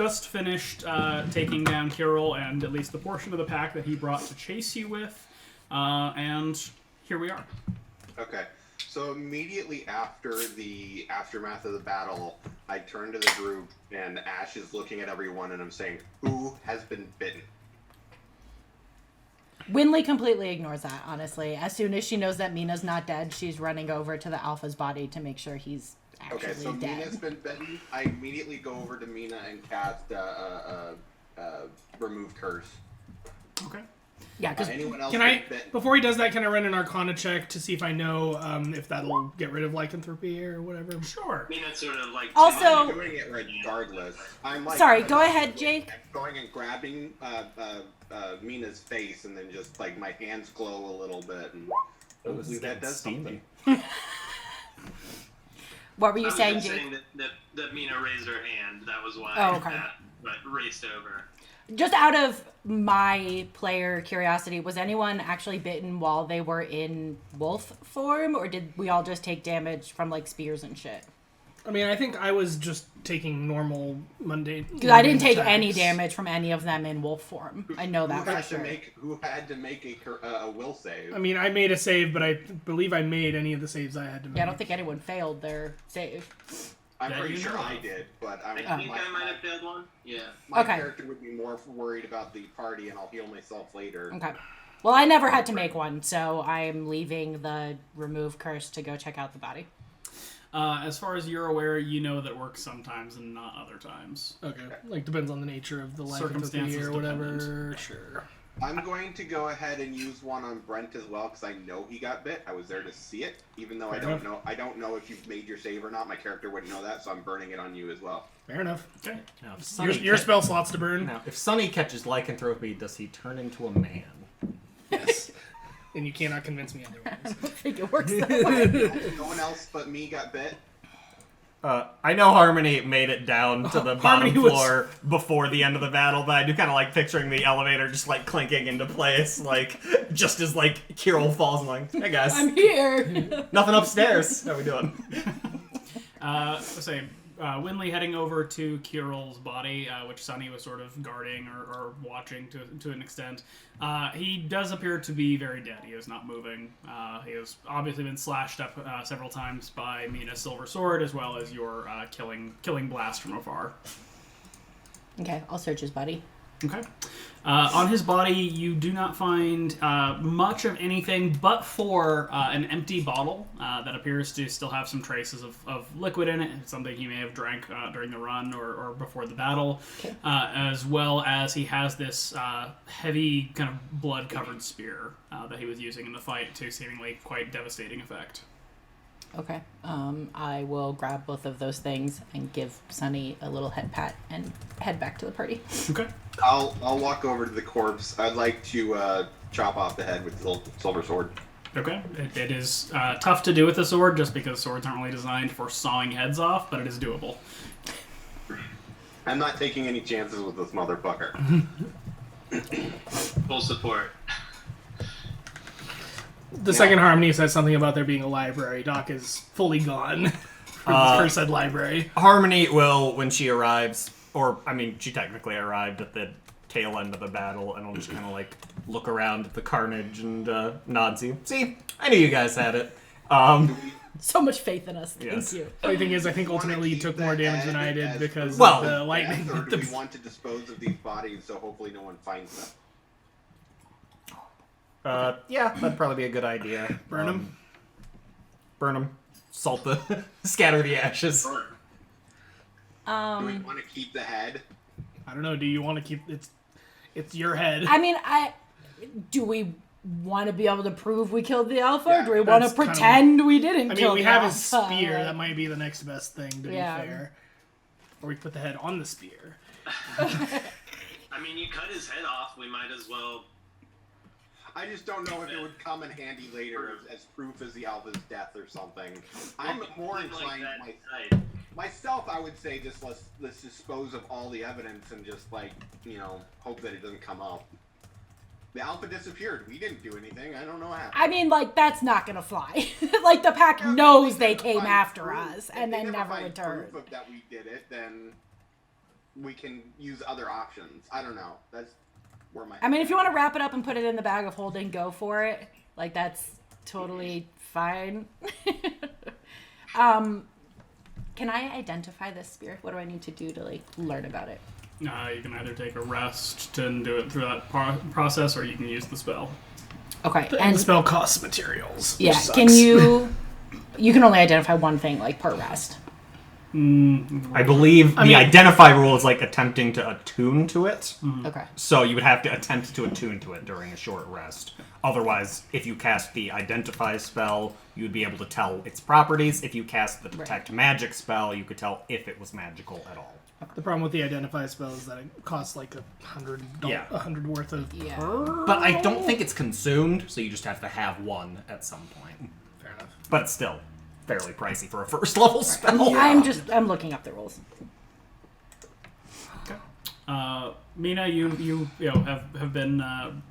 just finished taking down Kirill and at least the portion of the pack that he brought to chase you with, and here we are. Okay. So immediately after the aftermath of the battle, I turn to the group, and Ash is looking at everyone, and I'm saying, "Who has been bitten?" Winley completely ignores that, honestly. As soon as she knows that Mina's not dead, she's running over to the Alpha's body to make sure he's actually dead. Okay, so Mina's been bitten. I immediately go over to Mina and cast Remove Curse. Okay. Yeah, because anyone else Can I, been bitten? before he does that, can I run an Arcana check to see if I know if that'll get rid of lycanthropy or whatever? Sure. I mean, that's sort of like... Also- I'm doing it regardless. I'm like... Sorry, go ahead, Jake. Going and grabbing Mina's face, and then just, like, my hands glow a little bit, and hopefully that does something. What were you saying, just Jake? saying that Mina raised her hand. That was why Oh, okay. that raced over. Just out of my player curiosity, was anyone actually bitten while they were in wolf form, or did we all just take damage from, like, spears and shit? I mean, I think I was just taking normal, mundane... Because I didn't take attacks. any damage from any of them in wolf form. I know that for sure. Who had to make a will save? I mean, I made a save, but I believe I made any of the saves I had to make. Yeah, I don't think anyone failed their save. I'm Yeah, pretty you sure know. I did, but I think I might have failed one. Yeah. My Okay. character would be more worried about the party, and I'll heal myself later. Okay. Well, I never had to make one, so I'm leaving the remove curse to go check out the body. As far as you're aware, you know that works sometimes and not other times. Okay. Like, depends on the nature of the Circumstances lycanthropy or whatever. dependent. Sure. I'm going to go ahead and use one on Brent as well, because I know he got bit. I was there to see it, even though Fair I don't enough. know. I don't know if you've made your save or not. My character wouldn't know that, so I'm burning it on you as well. Fair enough. Okay. Now, if Sonny Your spell slots to burn. Now, if Sonny catches lycanthropy, does he turn into a man? Yes. And you cannot convince me otherwise. I think it works that way. No one else but me got bit. I know Harmony made it down to the bottom Harmony was- floor before the end of the battle, but I do kind of like picturing the elevator just like clinking into place, like just as like Kirill falls and like, hey guys, I'm here. nothing upstairs. How we doing? Winley heading over to Kirill's body, which Sunny was sort of guarding or watching to an extent. He does appear to be very dead. He is not moving. He has obviously been slashed up several times by Mina's silver sword, as well as your killing blast from afar. Okay, I'll search his body. Okay. On his body, you do not find much of anything but for an empty bottle that appears to still have some traces of liquid in it, something he may have drank during the run or before the battle, Okay. as well as he has this heavy kind of blood-covered spear that he was using in the fight to seemingly quite devastating effect. Okay. I will grab both of those things and give Sunny a little head pat and head back to the party. Okay. I'll walk over to the corpse. I'd like to chop off the head with the silver sword. Okay. It is tough to do with a sword, just because swords aren't really designed for sawing heads off, but it is doable. I'm not taking any chances with this motherfucker. Full support. The second Harmony says something about there being a library. Doc is fully gone from this cursed library. Harmony will, when she arrives, or I mean, she technically arrived at the tail end of the battle, and will just kind of like look around at the carnage and nod. See, I knew you guys had it. So much faith in us. Thank Yes. you. The only thing is, I think ultimately you keep took more that damage than I head did as because well, of the lightning. Or do we want to dispose of these bodies so hopefully no one finds them? Yeah, that'd probably be a good idea. Burn 'em? Burn them. Salt the... scatter the ashes. Do we want to keep the head? I don't know. Do you want to keep it's your head? I mean, do we want to be able to prove we killed the alpha, or do we Yeah, want to that's kinda pretend we didn't I kill mean, we the have alpha? his spear. That might be the next best thing, to Yeah. be fair. Or we put the head on the spear. I mean, you cut his head off. We might as well. I just don't know if it would come in handy later as proof as the alpha's death or something. I'm more Like inclined that. myself. I would say just let's dispose of all the evidence and just hope that it doesn't come up. The alpha disappeared. We didn't do anything. I don't know what happened. I mean, like, that's not gonna fly. Like, the pack knows they came after us and then never returned. Proof of that we did it, then we can use other options. I don't know. That's where my. I mean, if you want to wrap it up and put it in the bag of holding, go for it. Like, that's totally fine. Can I identify this spear? What do I need to do to, like, learn about it? You can either take a rest and do it through that process, or you can use the spell. Okay, And the spell costs materials. yeah, which sucks. can you... You can only identify one thing, like, per rest. I believe the identify rule is like attempting to attune to it. Okay. So you would have to attempt to attune to it during a short rest. Otherwise, if you cast the identify spell, you'd be able to tell its properties. If you cast the detect magic spell, you could tell if it was magical at all. The problem with the identify spell is that it costs like $100 worth of. Yeah. But I don't think it's consumed, so you just have to have one at some point. Fair enough. But it's still fairly pricey for a first level spell. I'm looking up the rules. Mina, you have been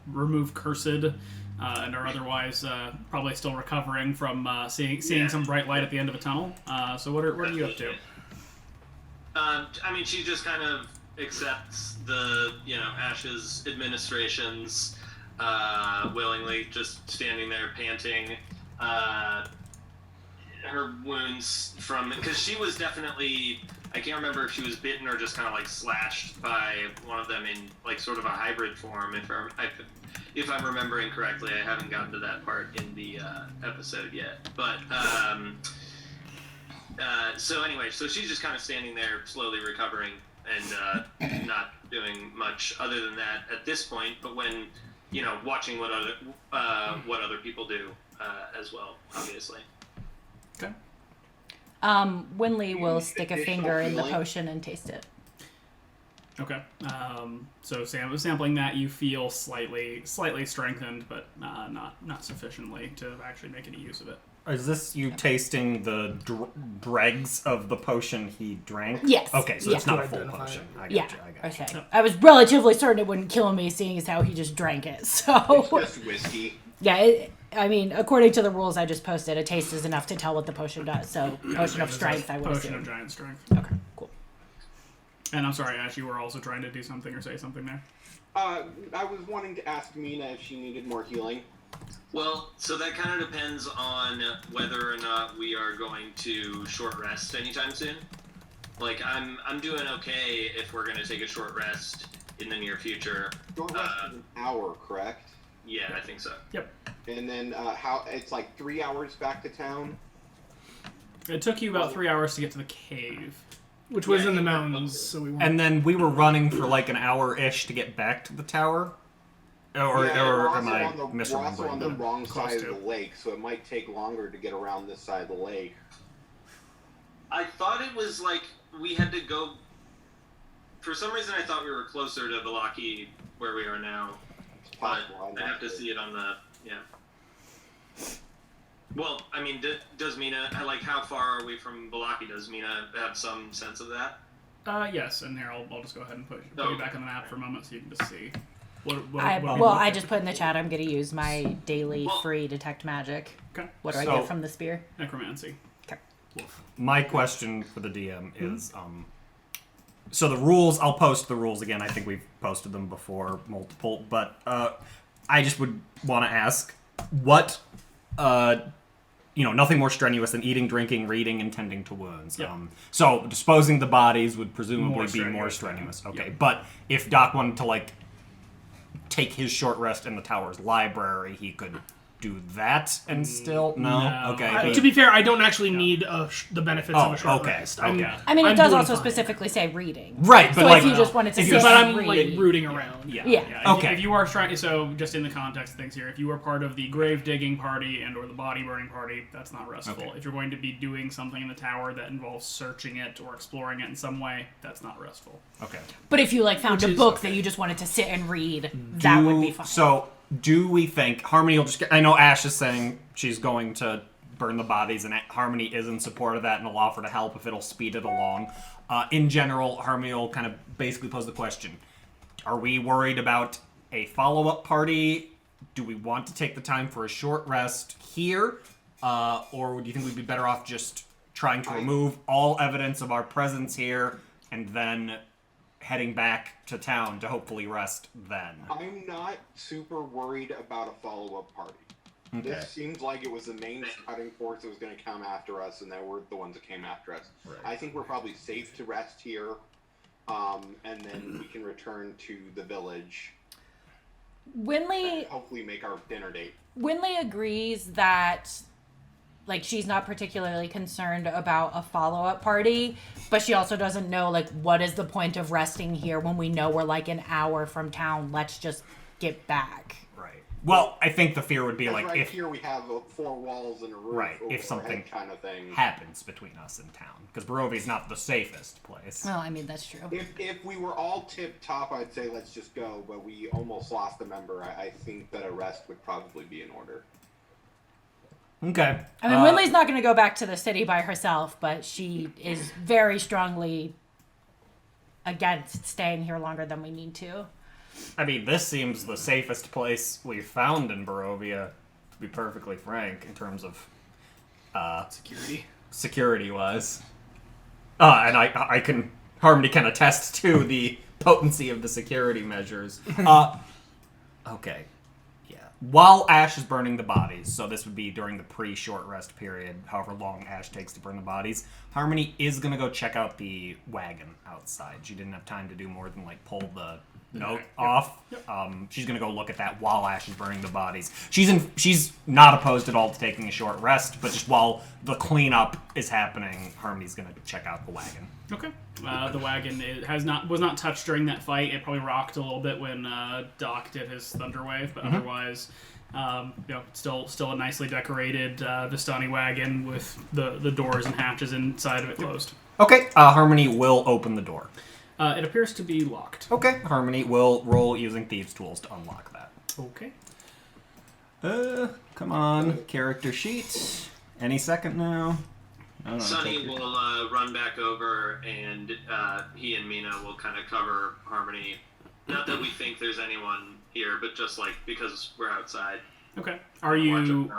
removed cursed and are otherwise probably still recovering from seeing some bright light at the end of a tunnel. So what are you up to? I mean, she just kind of accepts the, Ash's administrations willingly, just standing there panting. Her wounds because she was definitely, I can't remember if she was bitten or just kind of like slashed by one of them in like sort of a hybrid form. If I'm remembering correctly, I haven't gotten to that part in the episode yet. But so anyway, so she's just kind of standing there, slowly recovering and not doing much other than that at this point. But when watching what other people do as well, obviously. Okay. Winley will stick a finger in the potion and taste it. Okay. So sampling that, you feel slightly strengthened, but not sufficiently to actually make any use of it. Is this you tasting the dregs of the potion he drank? Yes. Okay, so it's Yeah. not a full potion. I Yeah. got you. Okay. I was relatively certain it wouldn't kill me, seeing as how he just drank it. So. It's just whiskey. Yeah. I mean, according to the rules I just posted, a taste is enough to tell what the potion does. So, potion of strength, I would Potion assume. of giant strength. Okay, cool. And I'm sorry, Ash, you were also trying to do something or say something there. I was wanting to ask Mina if she needed more healing. Well, so that kind of depends on whether or not we are going to short rest anytime soon. Like, I'm doing okay if we're going to take a short rest in the near future. Short rest is an hour, correct? Yeah, I think so. Yep. And then how it's like 3 hours back to town. It took you about 3 hours to get to the cave. Which was in the mountains, so we weren't. And then we were running for like an hour-ish to get back to the tower? Or am I misremembering? We're also on the wrong Close side to. of the lake, so it might take longer to get around this side of the lake. I thought it was like we had to go. For some reason, I thought we were closer to Velaki where we are now. It's possible. I have to see it on the Well, I mean, does Mina like how far are we from Velaki? Does Mina have some sense of that? Yes, and here I'll just go ahead and put you back on the map for a moment so you can just see. I just put in the chat, I'm going to use my daily free detect magic. Okay. What do I So- get from the spear? Necromancy. Okay. My question for the DM is, so the rules, I'll post the rules again. I think we've posted them before, multiple, but I just would want to ask, what, nothing more strenuous than eating, drinking, reading, and tending to wounds. Yep. So disposing the bodies would presumably be more strenuous, strenuous. Okay, Yep. but if Doc wanted to, take his short rest in the tower's library, he could do that and still? No? Okay. To be fair, I don't actually need the benefits of a short okay, rest. okay. I mean, it I'm does doing also fine. specifically say reading. Right, but So like, if you just wanted to if sit you- But I'm and like read. rooting around. Yeah. If you are trying, so just in the context of things here, if you were part of the grave digging party and or the body burning party, that's not restful. Okay. If you're going to be doing something in the tower that involves searching it or exploring it in some way, that's not restful. Okay. But if you found Which a is book okay. that you just wanted to sit and read, that would be fine. So, do we think Harmony will just get... I know Ash is saying she's going to burn the bodies, and Harmony is in support of that and will offer to help if it'll speed it along. In general, Harmony will kind of basically pose the question, are we worried about a follow-up party? Do we want to take the time for a short rest here? Or do you think we'd be better off just trying to remove all evidence of our presence here and then heading back to town to hopefully rest then. I'm not super worried about a follow-up party. Okay. This seems like it was the main scouting force that was going to come after us, and they were the ones that came after us. Right. I think we're probably safe to rest here, and then we can return to the village Winley and hopefully make our dinner date. Winley agrees that, like, she's not particularly concerned about a follow-up party, but she also doesn't know, like, what is the point of resting here when we know we're, like, an hour from town? Let's just get back. Right. Well, I think the fear would be like right if here we have 4 walls and a roof Right, over if our something head kind of thing. happens between us and town, because Barovia's not the safest place. Well, I mean, that's true. If we were all tip-top, I'd say let's just go, but we almost lost a member. I think that a rest would probably be in order. Okay. I mean, Winley's not going to go back to the city by herself, but she is very strongly against staying here longer than we need to. I mean, this seems the safest place we've found in Barovia, to be perfectly frank, in terms of security-wise. And I can Harmony can attest to the potency of the security measures. Okay. Yeah. While Ash is burning the bodies, so this would be during the pre-short rest period, however long Ash takes to burn the bodies, Harmony is going to go check out the wagon outside. She didn't have time to do more than, like, pull the note off. She's going to go look at that while Ash is burning the bodies. She's not opposed at all to taking a short rest, but just while the cleanup is happening, Harmony's going to check out the wagon. Okay. The wagon was not touched during that fight. It probably rocked a little bit when Doc did his thunder wave, but otherwise, still a nicely decorated Vistani wagon with the doors and hatches inside of it closed. Okay. Harmony will open the door. It appears to be locked. Okay. Harmony will roll using Thieves' Tools to unlock that. Okay. Come on. Character sheet. Any second now. Sonny will run back over, and he and Mina will kind of cover Harmony. Not that we think there's anyone here, but just like because we're outside. Okay. Are you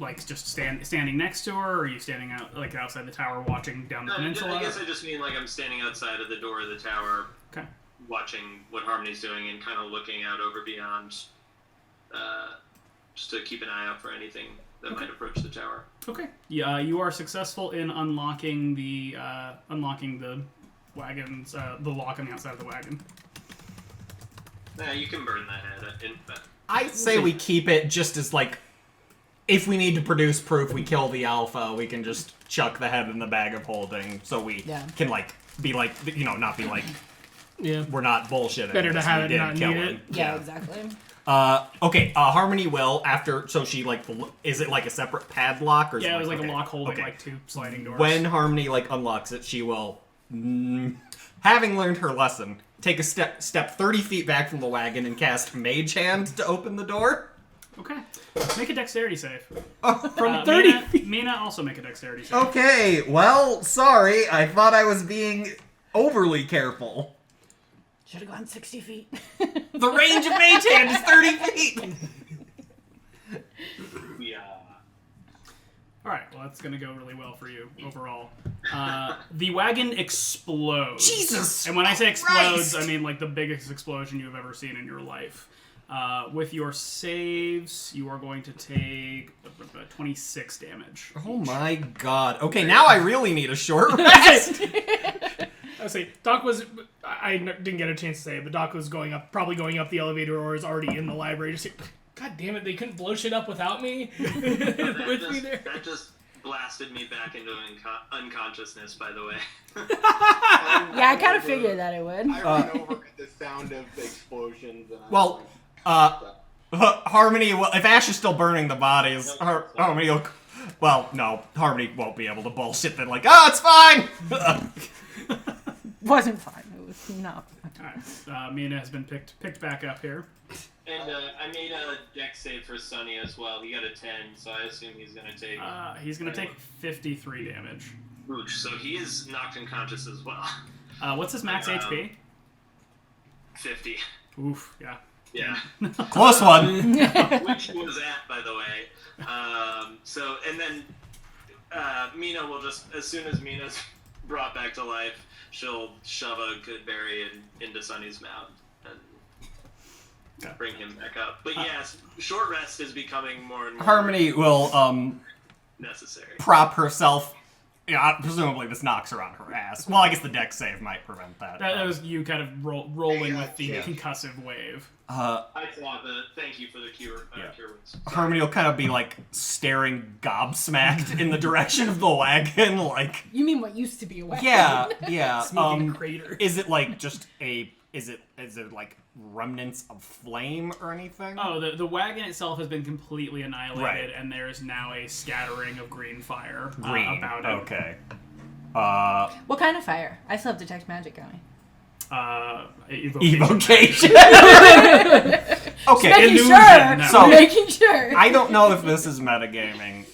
like just standing next to her, or are you standing out like outside the tower watching down the peninsula? I guess I just mean like I'm standing outside of the door of the tower, Okay. watching what Harmony's doing and kind of looking out over beyond, just to keep an eye out for anything that might approach the tower. Okay. Yeah, you are successful in unlocking the wagons, the lock on the outside of the wagon. Yeah, you can burn that head. I say we keep it just as, like, if we need to produce proof we kill the alpha, we can just chuck the head in the bag of holding so we can, like, be like, not be like, we're not bullshitting. Better to this, have we it and did not kill need him. it. Yeah, exactly. Okay, Harmony will, after, so she, like, is it like a separate padlock? Or is Yeah, it it was like a okay. lock holding Okay. like 2 sliding doors. When Harmony, like, unlocks it, she will, having learned her lesson, take a step 30 feet back from the wagon and cast Mage Hand to open the door. Okay. Make a dexterity save. From 30 Mina also make a dexterity save. Okay, well, sorry. I thought I was being overly careful. Should have gone 60 feet. The range of Mage Hand is 30 feet! Yeah. Alright, well that's gonna go really well for you overall. The wagon explodes. Jesus And when I say explodes, Christ! I mean like the biggest explosion you've ever seen in your life. With your saves, you are going to take 26 damage. Oh my god. Okay, now I really need a short rest. I was saying, Doc was. I didn't get a chance to say it, but Doc was probably going up the elevator, or is already in the library. Just like, God damn it, they couldn't blow shit up without me. With me there. That just blasted me back into unconsciousness, by the way. Yeah, I kind of figured that it would. I run over at the sound of the explosions. And Well, Harmony, if Ash is still burning the bodies, Harmony will... Well, no, Harmony won't be able to bullshit that, like, it's fine! Wasn't fine. It was not. Alright, Mina has been picked back up here. And I made a dex save for Sonny as well. He got a 10, so I assume he's going to take... He's going to take 53 damage. Ooch, so he is knocked unconscious as well. What's his max HP? 50. Oof, yeah. Yeah. Close one! Which he was at, by the way. And then Mina will just, as soon as Mina's brought back to life, she'll shove a good berry into Sunny's mouth and bring him back up. But yes, short rest is becoming more and more Harmony will necessary. prop herself. Yeah, presumably this knocks her on her ass. Well, I guess the deck save might prevent that. That was you kind of rolling with the Yeah. concussive wave. I saw the thank you for the cure words. Harmony will kind of be like staring gobsmacked in the direction of the wagon, like, You mean what used to be a wagon? yeah. Smoking crater. Is it like just is it like remnants of flame or anything? Oh, the wagon itself has been completely annihilated, Right. and there is now a scattering of green fire Green. about it. Okay. What kind of fire? I still have detect magic going. Evocation. Okay. Making illusion, sure. no. So- Making sure. I don't know if this is metagaming.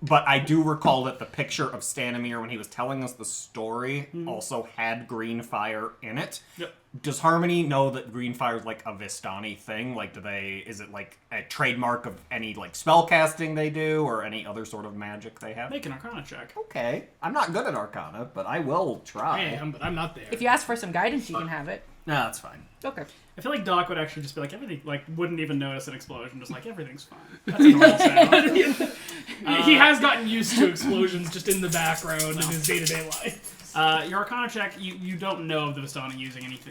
But I do recall that the picture of Stanimir when he was telling us the story also had green fire in it. Yep. Does Harmony know that green fire is like a Vistani thing? Like, is it like a trademark of any like spell casting they do or any other sort of magic they have? Make an Arcana check. Okay, I'm not good at Arcana, but I will try. I am, but I'm not there. If you ask for some guidance, you can have it. No, that's fine. Okay. I feel like Doc would actually just be like, everything, like, wouldn't even notice an explosion, just like, everything's fine. That's a normal sound. He has gotten used to explosions just in the background in his day-to-day life. Your Arcana check, you don't know of the Vistani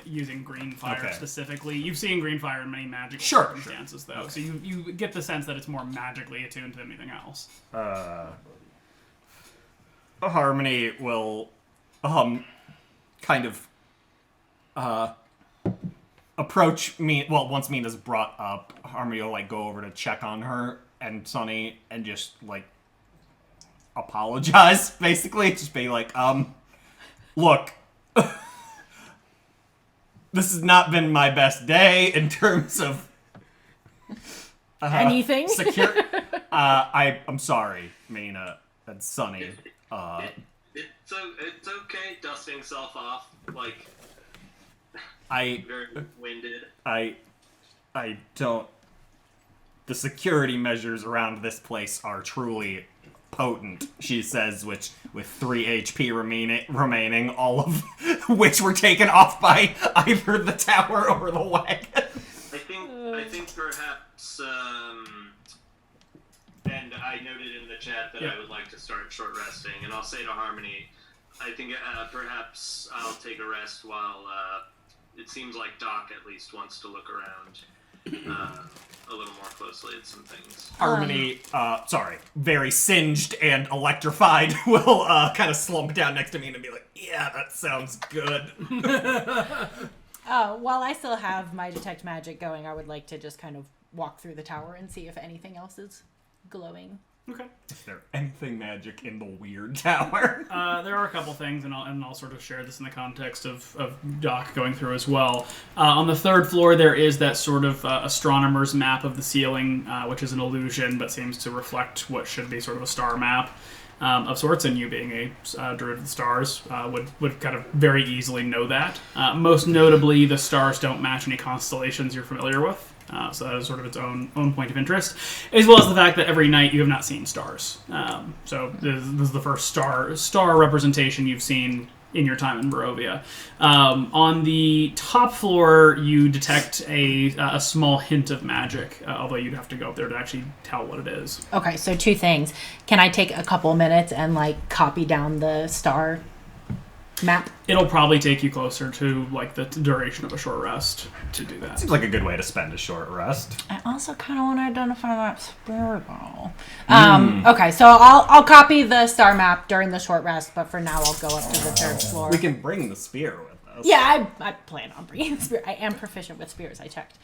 using green fire Okay. specifically. You've seen green fire in many magical Sure, circumstances, though, so you get the sense that it's more magically attuned to anything else. Harmony will, kind of, approach me. Well, once Mina's brought up, Harmony will like go over to check on her and Sunny and just like apologize. Basically, just be like, look, this has not been my best day in terms of Anything? secure. I'm sorry, Mina and Sunny. It's okay dusting himself off, like, I very winded. I don't. The security measures around this place are truly potent, she says, with 3 HP remaining, all of which were taken off by either the tower or the wagon. I think perhaps, and I noted in the chat that I would like to start short resting, and I'll say to Harmony, I think perhaps I'll take a rest while it seems like Doc at least wants to look around a little more closely at some things. Harmony, very singed and electrified, will kind of slump down next to me and be like, yeah, that sounds good. While I still have my detect magic going, I would like to just kind of walk through the tower and see if anything else is glowing. Okay. Is there anything magic in the weird tower? There are a couple things, and I'll sort of share this in the context of Doc going through as well. On the third floor, there is that sort of astronomer's map of the ceiling, which is an illusion, but seems to reflect what should be sort of a star map of sorts, and you being a druid of the stars would kind of very easily know that. Most notably, the stars don't match any constellations you're familiar with. So that is sort of its own point of interest, as well as the fact that every night you have not seen stars. So this is the first star representation you've seen in your time in Barovia. On the top floor, you detect a small hint of magic, although you'd have to go up there to actually tell what it is. Okay, so 2 things. Can I take a couple minutes and like copy down the star map? It'll probably take you closer to like the duration of a short rest to do that. Seems like a good way to spend a short rest. I also kind of want to identify that spirit ball. Okay, so I'll copy the star map during the short rest, but for now I'll go up to the 3rd floor. We can bring the spear with us. Yeah, I plan on bringing the spear. I am proficient with spears, I checked.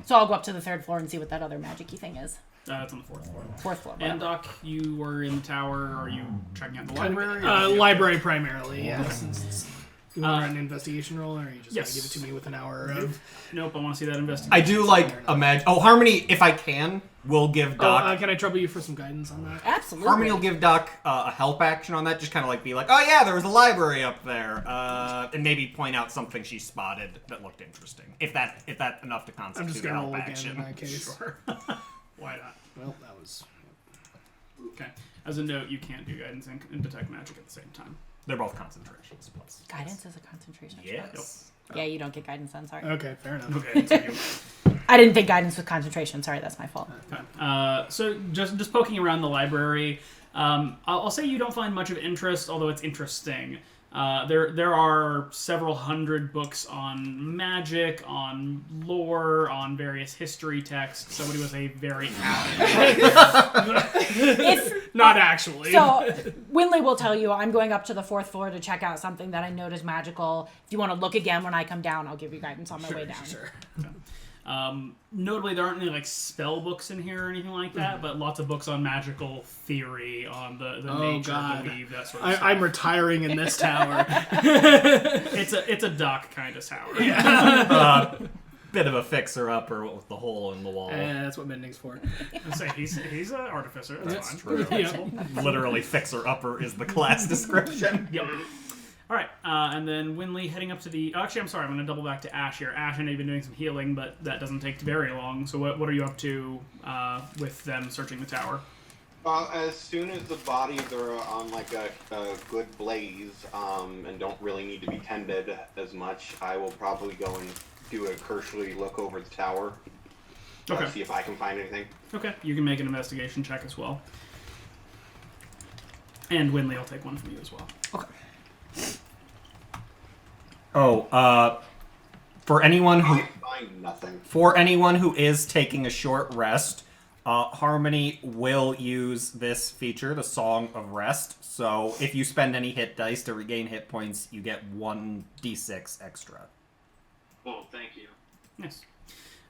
So I'll go up to the 3rd floor and see what that other magic-y thing is. It's on the 4th floor. 4th floor. And Doc, you were in the tower. Are you checking out the library? Library primarily, yeah. Since you want to run an investigation roll, or are you just going to give it to me with an hour of... Nope, I want to see that investigation. I do like imagine. Oh, Harmony, if I can, will give Doc. can I trouble you for some guidance on that? Absolutely. Harmony will give Doc a help action on that. Just kind of like be like, oh yeah, there was a library up there, and maybe point out something she spotted that looked interesting. If that's enough to I'm constitute just a going to help roll again action. in that case. Sure. Why not? Well, that was... Okay. As a note, you can't do guidance and detect magic at the same time. They're both concentrations plus. Guidance is a concentration. Yes. Yeah, you don't get guidance then. Sorry. Okay, fair enough. Okay, so you... I didn't think guidance was concentration. Sorry, that's my fault. Okay. So just poking around the library, I'll say you don't find much of interest, although it's interesting. There are several hundred books on magic, on lore, on various history texts. Somebody was a very Not actually. So, Winley will tell you, I'm going up to the 4th floor to check out something that I know is magical. If you want to look again when I come down, I'll give you guidance on my way down. Sure. Notably, there aren't any like spell books in here or anything like that, but lots of books on magical theory, on the nature of the weave, that sort of stuff. I'm retiring in this tower. It's a dock kind of tower. Bit of a fixer-upper with the hole in the wall. That's what mending's for. I say he's an artificer. That's fine. True. Yeah. Literally, fixer-upper is the class description. Yep. All right, and then Winley heading up to the... Actually, I'm sorry, I'm going to double back to Ash here. Ash, I know you've been doing some healing, but that doesn't take very long. So what are you up to with them searching the tower? As soon as the bodies are on like a good blaze and don't really need to be tended as much, I will probably go and do a cursory look over the tower. Okay. See if I can find anything. Okay, you can make an investigation check as well. And Winley will take one from you as well. Okay. For anyone who I find nothing. For anyone who is taking a short rest, Harmony will use this feature, the Song of Rest. So if you spend any hit dice to regain hit points, you get 1d6 extra. Well, thank you. Yes.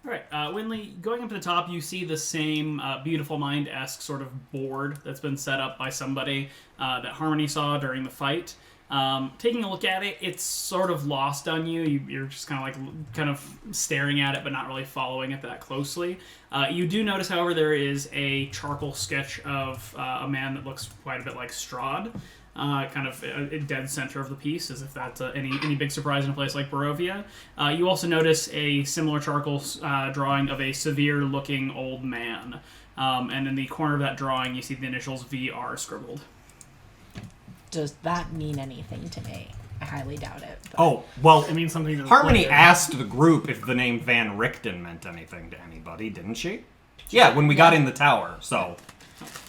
All right, Winley, going up to the top, you see the same Beautiful Mind-esque sort of board that's been set up by somebody that Harmony saw during the fight. Taking a look at it, it's sort of lost on you. You're just kind of staring at it, but not really following it that closely. You do notice, however, there is a charcoal sketch of a man that looks quite a bit like Strahd, kind of a dead center of the piece, as if that's any big surprise in a place like Barovia. You also notice a similar charcoal drawing of a severe-looking old man. And in the corner of that drawing, you see the initials VR scribbled. Does that mean anything to me? I highly doubt it. But... Oh, well, It means something to the Harmony player. asked the group if the name Van Richten meant anything to anybody, didn't she? Yeah, when we got in the tower, so...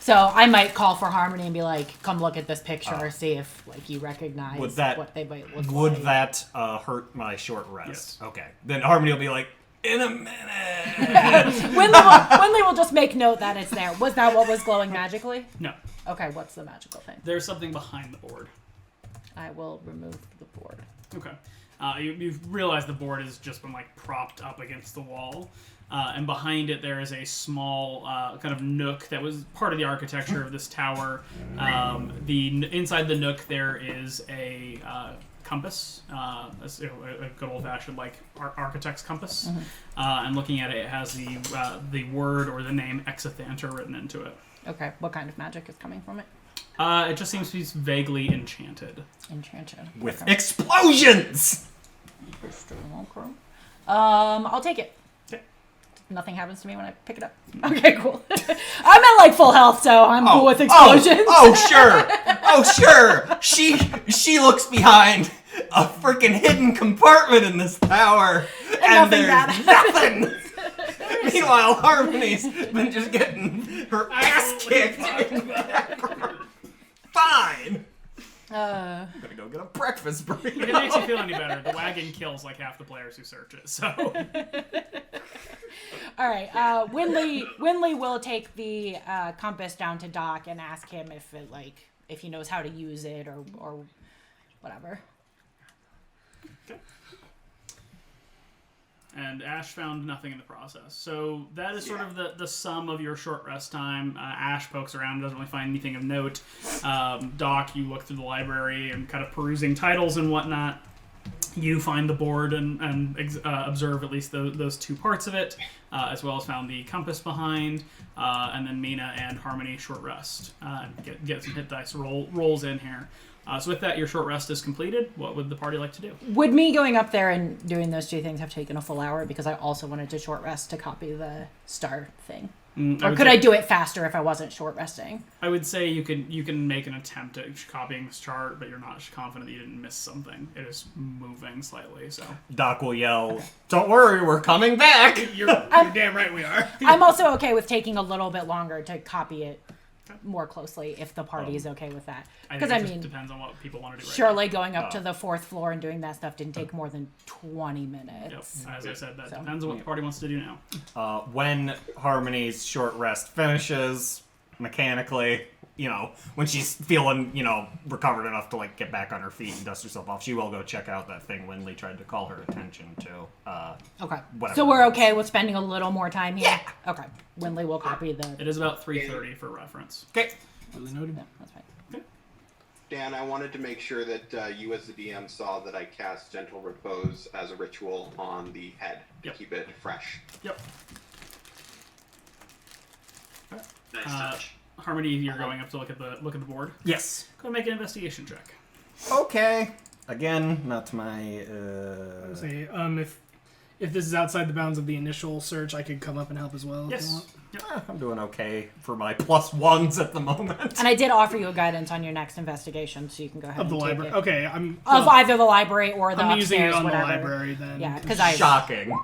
So I might call for Harmony and be like, come look at this picture, see if like you recognize what they might look like. Would that hurt my short rest? Yes. Okay. Then Harmony will be like, in a minute! Winley will just make note that it's there. Was that what was glowing magically? No, Okay, what's the magical thing? there's something behind the board. I will remove the board. Okay. You've realized the board has just been like propped up against the wall, and behind it there is a small kind of nook that was part of the architecture of this tower. Inside the nook there is a compass, a good old-fashioned like architect's compass, and looking at it, it has the word or the name Exithanter written into it. Okay, what kind of magic is coming from it? It just seems to be vaguely enchanted. Enchanted. With Okay. explosions! I'll take it. Okay. Nothing happens to me when I pick it up. Okay, cool. I'm at like full health, so I'm cool with explosions. Oh, sure. She looks behind a freaking hidden compartment in this tower, and nothing there's bad nothing. Meanwhile, Harmony's been just getting her ass kicked. Fine. I'm gonna go get a breakfast If it burrito. makes you feel any better, the wagon kills like half the players who search it. So All right. Winley will take the compass down to Doc and ask him if he knows how to use it or whatever. okay. And Ash found nothing in the process. So that is sort of the sum of your short rest time. Ash pokes around, doesn't really find anything of note. Doc, you look through the library and kind of perusing titles and whatnot. You find the board and observe at least those two parts of it, as well as found the compass behind, and then Mina and Harmony short rest. Get some hit dice rolls in here. So with that, your short rest is completed. What would the party like to do? Would me going up there and doing those two things have taken a full hour? Because I also wanted to short rest to copy the star thing. Or could I do it faster if I wasn't short resting? I would say you can make an attempt at copying this chart, but you're not confident that you didn't miss something. It is moving slightly, so. Doc will yell, "Don't worry, we're coming back!" You're damn right we are. I'm also okay with taking a little bit longer to copy it more closely if the party is okay with that. Because I mean, depends on what people want to do. Surely going up to the 4th floor and doing that stuff didn't take more than 20 minutes. Yep. As I said, that depends on what the party wants to do now. When Harmony's short rest finishes, mechanically, when she's feeling, recovered enough to get back on her feet and dust herself off, she will go check out that thing Winley tried to call her attention to. Okay. Whatever. So we're okay with spending a little more time here? Yeah. Okay. Winley will copy the... It is about 3:30 for reference. Okay. Really noted. Yeah, that's fine. Dan, I wanted to make sure that you as the DM saw that I cast Gentle Repose as a ritual on the head to keep it fresh. Yep. Nice touch. Harmony, you're going up to look at the board. Yes. Go make an investigation check. Okay. Again, not my. Say, if this is outside the bounds of the initial search, I could come up and help as well. If you Yes. want. I'm doing okay for my +1s at the moment. And I did offer you a guidance on your next investigation, so you can go ahead Of the and take library. it. Okay, Of either the library or the I'm upstairs, using it on whatever. the library then. Yeah, because Shocking.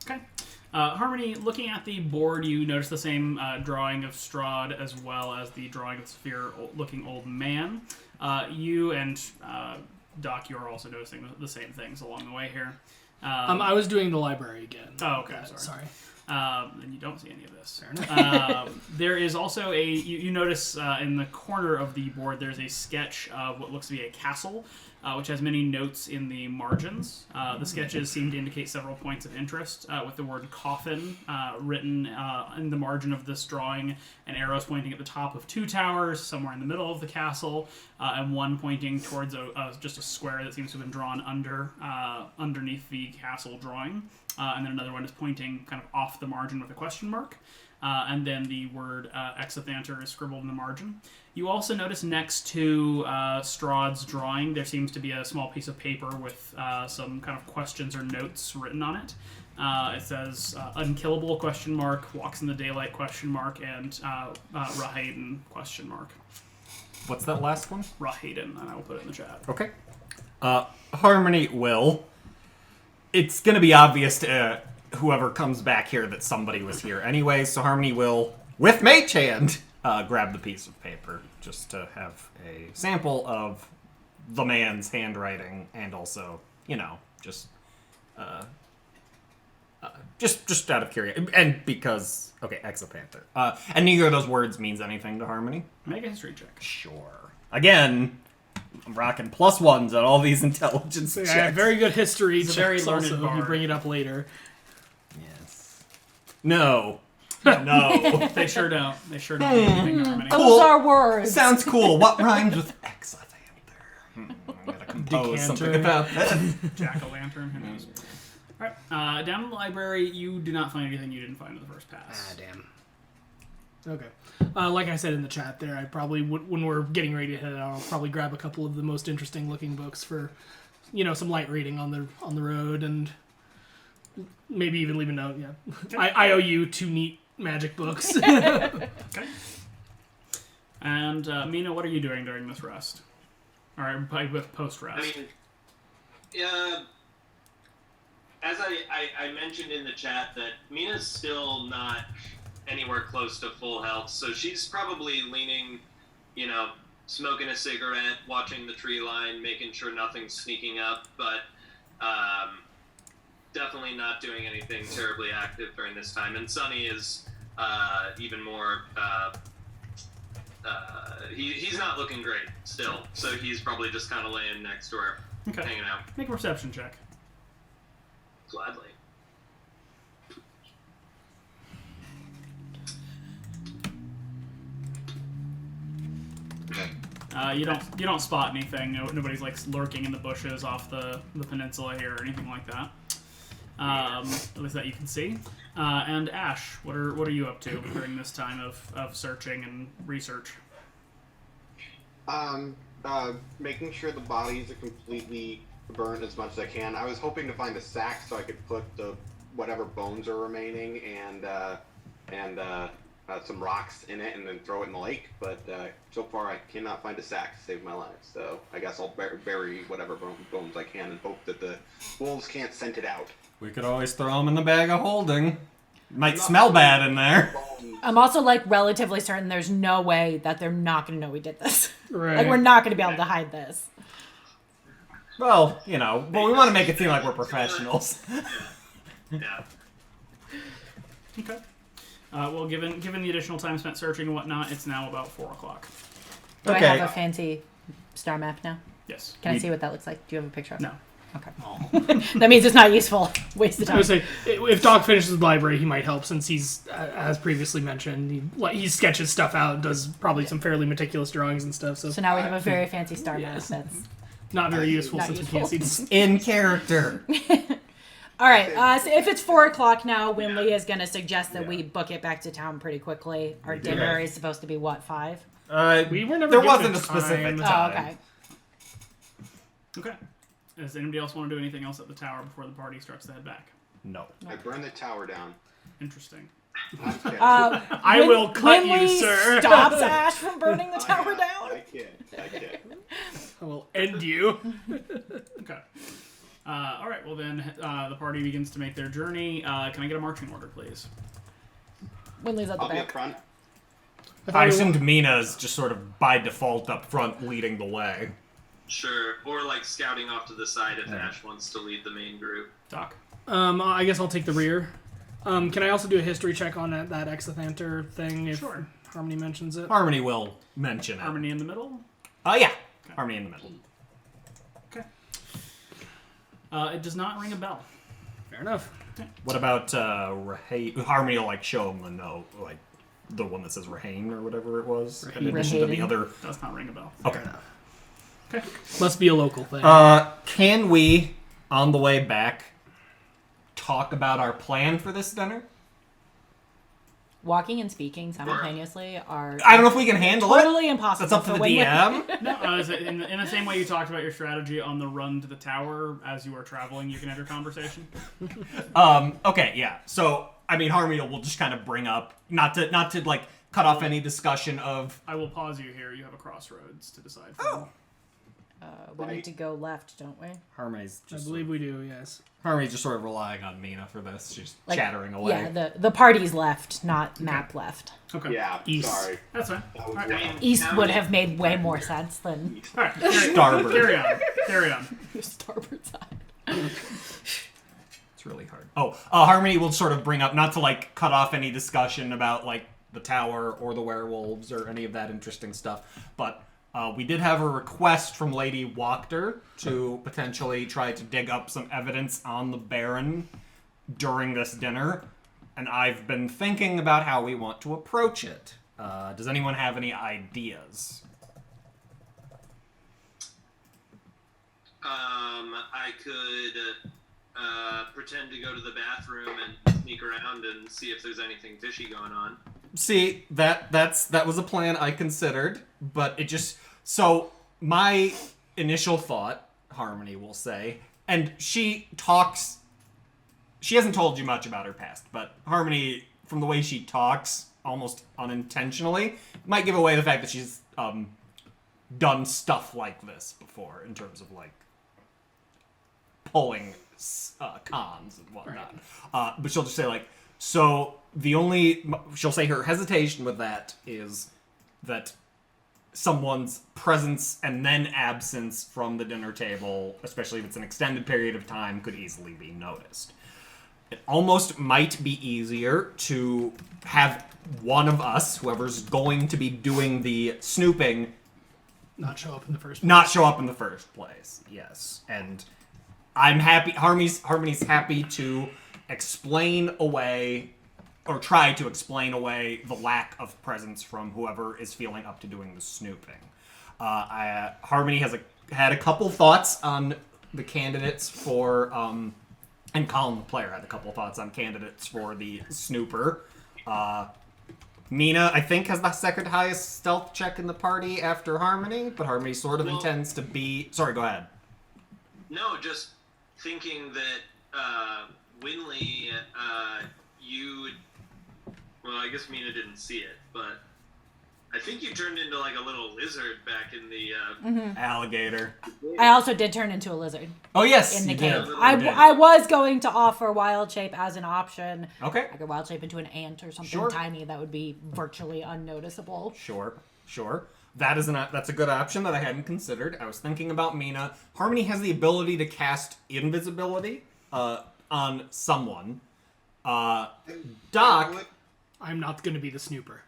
Okay. Harmony, looking at the board, you notice the same drawing of Strahd as well as the drawing of the severe-looking old man. You and Doc, you are also noticing the same things along the way here. I was doing the library again. Oh, okay. Sorry. And you don't see any of this. Fair enough. There is also you notice in the corner of the board there's a sketch of what looks to be a castle, which has many notes in the margins. The sketches seem to indicate several points of interest, with the word coffin written in the margin of this drawing, and arrows pointing at the top of 2 towers, somewhere in the middle of the castle, and one pointing towards just a square that seems to have been drawn underneath the castle drawing. And then another one is pointing kind of off the margin with a question mark. And then the word exithanter is scribbled in the margin. You also notice next to Strahd's drawing, there seems to be a small piece of paper with some kind of questions or notes written on it. It says unkillable question mark, walks in the daylight question mark, and Rahayden question mark. What's that last one? Rahayden, and I will put it in the chat. Okay. Harmony will. It's going to be obvious to whoever comes back here that somebody was here anyway, so Harmony will, with Mage Hand, grab the piece of paper just to have a sample of the man's handwriting and also, just out of curiosity. And because, okay, Exopanther. And neither of those words means anything to Harmony. Make a history check. Sure. Again, I'm rocking +1s on all these intelligence So, checks. yeah, very good history He's a checks very learned also, if you bard. bring it up later. Yes. No. No. They sure don't. They sure don't do anything to Harmony. Those are words. Sounds cool. What rhymes with Exothanter? I'm gonna compose something Decanter. about that. Jack-o'-lantern, who knows. Alright, down in the library, you do not find anything you didn't find in the first pass. Damn. Okay. Like I said in the chat there, I probably, when we're getting ready to head out, I'll probably grab a couple of the most interesting looking books for, some light reading on the road, and maybe even leave a note, yeah. I owe you 2 neat magic books. Okay. And, Mina, what are you doing during this rest? Or with post-rest? I mean, as I mentioned in the chat, that Mina's still not anywhere close to full health, so she's probably leaning, smoking a cigarette, watching the tree line, making sure nothing's sneaking up, but definitely not doing anything terribly active during this time. And Sonny is even more... he's not looking great still, so he's probably just kind of laying next to her, hanging out. Make a perception check. Gladly. You don't spot anything. Nobody's lurking in the bushes off the peninsula here or anything like that. At least that you can see. And Ash, what are you up to during this time of searching and research? Making sure the bodies are completely burnt as much as I can. I was hoping to find a sack so I could put the whatever bones are remaining and and some rocks in it, and then throw it in the lake. But so far, I cannot find a sack to save my life. So I guess I'll bury whatever bones I can and hope that the wolves can't scent it out. We could always throw them in the bag of holding. Might smell bad in there. I'm also like relatively certain there's no way that they're not going to know we did this. Right. Like we're not going to be able to hide this. Well, you know, but we want to make it seem like we're professionals. Yeah. Okay. Well, given the additional time spent searching and whatnot, it's now about 4 o'clock. Do Okay. I have a fancy star map now? Yes. Can I see what that looks like? Do you have a picture of it? No. Okay. That means it's not useful. Waste of I would time. say if Doc finishes the library, he might help since he's, as previously mentioned, he sketches stuff out, does probably some fairly meticulous drawings and stuff. So So now we have a very fancy star Yes. map. That's not very useful Not since useful. we can't see. In character. all right. So if it's 4 o'clock now, Winley is going to suggest that we book it back to town pretty quickly. Our dinner is supposed to be what, 5? We were never There given wasn't a a specific time. time. Oh, okay. Okay. Does anybody else want to do anything else at the tower before the party starts to head back? No. I burned the tower down. Interesting. I'm kidding. I will cut you, Winley sir. stops Ash from burning the tower down. I kid. I will end you. Okay. All right. Well, then the party begins to make their journey. Can I get a marching order, please? Winley's at the I'll be up back. front. I assumed Mina's just sort of by default up front leading the way. Sure. Or like scouting off to the side if Ash wants to lead the main group. Doc. I guess I'll take the rear. Can I also do a history check on that Exothanter thing if Sure. Harmony mentions it? Harmony will mention it. Harmony in the middle. Oh, yeah. Harmony in the middle. Okay. It does not ring a bell. Fair enough. What about Harmony will, like, show him the note, like, the one that says Rahane or whatever it was, in addition to the Rahane. other... Does not ring a bell. Okay. Okay. Must be a local thing. Can we, on the way back, talk about our plan for this dinner? Walking and speaking simultaneously are I don't know if we can handle it. totally impossible. That's up to for the Winley. DM. No, in the same way you talked about your strategy on the run to the tower as you are traveling, you can have your conversation. Okay, yeah. So, I mean, Harmony will just kind of bring up, not to like, cut off any discussion of... I will pause you here. You have a crossroads to decide from. We need to go left, don't we? Harmony's I just... believe we do, yes. Harmony's just sort of relying on Mina for this. She's Like, chattering away. Yeah, the party's left, not map left. Okay. Yeah, East. sorry. That's fine. That was All right. wrong. East would have made way more sense than All right. Starboard. Carry on. Carry on. your starboard side. It's really hard. Oh, Harmony will sort of bring up, not to like cut off any discussion about like the tower or the werewolves or any of that interesting stuff, but we did have a request from Lady Wachter to potentially try to dig up some evidence on the Baron during this dinner, and I've been thinking about how we want to approach it. Does anyone have any ideas? I could pretend to go to the bathroom and sneak around and see if there's anything fishy going on. See, that was a plan I considered, but it just... So, my initial thought, Harmony will say, and she talks... She hasn't told you much about her past, but Harmony, from the way she talks, almost unintentionally, might give away the fact that she's done stuff like this before, in terms of, like, pulling cons and whatnot. But she'll just say, like, so she'll say her hesitation with that is that someone's presence and then absence from the dinner table, especially if it's an extended period of time, could easily be noticed. It almost might be easier to have one of us, whoever's going to be doing the snooping, Not show up in the first place. not show up in the first place. Yes. And I'm happy, Harmony's happy to explain away, or try to explain away, the lack of presence from whoever is feeling up to doing the snooping. Harmony had a couple thoughts on the candidates for, and Colin the player had a couple thoughts on candidates for the snooper. Mina, I think, has the second highest stealth check in the party after Harmony, but Harmony sort of intends to be... Sorry, go ahead. No, just thinking that Winley, you... Well, I guess Mina didn't see it, but I think you turned into like a little lizard back in the. Alligator. I also did turn into a lizard Oh yes, in the you cave. did. I was going to offer wild shape as an option. Okay. I could wild shape into an ant or something Sure. tiny that would be virtually unnoticeable. Sure. That's a good option that I hadn't considered. I was thinking about Mina. Harmony has the ability to cast invisibility on someone. Doc. I'm not going to be the snooper.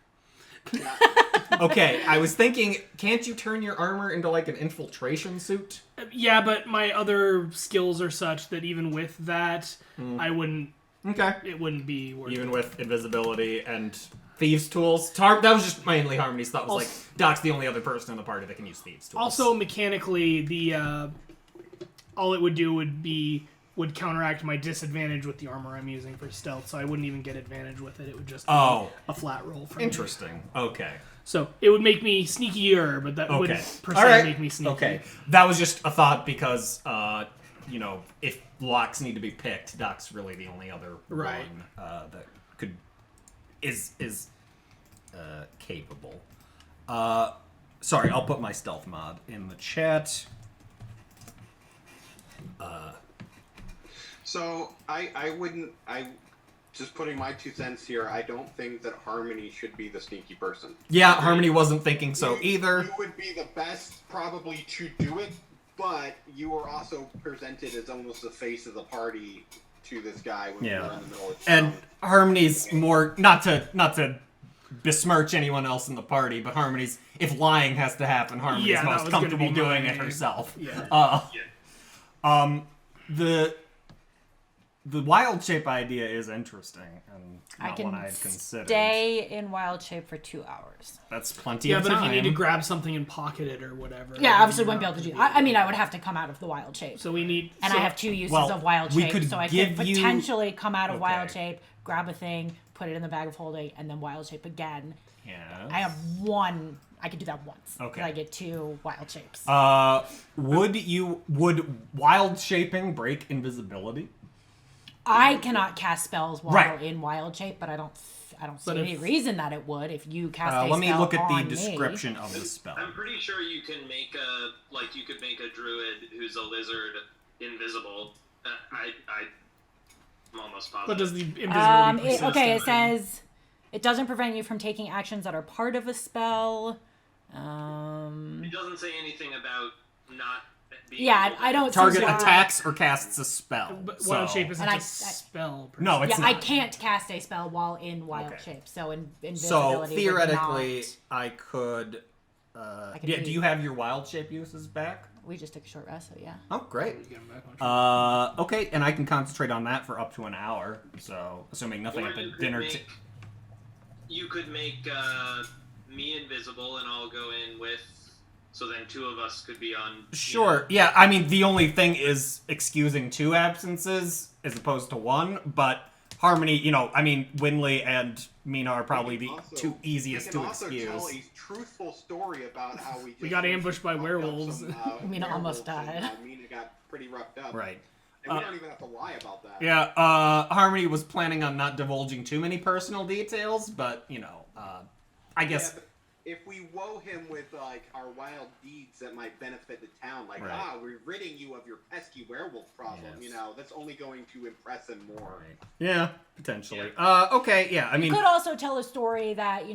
Okay, I was thinking, can't you turn your armor into like an infiltration suit? Yeah, but my other skills are such that even with that, I wouldn't. Okay. It wouldn't be worth Even it. with invisibility and thieves' tools. That was just mainly Harmony's thought. Was like Doc's the only other person in the party that can use thieves' tools. Also, mechanically, the all it would do would counteract my disadvantage with the armor I'm using for stealth, so I wouldn't even get advantage with it. It would just be a flat roll for me. Interesting. Okay. So it would make me sneakier, but that wouldn't per se All right. make me sneaky. Okay. That was just a thought because, if locks need to be picked, Doc's really the only other Right. one that is capable. Sorry, I'll put my stealth mod in the chat. So just putting my 2 cents here, I don't think that Harmony should be the sneaky person. Yeah, Harmony wasn't thinking so either. You would be the best probably to do it, but you were also presented as almost the face of the party to this guy when we were in the middle of And town. Harmony's more not to besmirch anyone else in the party, but Harmony's if lying has to happen, Harmony's Yeah, that most was gonna comfortable be doing my- it herself. Yeah. The wild shape idea is interesting and I not can one I had considered. stay in wild shape for 2 hours. That's plenty Yeah, of but time. if you need to grab something and pocket it or whatever. Yeah, obviously wouldn't be able to do that. I mean, I would have to come out of the wild shape. So we need. And so I have 2 uses well, of wild we shape, could so I give could you- potentially come out of wild Okay. shape, grab a thing, put it in the bag of holding, and then wild shape again. Yes. I have 1. I could do that once. Okay. I get 2 wild shapes. Would wild shaping break invisibility? I cannot cast spells while Right. in wild shape, but I don't see But any if- reason that it would if you cast a Let me spell look at on the description of the spell. I'm pretty sure you can make you could make a druid who's a lizard invisible. I'm almost positive. But does the invisibility persist? Okay, it in- says it doesn't prevent you from taking actions that are part of a spell. It doesn't say anything about not being. Yeah, I don't see Target why- attacks or casts a spell. But wild So- shape isn't And a spell. per No, se. it's Yeah, I not. can't cast a spell while in wild Okay. shape, so So invisibility. theoretically, would I could. could Do be- you have your wild shape uses back? not. We just took a short rest, so yeah. Oh, great. Get 'em back on track. Okay, and I can concentrate on that for up to an hour. So, assuming nothing Or at the you could dinner. make, you could make me invisible, and I'll go in with. So then 2 of us could be on. Sure. Yeah. I mean, the only thing is excusing 2 absences as opposed to 1. But Harmony, Winley and Mina are probably the Also, 2 easiest we to can also excuse. tell a truthful story about how we just got ambushed by fucked up werewolves. Mina almost werewolves and, died. Mina got pretty roughed up. Right. And we don't even have to lie about that. Yeah. Harmony was planning on not divulging too many personal details, but I guess. Yeah, but if we woe him with our wild deeds that might benefit the town, Right. we're ridding you of your pesky werewolf problem, Yes. that's only going to impress him more. Yeah, potentially. Okay, yeah. I mean, Could also tell a story that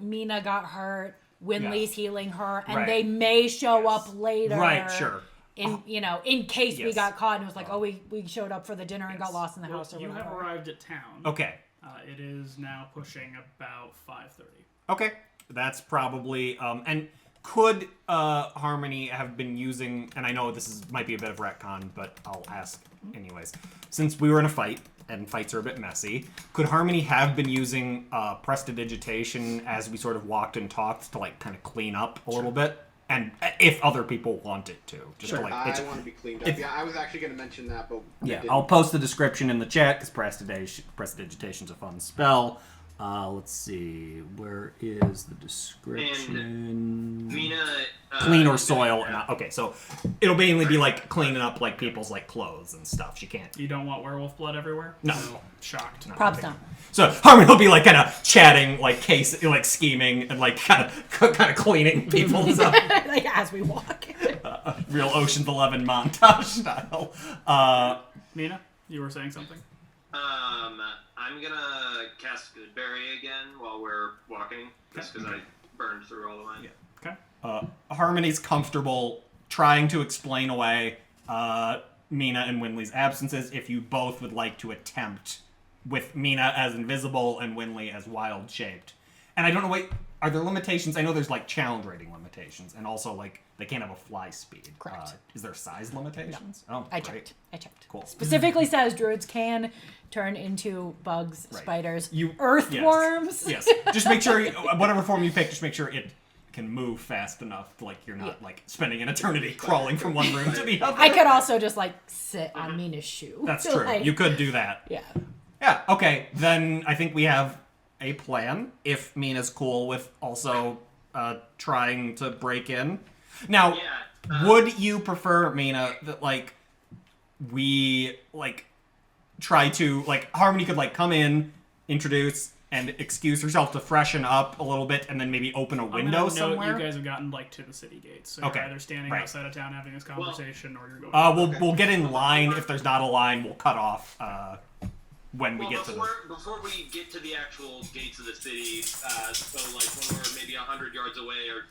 Mina got hurt, Winley's healing her, and Right. they may show Yes. up later. right, sure. In case we Yes. got caught and it was like, we showed up for the dinner and got Yes. lost in the Well, house or you whatever. have arrived at town. Okay. It is now pushing about 5:30. Okay. That's probably and could Harmony have been using, and I know this might be a bit of retcon, but I'll ask anyways. Since we were in a fight and fights are a bit messy, could Harmony have been using prestidigitation as we sort of walked and talked to kind of clean up a little bit? And if other people wanted to, just to I want to be cleaned up. if- Yeah, I was actually going to mention that, but I yeah, didn't. I'll post the description in the chat because prestidigitation's a fun spell. Let's see. Where is the description? Mina. Clean or soil. Okay, so it'll mainly be like cleaning up like people's like clothes and stuff. She can't. You don't want werewolf blood everywhere? No. Shocked. Props down. So Harmony will be like kind of chatting, like scheming, and like kind of cleaning people and stuff. Like as we walk. Real Ocean's 11 montage style. Mina, you were saying something? I'm gonna cast Goodberry again while we're walking, just because I burned through all of mine. Okay. Harmony's comfortable trying to explain away Mina and Winley's absences if you both would like to attempt with Mina as invisible and Winley as wild-shaped. And I don't know, wait, are there limitations? I know there's like challenge rating limitations, and also like they can't have a fly speed. Correct. Is there size limitations? No. Oh, I great. checked. Cool. Specifically says druids can turn into bugs, Right. spiders, You- earthworms. Yes. Just make sure, whatever form you pick, just make sure it can move fast enough to, like, you're not, like, spending an eternity crawling from one room to the other. I could also just like sit on Mina's shoe. That's So, true. like, You could do that. Yeah. Yeah, okay. Then I think we have a plan, if Mina's cool with also trying to break in. Now, Yeah. would you prefer, Mina, that, like, we, like, try to, like, Harmony could, like, come in, introduce, and excuse herself to freshen up a little bit, and then maybe open a I'm window gonna note somewhere? you guys have gotten like to the city gates, so Okay, you're either standing right. outside of town having this conversation, or you're going. We'll get in line. If there's not a line, we'll cut off when we Well, get to the... before we get to the actual gates of the city, so like when we're maybe 100 yards away or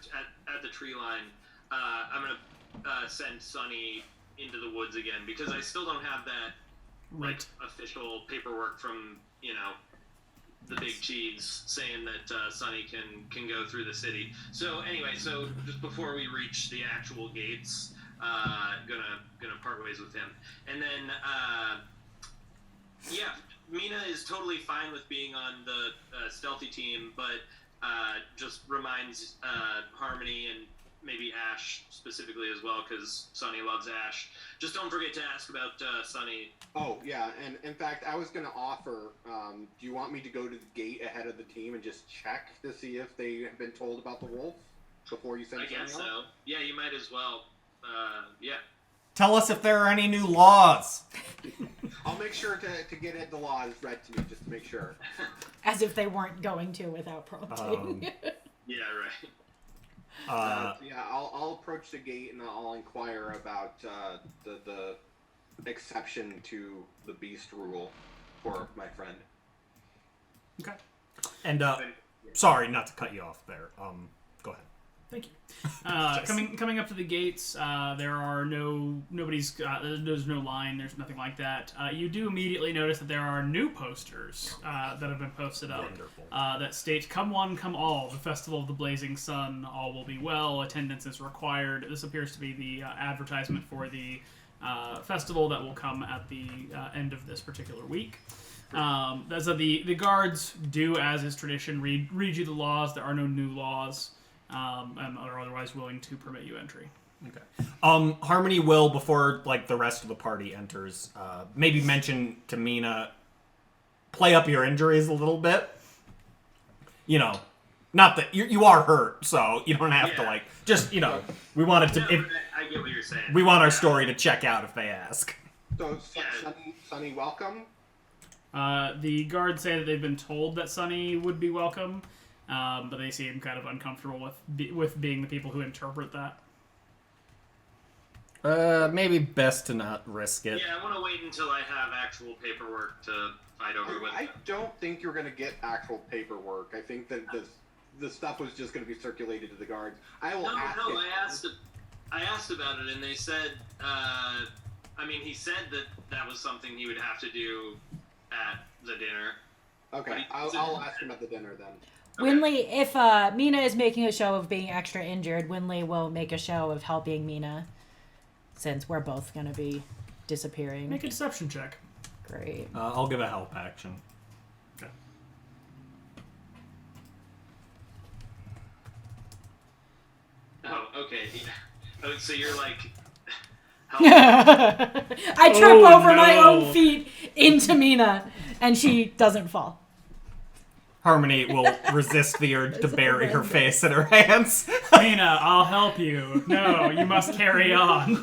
at the tree line, I'm gonna send Sunny into the woods again because I still don't have that like Right. official paperwork from the big cheese saying that Sunny can go through the city. So anyway, so just before we reach the actual gates, gonna part ways with him, and then yeah, Mina is totally fine with being on the stealthy team, but just reminds Harmony and maybe Ash specifically as well, because Sunny loves Ash. Just don't forget to ask about Sunny. Oh, yeah, and in fact, I was going to offer, do you want me to go to the gate ahead of the team and just check to see if they have been told about the wolf before you send I guess Sunny off? so. Yeah, you might as well. Yeah. Tell us if there are any new laws. I'll make sure to get the laws read to me, just to make sure. As if they weren't going to without prompting. Yeah, right. Yeah, I'll approach the gate and I'll inquire about the exception to the beast rule for my friend. Okay. And sorry, not to cut you off there. Go ahead. Thank you. Coming up to the gates, there are there's no line, there's nothing like that. You do immediately notice that there are new posters that have been posted up that state, "Come one, come all, the Festival of the Blazing Sun, all will be well, attendance is required." This appears to be the advertisement for the festival that will come at the end of this particular week. So the guards do, as is tradition, read you the laws. There are no new laws. And are otherwise willing to permit you entry. Okay. Harmony will, before like the rest of the party enters, maybe mention to Mina, play up your injuries a little bit. You know, not that you are hurt, so you don't have to like just we want it to. I get what you're saying. We want our story to check out if they ask. So, Sunny, welcome. The guards say that they've been told that Sunny would be welcome. But they seem kind of uncomfortable with being the people who interpret that. Maybe best to not risk it. Yeah, I want to wait until I have actual paperwork to fight over with. I don't think you're going to get actual paperwork. I think that the stuff was just going to be circulated to the guards. I will ask. No, I asked about it, and they said, he said that was something he would have to do at the dinner. Okay, I'll ask him at the dinner then. Winley, if Mina is making a show of being extra injured, Winley will make a show of helping Mina, since we're both going to be disappearing. Make a deception check. Great. I'll give a help action. Okay. Oh, okay. Oh, so you're like... I trip over my no. own feet into Mina, and she doesn't fall. Harmony will resist the urge to bury her face in her hands. Mina, I'll help you. No, you must carry on.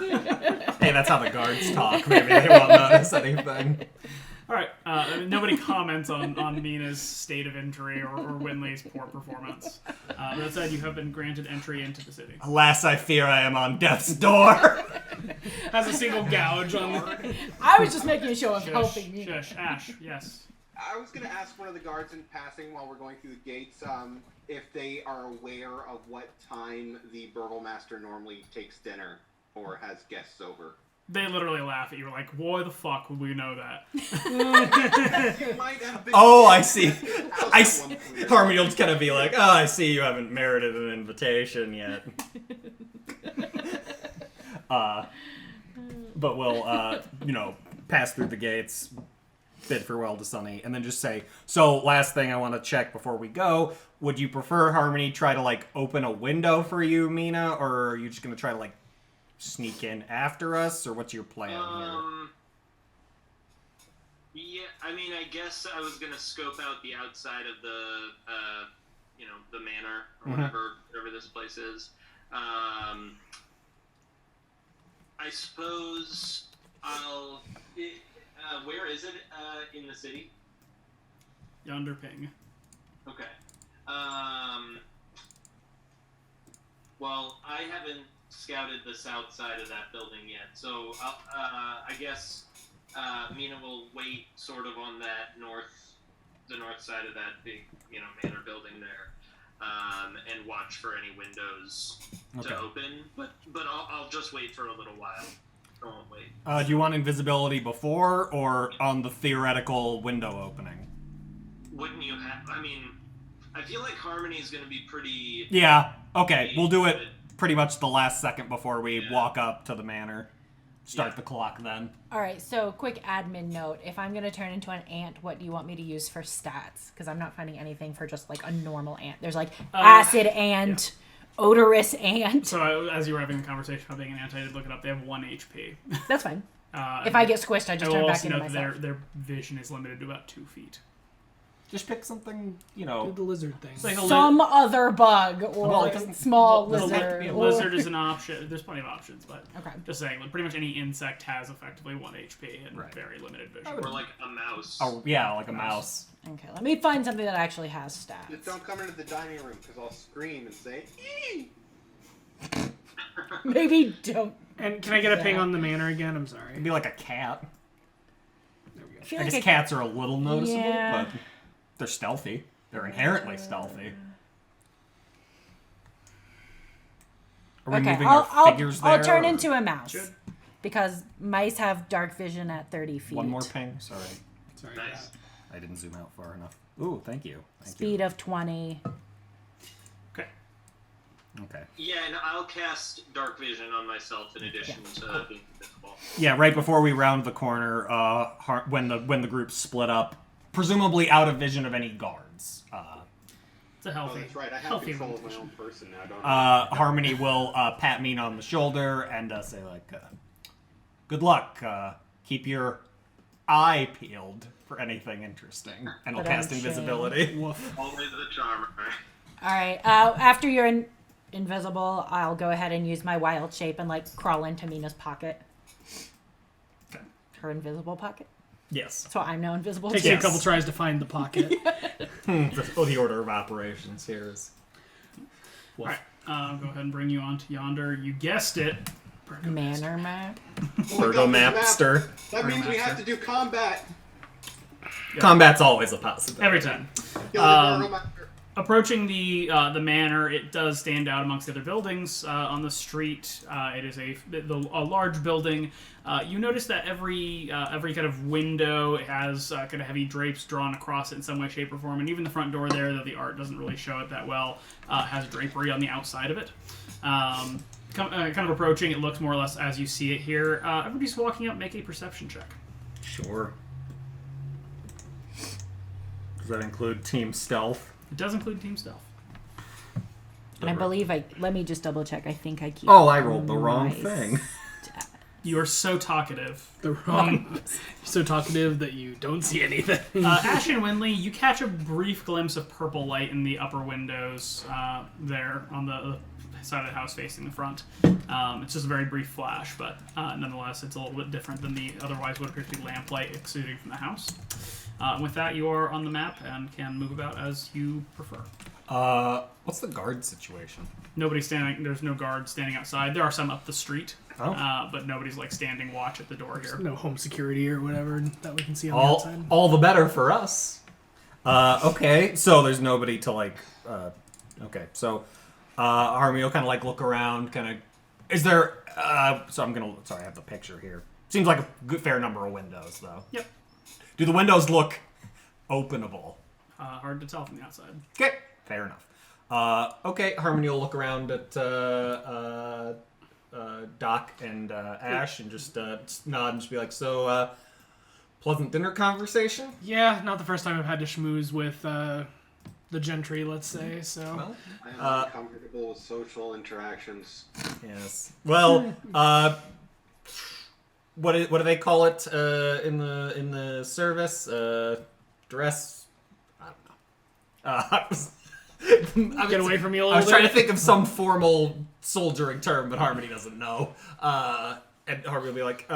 Hey, that's how the guards talk. Maybe they won't notice anything. All right. Nobody comments on Mina's state of injury or Winley's poor performance. That said, you have been granted entry into the city. Alas, I fear I am on death's door. Has a single gouge on the... I was just making a show of Shush, helping me. shush, Ash. Yes. I was going to ask one of the guards in passing while we're going through the gates if they are aware of what time the burgomaster normally takes dinner or has guests over. They literally laugh at you. Like, why the fuck would we know that? You might have been I see. one point. Harmony will just kind of be like, I see you haven't merited an invitation yet. But we'll, pass through the gates, bid farewell to Sunny, and then just say, so last thing I want to check before we go, would you prefer Harmony try to, open a window for you, Mina, or are you just going to try to, sneak in after us, or what's your plan here? Yeah, I mean, I guess I was gonna scope out the outside of the, the manor or whatever this place is. I suppose I'll. Where is it in the city? Yonder ping. Okay. Well, I haven't scouted the south side of that building yet, so I guess Mina will wait sort of on that the north side of that big, manor building there, and watch for any windows to open. But I'll just wait for a little while. I won't wait. Do you want invisibility before or on the theoretical window opening? Wouldn't you have? I mean, I feel like Harmony is going to be pretty. Yeah. Okay, we'll do it pretty much the last second before we walk up to the manor. Start the clock then. All right, so quick admin note. If I'm going to turn into an ant, what do you want me to use for stats? Because I'm not finding anything for just a normal ant. There's acid ant, odorous ant. So as you were having the conversation about being an ant, I did look it up. They have 1 HP. That's fine. If I get squished, I just turn back into myself. Their vision is limited to about 2 feet. Just pick something, Do the lizard thing. Some other bug or small lizard. Lizard is an option. There's plenty of options, but Okay. just saying, pretty much any insect has effectively 1 HP and very limited vision. Or like a mouse. Oh, yeah, like a mouse. Okay, let me find something that actually has stats. Just don't come into the dining room because I'll scream and say, "Ee!" Maybe don't. And can I get a ping on the manor again? I'm sorry. It'd be like a cat. There we go. feel I like guess cats are a little noticeable, Yeah. but they're stealthy. They're inherently stealthy. Are we moving our figures there? I'll turn or- into a mouse. Should. Because mice have dark vision at 30 feet. One more ping. Sorry. Sorry. Nice. I didn't zoom out far enough. Ooh, thank you. Speed of 20. Okay. Okay. Yeah, and I'll cast Dark Vision on myself in addition to being invisible. Yeah, right before we round the corner, when the group split up, presumably out of vision of any guards, It's a Oh, healthy. that's right. I have healthy control of my limitation. own person now, don't I? Harmony will pat Mina on the shoulder and say good luck. Keep your eye peeled for anything interesting, and will But cast I'm invisibility. Woof. Always the charmer. All right. After you're invisible, I'll go ahead and use my wild shape and crawl into Mina's pocket. Okay. Her invisible pocket. Yes. So I'm now invisible. Takes too. you a couple tries to find the pocket. The order of operations here is. All right. I'll go ahead and bring you onto yonder. You guessed it. Manor map. Burgomapster. That means we have to do combat. Combat's always a possibility. Every time. Kill the burgomaster. Approaching the manor, it does stand out amongst the other buildings on the street. It is a large building. You notice that every kind of window has kind of heavy drapes drawn across it in some way, shape, or form, and even the front door there, though the art doesn't really show it that well, has drapery on the outside of it. Kind of approaching, it looks more or less as you see it here. Everybody's walking up. Make a perception check. Sure. Does that include team stealth? It does include team stealth. And I believe let me just double check. I think I keep. Oh, I rolled the wrong my thing. You are so talkative. The wrong. You're so talkative that you don't see anything. Ash and Winley, you catch a brief glimpse of purple light in the upper windows there on the side of the house facing the front. It's just a very brief flash, but nonetheless, it's a little bit different than the otherwise would appear to be lamplight exuding from the house. With that, you are on the map and can move about as you prefer. What's the guard situation? Nobody's standing. There's no guards standing outside. There are some up the street, Oh. but nobody's like standing watch at the door here. No home security or whatever that we can see on the outside. All the better for us. Okay, so there's nobody to like. Okay, so Harmony will kind of like look around. Kind of, is there? So I'm gonna. Sorry, I have the picture here. Seems like a good, fair number of windows, though. Yep. Do the windows look openable? Hard to tell from the outside. Okay, fair enough. Okay, Harmony will look around at Doc and Ash and just nod and just be like, so, pleasant dinner conversation? Yeah, not the first time I've had to schmooze with the gentry, let's say, so... Well, I am comfortable with social interactions. yes. Well, what do they call it in the service? Dress? I don't know. Get away from me a little I was bit. trying to think of some formal soldiering term, but Harmony doesn't know. And Harmony will be like,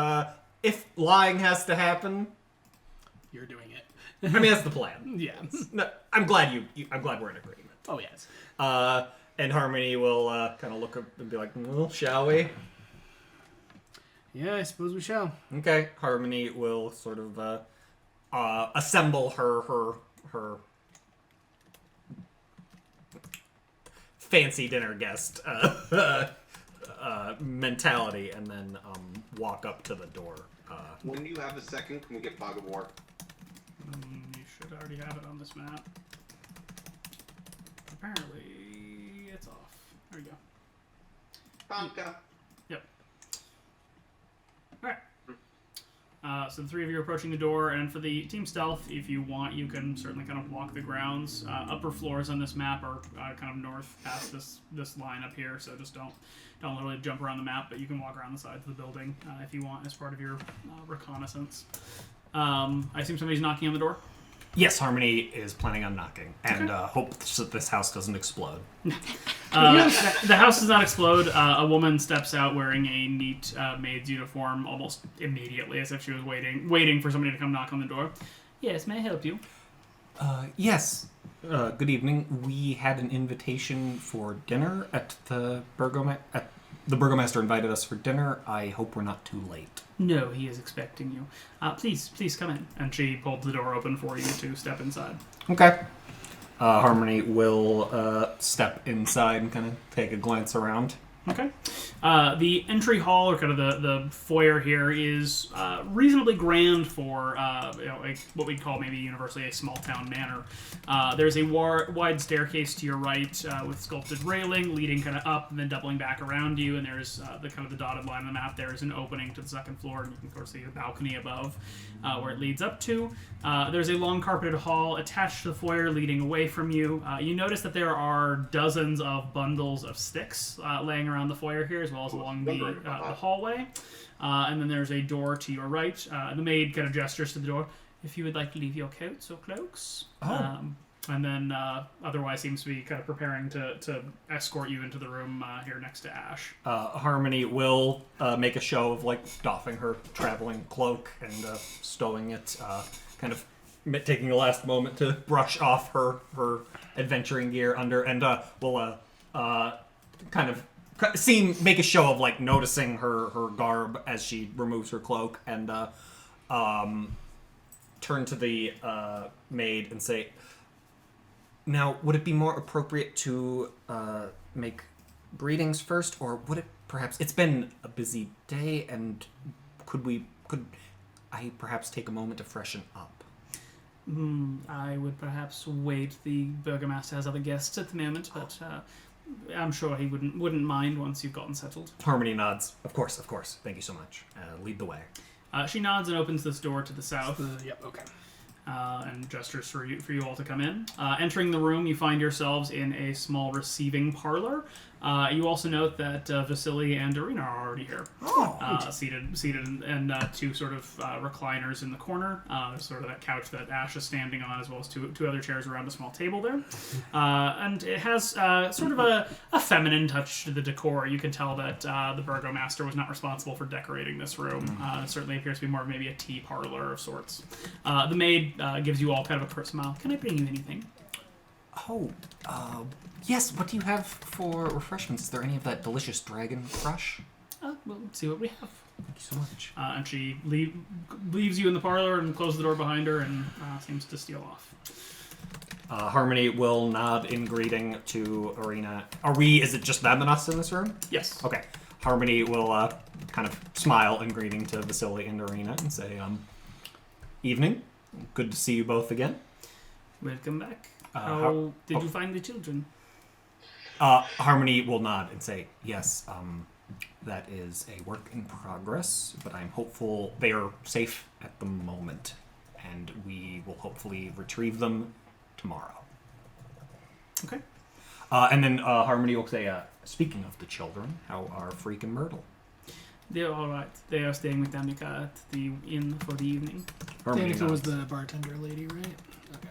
if lying has to happen, You're doing it. I mean that's the plan. Yeah. No, I'm glad I'm glad we're in agreement. Oh, yes. And Harmony will kind of look up and be like, well, shall we? Yeah, I suppose we shall. Okay. Harmony will sort of assemble her fancy dinner guest mentality, and then walk up to the door. When you have a second, can we get Fog of War? You should already have it on this map. Apparently, it's off. There we go. Banka. Yep. Alright. So the three of you are approaching the door, and for the team stealth, if you want, you can certainly kind of walk the grounds. Upper floors on this map are kind of north past this line up here, so just don't literally jump around the map, but you can walk around the sides of the building if you want as part of your reconnaissance. I assume somebody's knocking on the door? Yes, Harmony is planning on knocking, and hopes that this house doesn't explode. The house does not explode. A woman steps out wearing a neat maid's uniform almost immediately, as if she was waiting for somebody to come knock on the door. Yes, may I help you? Yes. Good evening. We had an invitation for dinner at the burgomaster. The burgomaster invited us for dinner. I hope we're not too late. No, he is expecting you. Please come in. And she pulled the door open for you to step inside. Okay. Harmony will step inside and kind of take a glance around. Okay. The entry hall, or kind of the foyer here, is reasonably grand for like what we'd call maybe universally a small town manor. There's a wide staircase to your right with sculpted railing leading kind of up and then doubling back around you, and there's the kind of the dotted line on the map. There is an opening to the second floor, and you can of course see the balcony above where it leads up to. There's a long carpeted hall attached to the foyer leading away from you. You notice that there are dozens of bundles of sticks laying around the foyer here, as well as along the hallway. And then there's a door to your right. The maid kind of gestures to the door. If you would like to leave your coats or cloaks. And then otherwise seems to be kind of preparing to escort you into the room here next to Ash. Harmony will make a show of like doffing her traveling cloak and stowing it, kind of taking a last moment to brush off her adventuring gear under, and will kind of make a show of like noticing her garb as she removes her cloak, and turn to the maid and say, now, would it be more appropriate to make greetings first, or would it perhaps... It's been a busy day, and could I perhaps take a moment to freshen up? I would perhaps wait. The burgomaster has other guests at the moment, but I'm sure he wouldn't mind once you've gotten settled. Harmony nods. Of course. Thank you so much. Lead the way. She nods and opens this door to the south. Yep, okay. And gestures for you all to come in. Entering the room, you find yourselves in a small receiving parlor. You also note that Vasily and Irina are already here, seated in two sort of recliners in the corner. There's sort of that couch that Ash is standing on, as well as two other chairs around a small table there. And it has sort of a feminine touch to the decor. You can tell that the burgomaster was not responsible for decorating this room. It certainly appears to be more of maybe a tea parlor of sorts. The maid gives you all kind of a curt smile. Can I bring you anything? Oh, yes, what do you have for refreshments? Is there any of that delicious dragon crush? Well, let's see what we have. Thank you so much. And she leaves you in the parlor and closes the door behind her and seems to steal off. Harmony will nod in greeting to Irina. Is it just them and us in this room? Yes. Okay. Harmony will kind of smile in greeting to Vasily and Irina and say, evening. Good to see you both again. Welcome back. How did you find the children? Harmony will nod and say, yes, that is a work in progress, but I'm hopeful they are safe at the moment, and we will hopefully retrieve them tomorrow. Okay. And then Harmony will say, speaking of the children, how are Freak and Myrtle? They're all right. They are staying with Danica at the inn for the evening. Harmony Danica was nods. the bartender lady, right? Okay.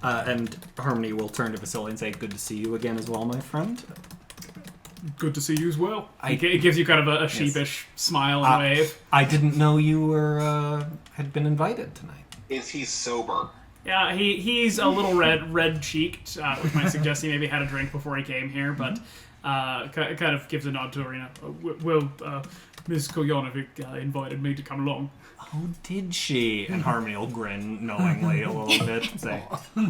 And Harmony will turn to Vasily and say, good to see you again as well, my friend. Good to see you as well. It gives you kind of a sheepish smile and wave. I didn't know you were had been invited tonight. Is he sober? Yeah, he's a little red-cheeked, which might suggest he maybe had a drink before he came here, but kind of gives a nod to Irina. Ms. Koyanovic invited me to come along. Oh, did she? And Harmony will grin knowingly a little bit and say,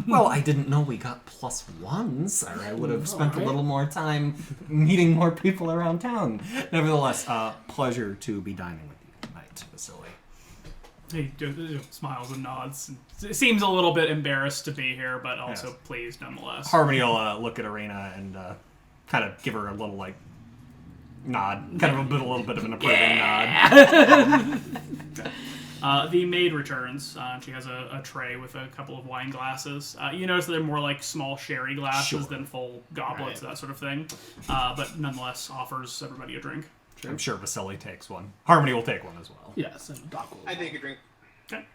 well, I didn't know we got +1s, or I would have spent a little more time meeting more people around town. Nevertheless, pleasure to be dining with you tonight, Vasily. He just smiles and nods. It seems a little bit embarrassed to be here, but also pleased nonetheless. Harmony will look at Irina and kind of give her a little, nod. Kind of a little bit of an approving nod. The maid returns. She has a tray with a couple of wine glasses. You notice that they're more like small sherry glasses than full goblets, that sort of thing. But nonetheless offers everybody a drink. I'm sure Vasily takes one. Harmony will take one as well. Yes, and Doc will. I take a drink. Okay.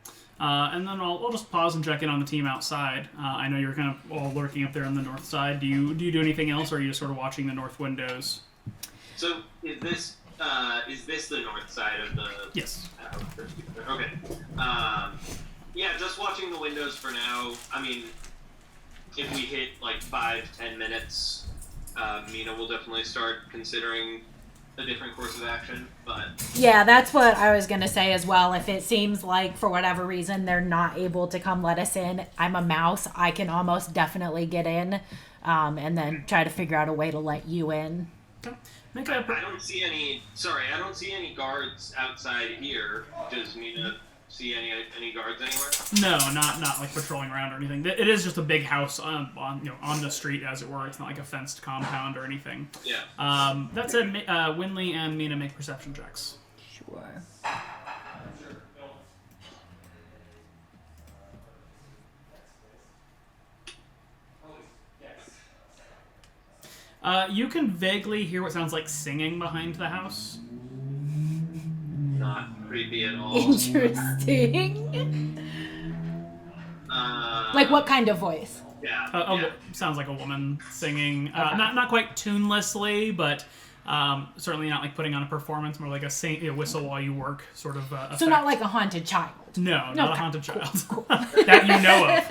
And then I'll just pause and check in on the team outside. I know you're kind of all lurking up there on the north side. Do you do anything else, or are you just sort of watching the north windows? So is this the north side of the? Yes. Okay. Yeah, just watching the windows for now. I mean, if we hit 5-10 minutes, Mina will definitely start considering a different course of action. But yeah, that's what I was gonna say as well. If it seems like for whatever reason they're not able to come let us in, I'm a mouse. I can almost definitely get in, and then try to figure out a way to let you in. Okay. I don't see any guards outside here. Does Mina see any guards anywhere? No, not patrolling around or anything. It is just a big house on the street, as it were. It's not like a fenced compound or anything. Yeah. That said, Winley and Mina make perception checks. Sure. You can vaguely hear what sounds like singing behind the house. Not creepy at all. Interesting. Like what kind of voice? Yeah. Sounds like a woman singing. Not quite tunelessly, but certainly not like putting on a performance. More like a whistle while you work sort of. So not like a haunted child. No, not a Okay. haunted child Cool. that you know of.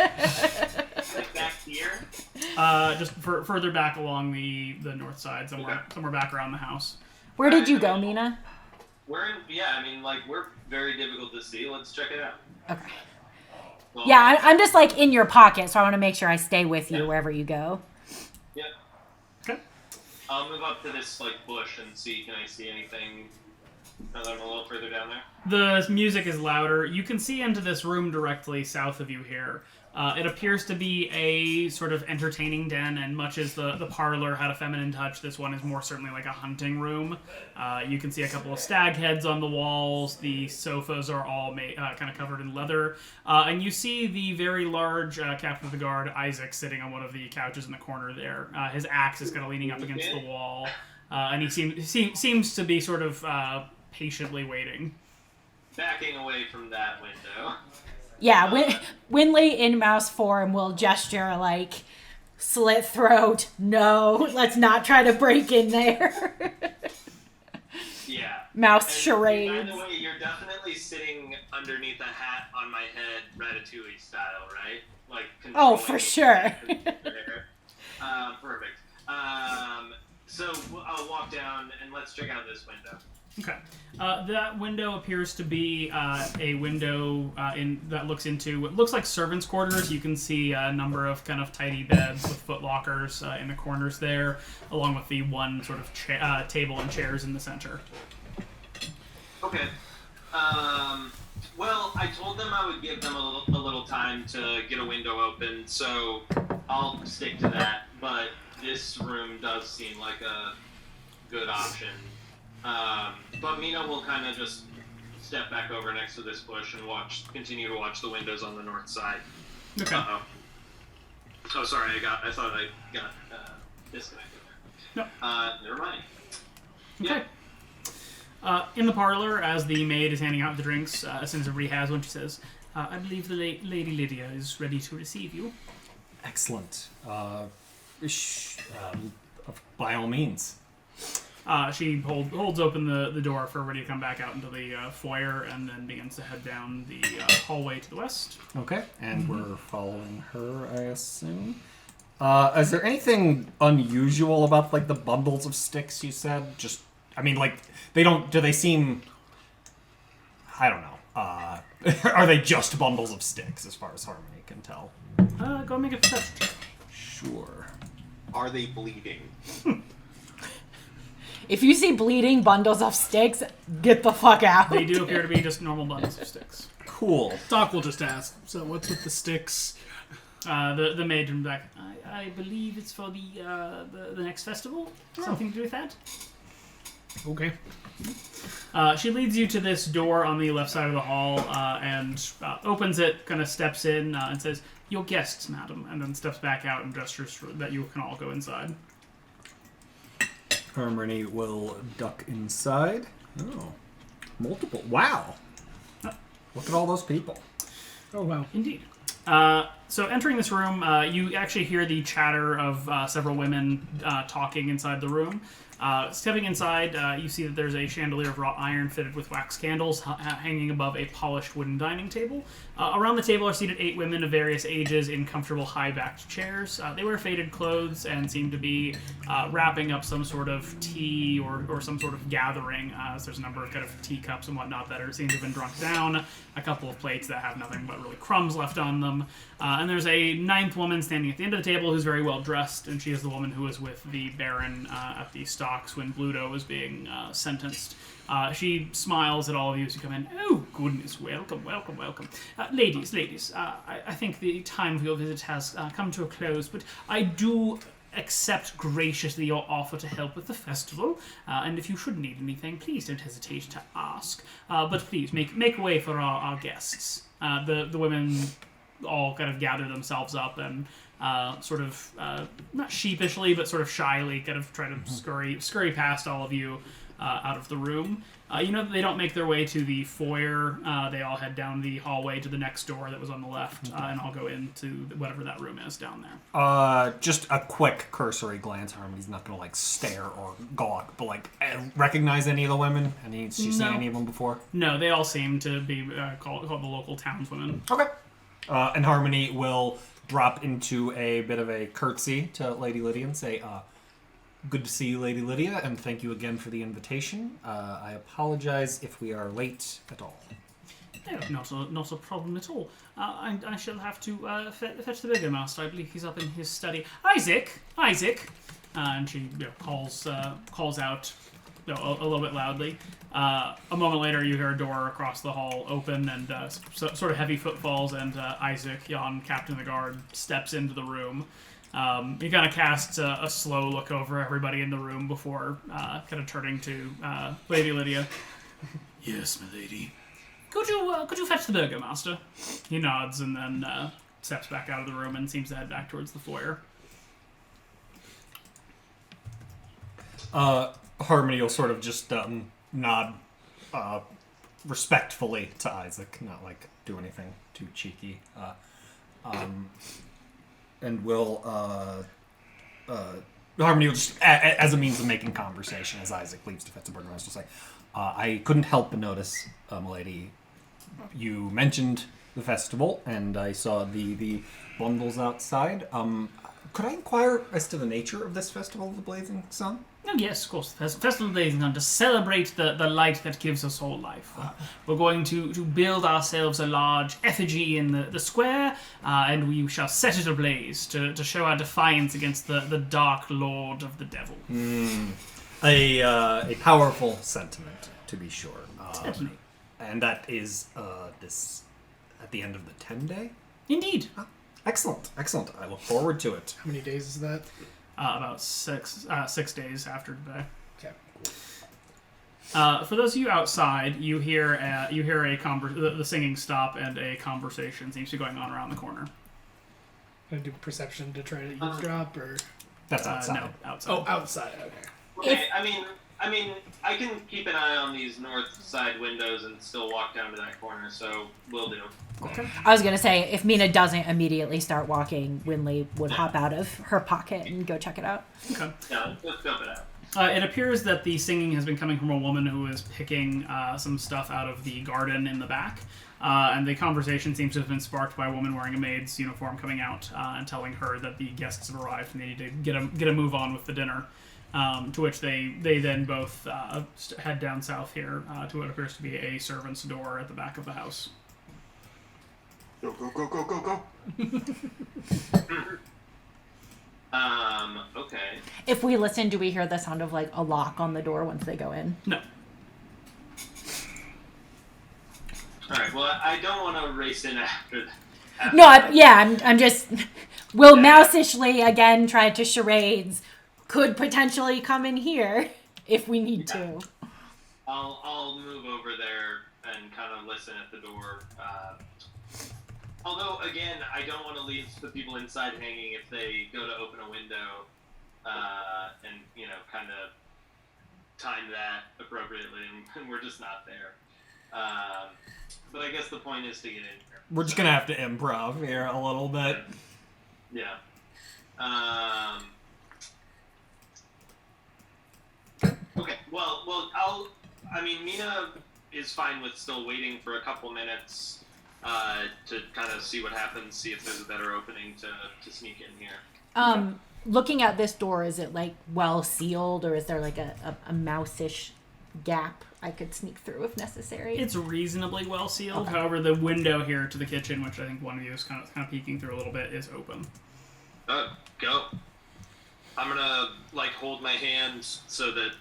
Like back here? Just further back along the north side, somewhere back around the house. Where did you go, Mina? We're very difficult to see. Let's check it out. Okay. Well, Yeah, I'm just in your pocket, so I want to make sure I stay with you wherever you go. Yeah. Okay. I'll move up to this bush and see. Can I see anything? Now that I'm a little further down there. The music is louder. You can see into this room directly south of you here. It appears to be a sort of entertaining den, and much as the parlor had a feminine touch, this one is more certainly like a hunting room. You can see a couple of stag heads on the walls. The sofas are all kind of covered in leather. And you see the very large captain of the guard, Isaac, sitting on one of the couches in the corner there. His axe is kind of leaning up against the wall. And he seems to be sort of patiently waiting. Backing away from that window. Yeah, Winley in mouse form will gesture like slit throat. No, let's not try to break in there. Yeah. Mouse And charades. by the way, you're definitely sitting underneath a hat on my head, Ratatouille style, right? Like. Oh, for sure. Perfect. So I'll walk down and let's check out this window. Okay. That window appears to be a window that looks into what looks like servants' quarters. You can see a number of kind of tidy beds with foot lockers in the corners there, along with the one sort of table and chairs in the center. Okay. Well, I told them I would give them a little time to get a window open, so I'll stick to that. But this room does seem like a good option. But Mina will kind of just step back over next to this bush and continue to watch the windows on the north side. Okay. Uh-oh. Oh, sorry, I thought I got disconnected there. No. Never mind. Okay. In the parlor, as the maid is handing out the drinks, as soon as everybody has one, she says, I believe the Lady Lydia is ready to receive you. Excellent. By all means. She holds open the door for everybody to come back out into the foyer, and then begins to head down the hallway to the west. Okay, and we're following her, I assume. Is there anything unusual about, like, the bundles of sticks you said? Just, I mean, like, do they seem, I don't know, are they just bundles of sticks, as far as Harmony can tell? Go and make a perception check. Sure. Are they bleeding? If you see bleeding bundles of sticks, get the fuck out. They do appear to be just normal bundles of sticks. Cool. Doc will just ask, so what's with the sticks? The maid comes back. I believe it's for the next festival. Something to do with that. Okay. She leads you to this door on the left side of the hall and opens it, kind of steps in and says, "Your guests, madam," and then steps back out and gestures that you can all go inside. Harmony will duck inside. Oh. Multiple. Wow. Look at all those people. Oh, wow. Indeed. So entering this room, you actually hear the chatter of several women talking inside the room. Stepping inside, you see that there's a chandelier of wrought iron fitted with wax candles hanging above a polished wooden dining table. Around the table are seated 8 women of various ages in comfortable high-backed chairs. They wear faded clothes and seem to be wrapping up some sort of tea or some sort of gathering. So there's a number of kind of teacups and whatnot that seem to have been drunk down. A couple of plates that have nothing but really crumbs left on them. And there's a 9th woman standing at the end of the table who's very well dressed, and she is the woman who was with the Baron at the stocks when Bluto was being sentenced. She smiles at all of you as you come in. Oh, goodness, welcome. Ladies, I think the time of your visit has come to a close, but I do accept graciously your offer to help with the festival, and if you should need anything, please don't hesitate to ask. But please, make way for our guests. The women all kind of gather themselves up and sort of, not sheepishly, but sort of shyly kind of try to scurry past all of you out of the room. You know that they don't make their way to the foyer. They all head down the hallway to the next door that was on the left, and I'll go into whatever that room is down there. Just a quick cursory glance. Harmony's not gonna, like, stare or gawk, but, like, recognize any of the women? She's seen any of them before? No, they all seem to be called the local townswomen. Okay. And Harmony will drop into a bit of a curtsy to Lady Lydia and say, good to see you, Lady Lydia, and thank you again for the invitation. I apologize if we are late at all. No, not a problem at all. I shall have to fetch the burgomaster. I believe he's up in his study. Isaac! And she calls out, a little bit loudly. A moment later, you hear a door across the hall open, and sort of heavy footfalls, and Isaac, yon captain of the guard, steps into the room. He kind of casts a slow look over everybody in the room before kind of turning to Lady Lydia. Yes, my lady. Could you fetch the burgomaster? He nods and then steps back out of the room and seems to head back towards the foyer. Harmony will sort of just nod respectfully to Isaac, not like do anything too cheeky, and will Harmony will just as a means of making conversation as Isaac leaves to fetch the burgomaster, say, I couldn't help but notice, milady, you mentioned the festival, and I saw the bundles outside. Could I inquire as to the nature of this Festival of the Blazing Sun? Oh, yes, of course. Festival of the Blazing Sun, to celebrate the light that gives us all life. We're going to build ourselves a large effigy in the square, and we shall set it ablaze to show our defiance against the dark lord of the devil. A powerful sentiment, to be sure. Certainly. And that is this at the end of the 10-day? Indeed. Excellent. I look forward to it. How many days is that? About 6 days after today. Okay. For those of you outside, you hear the singing stop, and a conversation seems to be going on around the corner. Gonna do perception to try to eavesdrop, or That's outside. No, outside. oh, outside. Okay. Okay, I mean, I can keep an eye on these north side windows and still walk down to that corner, so we'll do. Okay. I was gonna say, if Mina doesn't immediately start walking, Winley would hop out of her pocket and go check it out. Okay. Yeah, let's scope it out. It appears that the singing has been coming from a woman who is picking some stuff out of the garden in the back. And the conversation seems to have been sparked by a woman wearing a maid's uniform coming out and telling her that the guests have arrived and they need to get a move on with the dinner. To which they then both head down south here to what appears to be a servant's door at the back of the house. Go, go, go, go, go, go. Okay. If we listen, do we hear the sound of like a lock on the door once they go in? No. Alright, well, I don't want to race in after that. No, I'm just. Will Mousishly again try to charades? Could potentially come in here if we need to. I'll move over there and kind of listen at the door. Although, again, I don't want to leave the people inside hanging if they go to open a window and, kind of time that appropriately, and we're just not there. But I guess the point is to get in here. We're just gonna have to improv here a little bit. Yeah. Okay. Well, Mina is fine with still waiting for a couple minutes to kind of see what happens, see if there's a better opening to sneak in here. Looking at this door, is it like well sealed, or is there like a mouse-ish gap I could sneak through if necessary? It's reasonably well sealed. Okay. However, the window here to the kitchen, which I think one of you is kind of peeking through a little bit, is open. Go. I'm gonna hold my hands so that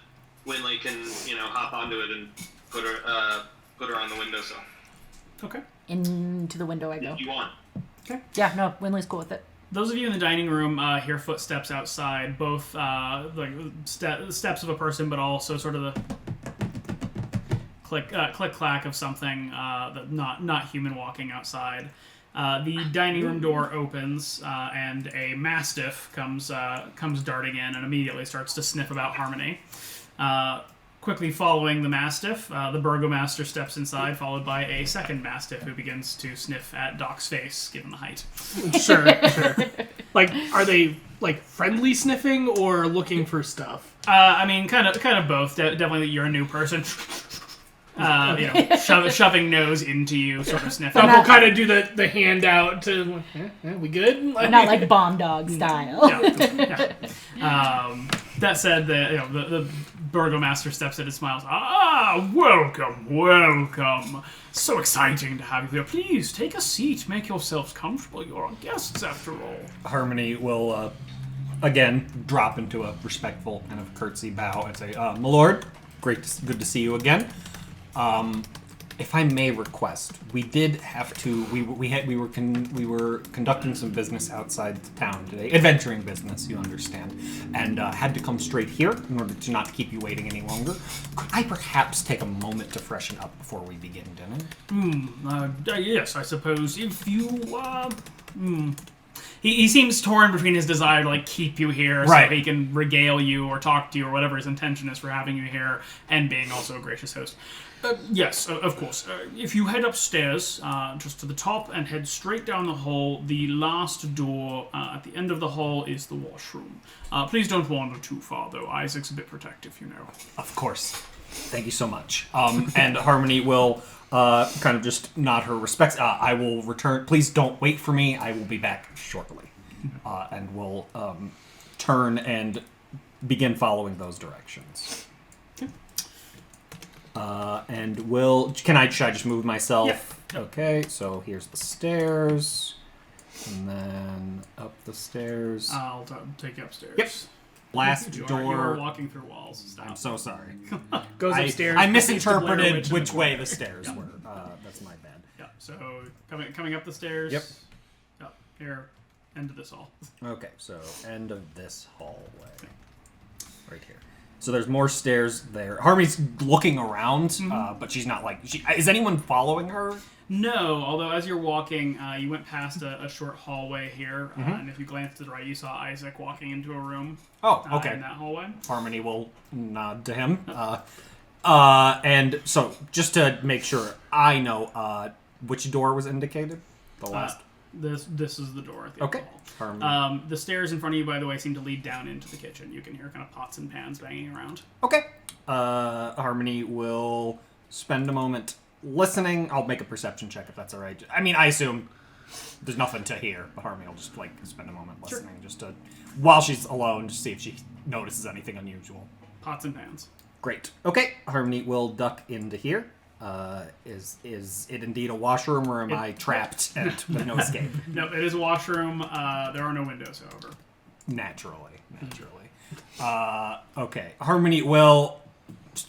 Winley can hop onto it and put her on the windowsill. Okay. Into the window I go. If you want. Okay. Yeah, no, Winley's cool with it. Those of you in the dining room hear footsteps outside, both steps of a person, but also sort of the click-clack of something that not human walking outside. The dining room door opens, and a mastiff comes darting in and immediately starts to sniff about Harmony. Quickly following the mastiff, the burgomaster steps inside, followed by a second mastiff who begins to sniff at Doc's face, given the height. Sure. Are they friendly sniffing or looking for stuff? Kind of both. Definitely, you're a new person. Shoving nose into you, sort of sniffing. We'll kind of do the hand out to, we good? Not like bomb dog style. Yeah. That said, the burgomaster steps in and smiles. Welcome. So exciting to have you here. Please, take a seat. Make yourselves comfortable. You're our guests, after all. Harmony will, again, drop into a respectful kind of curtsy bow and say, my lord, good to see you again. If I may request, we did have to. We were conducting some business outside the town today, adventuring business, you understand, and had to come straight here in order to not keep you waiting any longer. Could I perhaps take a moment to freshen up before we begin dinner? Yes, I suppose if you. He seems torn between his desire to keep you here right. so he can regale you or talk to you or whatever his intention is for having you here, and being also a gracious host. Yes, of course. If you head upstairs, just to the top, and head straight down the hall, the last door at the end of the hall is the washroom. Please don't wander too far, though. Isaac's a bit protective, you know. Of course. Thank you so much. And Harmony will kind of just nod her respects. I will return. Please don't wait for me. I will be back shortly. And we'll turn and begin following those directions. And should I just move myself? Yeah. Okay, so here's the stairs, and then up the stairs. I'll take you upstairs. Yep. Last You door. are walking through walls. Stop. I'm so sorry. Goes upstairs. I proceeds to Blair misinterpreted Witch in which the way corner. the stairs were. That's my bad. Yeah, so coming up the stairs. Yep. Up here, end of this hall. Okay, so end of this hallway. Right here. So there's more stairs there. Harmony's looking around, but she's not is anyone following her? No, although as you're walking, you went past a short hallway here, and if you glance to the right, you saw Isaac walking into a room. Oh, okay. In that hallway. Harmony will nod to him. And so, just to make sure I know, which door was indicated? The last. This is the door at the Okay. end of the hall. Harmony. The stairs in front of you, by the way, seem to lead down into the kitchen. You can hear kind of pots and pans banging around. Okay. Harmony will spend a moment listening. I'll make a perception check if that's all right. I mean, I assume there's nothing to hear, but Harmony will just spend a moment listening, just to while she's alone, just see if she notices anything unusual. Pots and pans. Great. Okay. Harmony will duck into here. Is it indeed a washroom, or am I trapped and with no escape? No, it is a washroom. There are no windows, however. Naturally. Okay. Harmony will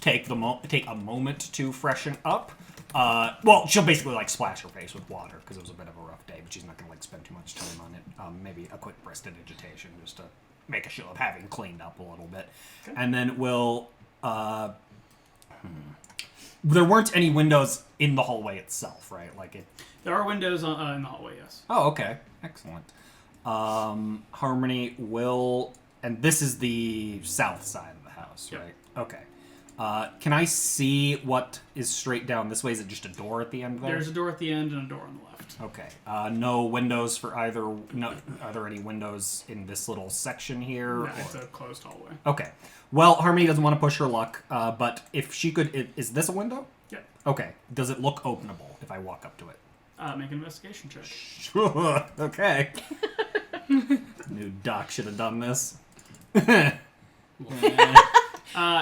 take a moment to freshen up. Well, she'll basically splash her face with water because it was a bit of a rough day, but she's not going to spend too much time on it. Maybe a quick prestidigitation just to make a show of having cleaned up a little bit, okay. And then we'll. There weren't any windows in the hallway itself, right? There are windows in the hallway, yes. Oh, okay. Excellent. Harmony will... And this is the south side of the house, yep. Right? Okay. Can I see what is straight down this way? Is it just a door at the end there? There's a door at the end and a door on the left. Okay. No windows for either... No. Are there any windows in this little section here? No, it's a closed hallway. Okay. Well, Harmony doesn't want to push her luck, but if she could... Is this a window? Yep. Okay. Does it look openable if I walk up to it? Make an investigation check. Sure. Okay. Knew Doc should have done this.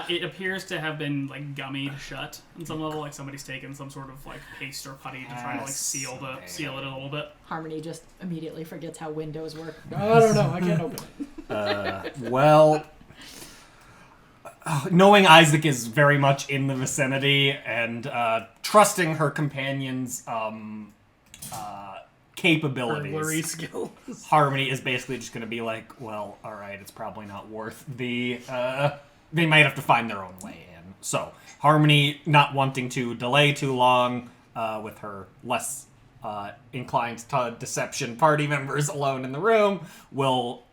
It appears to have been gummied shut on some level, somebody's taken some sort of paste or putty to try to seal it a little bit. Harmony just immediately forgets how windows work. I don't know. I can't open it. Well, knowing Isaac is very much in the vicinity and trusting her companion's capabilities, burglary skills. Harmony is basically just going to be well, all right, it's probably not worth the... they might have to find their own way in. So, Harmony, not wanting to delay too long with her less inclined to deception party members alone in the room, will,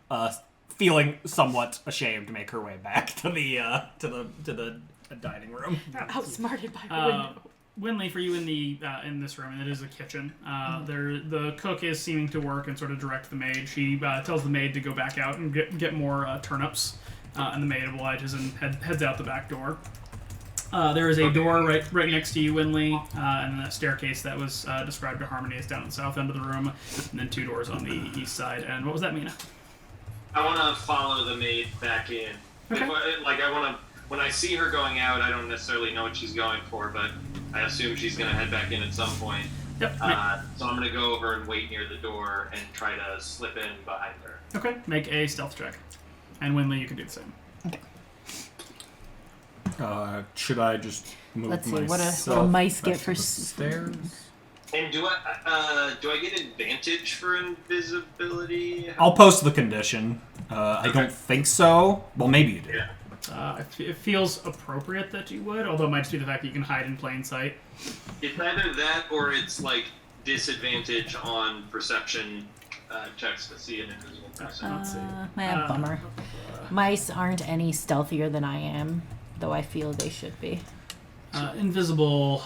feeling somewhat ashamed, make her way back to the dining room. Outsmarted by the window. Winley, for you in this room, and it is a kitchen. The cook is seeming to work and sort of direct the maid. She tells the maid to go back out and get more turnips, and the maid obliges and heads out the back door. There is a door right next to you, Winley, and a staircase that was described to Harmony as down at the south end of the room, and then 2 doors on the east side. And what was that, Mina? I want to follow the maid back in. Okay. I want to. When I see her going out, I don't necessarily know what she's going for, but I assume she's going to head back in at some point. Yep. So I'm going to go over and wait near the door and try to slip in behind her. Okay. Make a stealth check. And Winley, you can do the same. Okay. Should I just move Let's see, what myself do mice back get to for the stairs? And do I get advantage for invisibility? I'll post the condition. I don't think so. Well, maybe you do. Yeah. It feels appropriate that you would, although it might just be the fact that you can hide in plain sight. It's either that or it's like disadvantage on perception checks to see an invisible person. Let's see. Bummer. Mice aren't any stealthier than I am, though I feel they should be. Invisible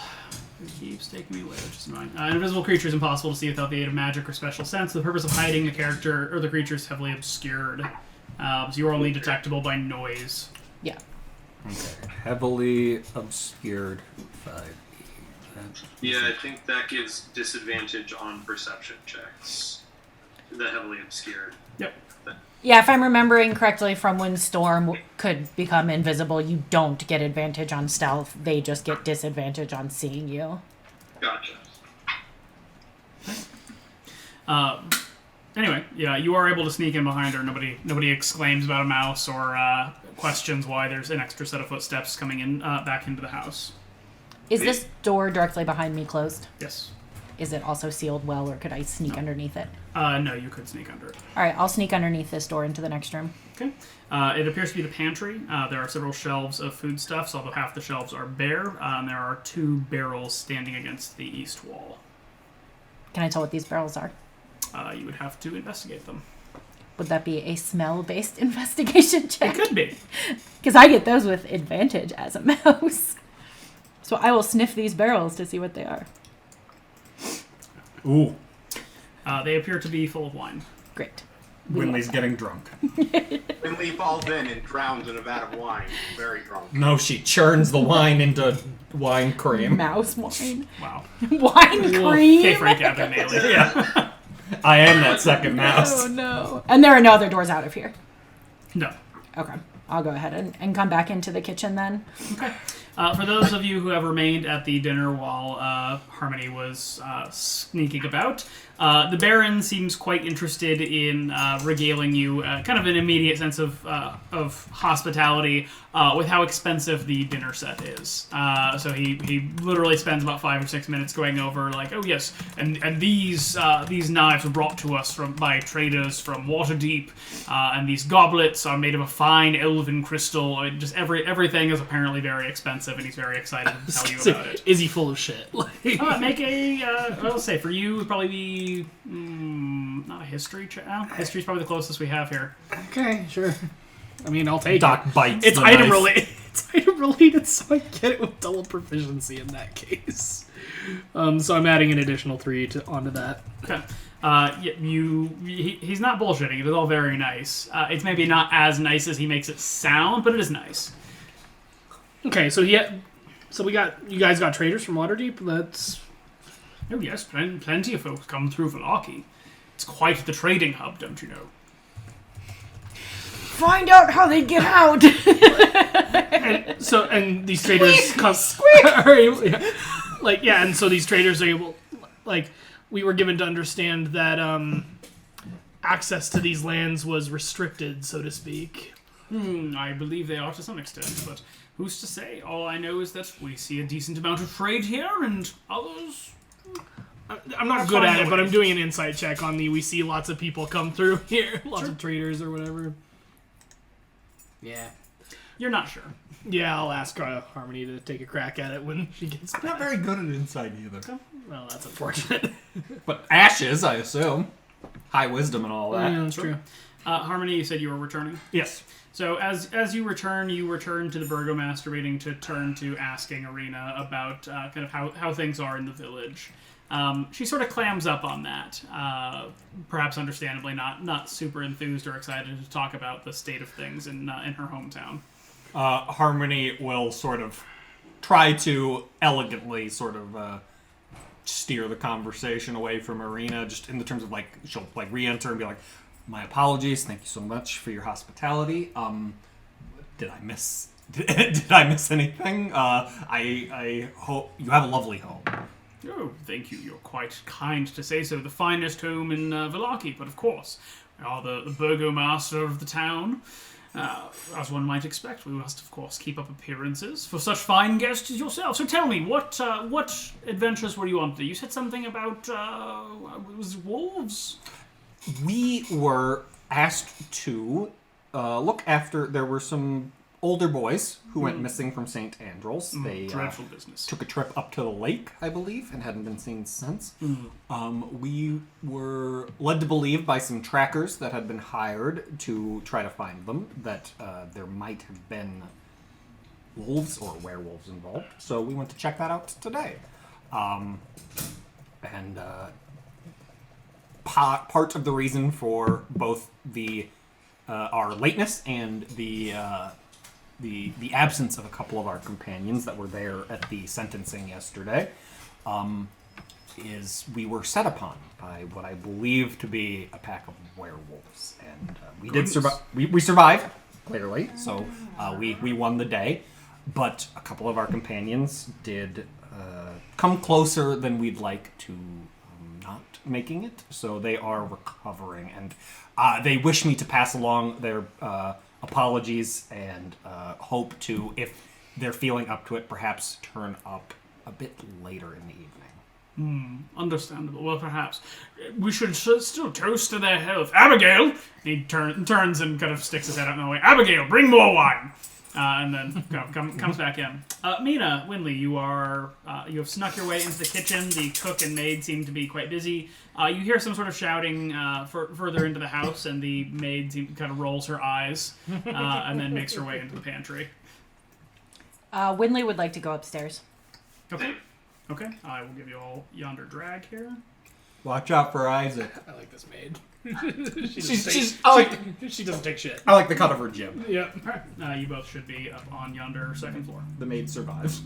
keeps taking me away, which is annoying. Invisible creature is impossible to see without the aid of magic or special sense. The purpose of hiding the character or the creature is heavily obscured. So you are only detectable by noise. Yeah. Okay. Heavily obscured 5e. Yeah, I think that gives disadvantage on perception checks. The heavily obscured. Yep. Yeah, if I'm remembering correctly from when Storm could become invisible, you don't get advantage on stealth. They just get disadvantage on seeing you. Gotcha. Anyway, yeah, you are able to sneak in behind her. Nobody exclaims about a mouse or questions why there's an extra set of footsteps coming in back into the house. Is this door directly behind me closed? Yes. Is it also sealed well, or could I sneak underneath it? No, you could sneak under it. All right, I'll sneak underneath this door into the next room. Okay. It appears to be the pantry. There are several shelves of foodstuffs, although half the shelves are bare, and there are 2 barrels standing against the east wall. Can I tell what these barrels are? You would have to investigate them. Would that be a smell-based investigation check? It could be. Because I get those with advantage as a mouse. So I will sniff these barrels to see what they are. Ooh. They appear to be full of wine. Great. Winley's getting drunk. Winley falls in and drowns in a vat of wine. Very drunk. No, she churns the wine into wine cream. Mouse wine. Wow. Wine cream? Okay, Frank Abagnale. Yeah. I am that second mouse. Oh, no. And there are no other doors out of here. No. Okay. I'll go ahead and come back into the kitchen then. Okay. For those of you who have remained at the dinner while Harmony was sneaking about, the Baron seems quite interested in regaling you kind of an immediate sense of hospitality with how expensive the dinner set is. So he literally spends about 5 or 6 minutes going over like, oh yes, and these knives were brought to us by traders from Waterdeep, and these goblets are made of a fine elven crystal. Just everything is apparently very expensive, and he's very excited to tell you about it. Is he full of shit? Make a, I'll say for you, it'd probably be not a history check. History's probably the closest we have here. Okay, sure. I mean, I'll take Doc it. bites It's the item knife. related. It's item related, so I get it with double proficiency in that case. So I'm adding an additional 3 onto that. Okay. He's not bullshitting. It is all very nice. It's maybe not as nice as he makes it sound, but it is nice. Okay, so you guys got traders from Waterdeep. That's Oh yes, plenty of folks come through Valaki. It's quite the trading hub, don't you know? Find out how they get out. and these traders come. And so these traders are able, we were given to understand that access to these lands was restricted, so to speak. I believe they are to some extent, but who's to say? All I know is that we see a decent amount of trade here, and others... I'm not good at it, but I'm doing an insight check on we see lots of people come through here. Lots of traders or whatever. Yeah. You're not sure. Yeah, I'll ask Harmony to take a crack at it when she gets back. Not very good at insight either. Well, that's unfortunate. But ashes, I assume. High wisdom and all that. Yeah, that's true. Harmony, you said you were returning? Yes. So as you return to the burgomaster meeting to turn to asking Arena about kind of how things are in the village. She sort of clams up on that, perhaps understandably not super enthused or excited to talk about the state of things in her hometown. Harmony will sort of try to elegantly sort of steer the conversation away from Arena, just in the terms of she'll re-enter and be like, "My apologies, thank you so much for your hospitality. Did I miss anything? I hope you have a lovely home." Oh, thank you. You're quite kind to say so. The finest home in Valaki, but of course, we are the burgomaster of the town. As one might expect, we must, of course, keep up appearances for such fine guests as yourself. So tell me, what adventures were you on today? You said something about, it was wolves? We were asked to look after... There were some older boys who went missing from St. Andrew's. They dreadful business. took a trip up to the lake, I believe, and hadn't been seen since. We were led to believe by some trackers that had been hired to try to find them that there might have been wolves or werewolves involved. So we went to check that out today. Part of the reason for both the our lateness and the absence of a couple of our companions that were there at the sentencing yesterday is we were set upon by what I believe to be a pack of werewolves, and we did survive. We survived, clearly, so we won the day, but a couple of our companions did come closer than we'd like to not making it, so they are recovering, and they wish me to pass along their apologies and hope to, if they're feeling up to it, perhaps turn up a bit later in the evening. Understandable. Well, perhaps we should still toast to their health. Abigail! He turns and kind of sticks his head out in the way. Abigail, bring more wine! And then comes back in. Mina, Winley, you have snuck your way into the kitchen. The cook and maid seem to be quite busy. You hear some sort of shouting further into the house, and the maid kind of rolls her eyes and then makes her way into the pantry. Winley would like to go upstairs. Okay. I will give you all yonder drag here. Watch out for Isaac. I like this maid. She doesn't take shit. I like the cut of her jib. Yeah. All right. You both should be up on yonder second floor. The maid survives.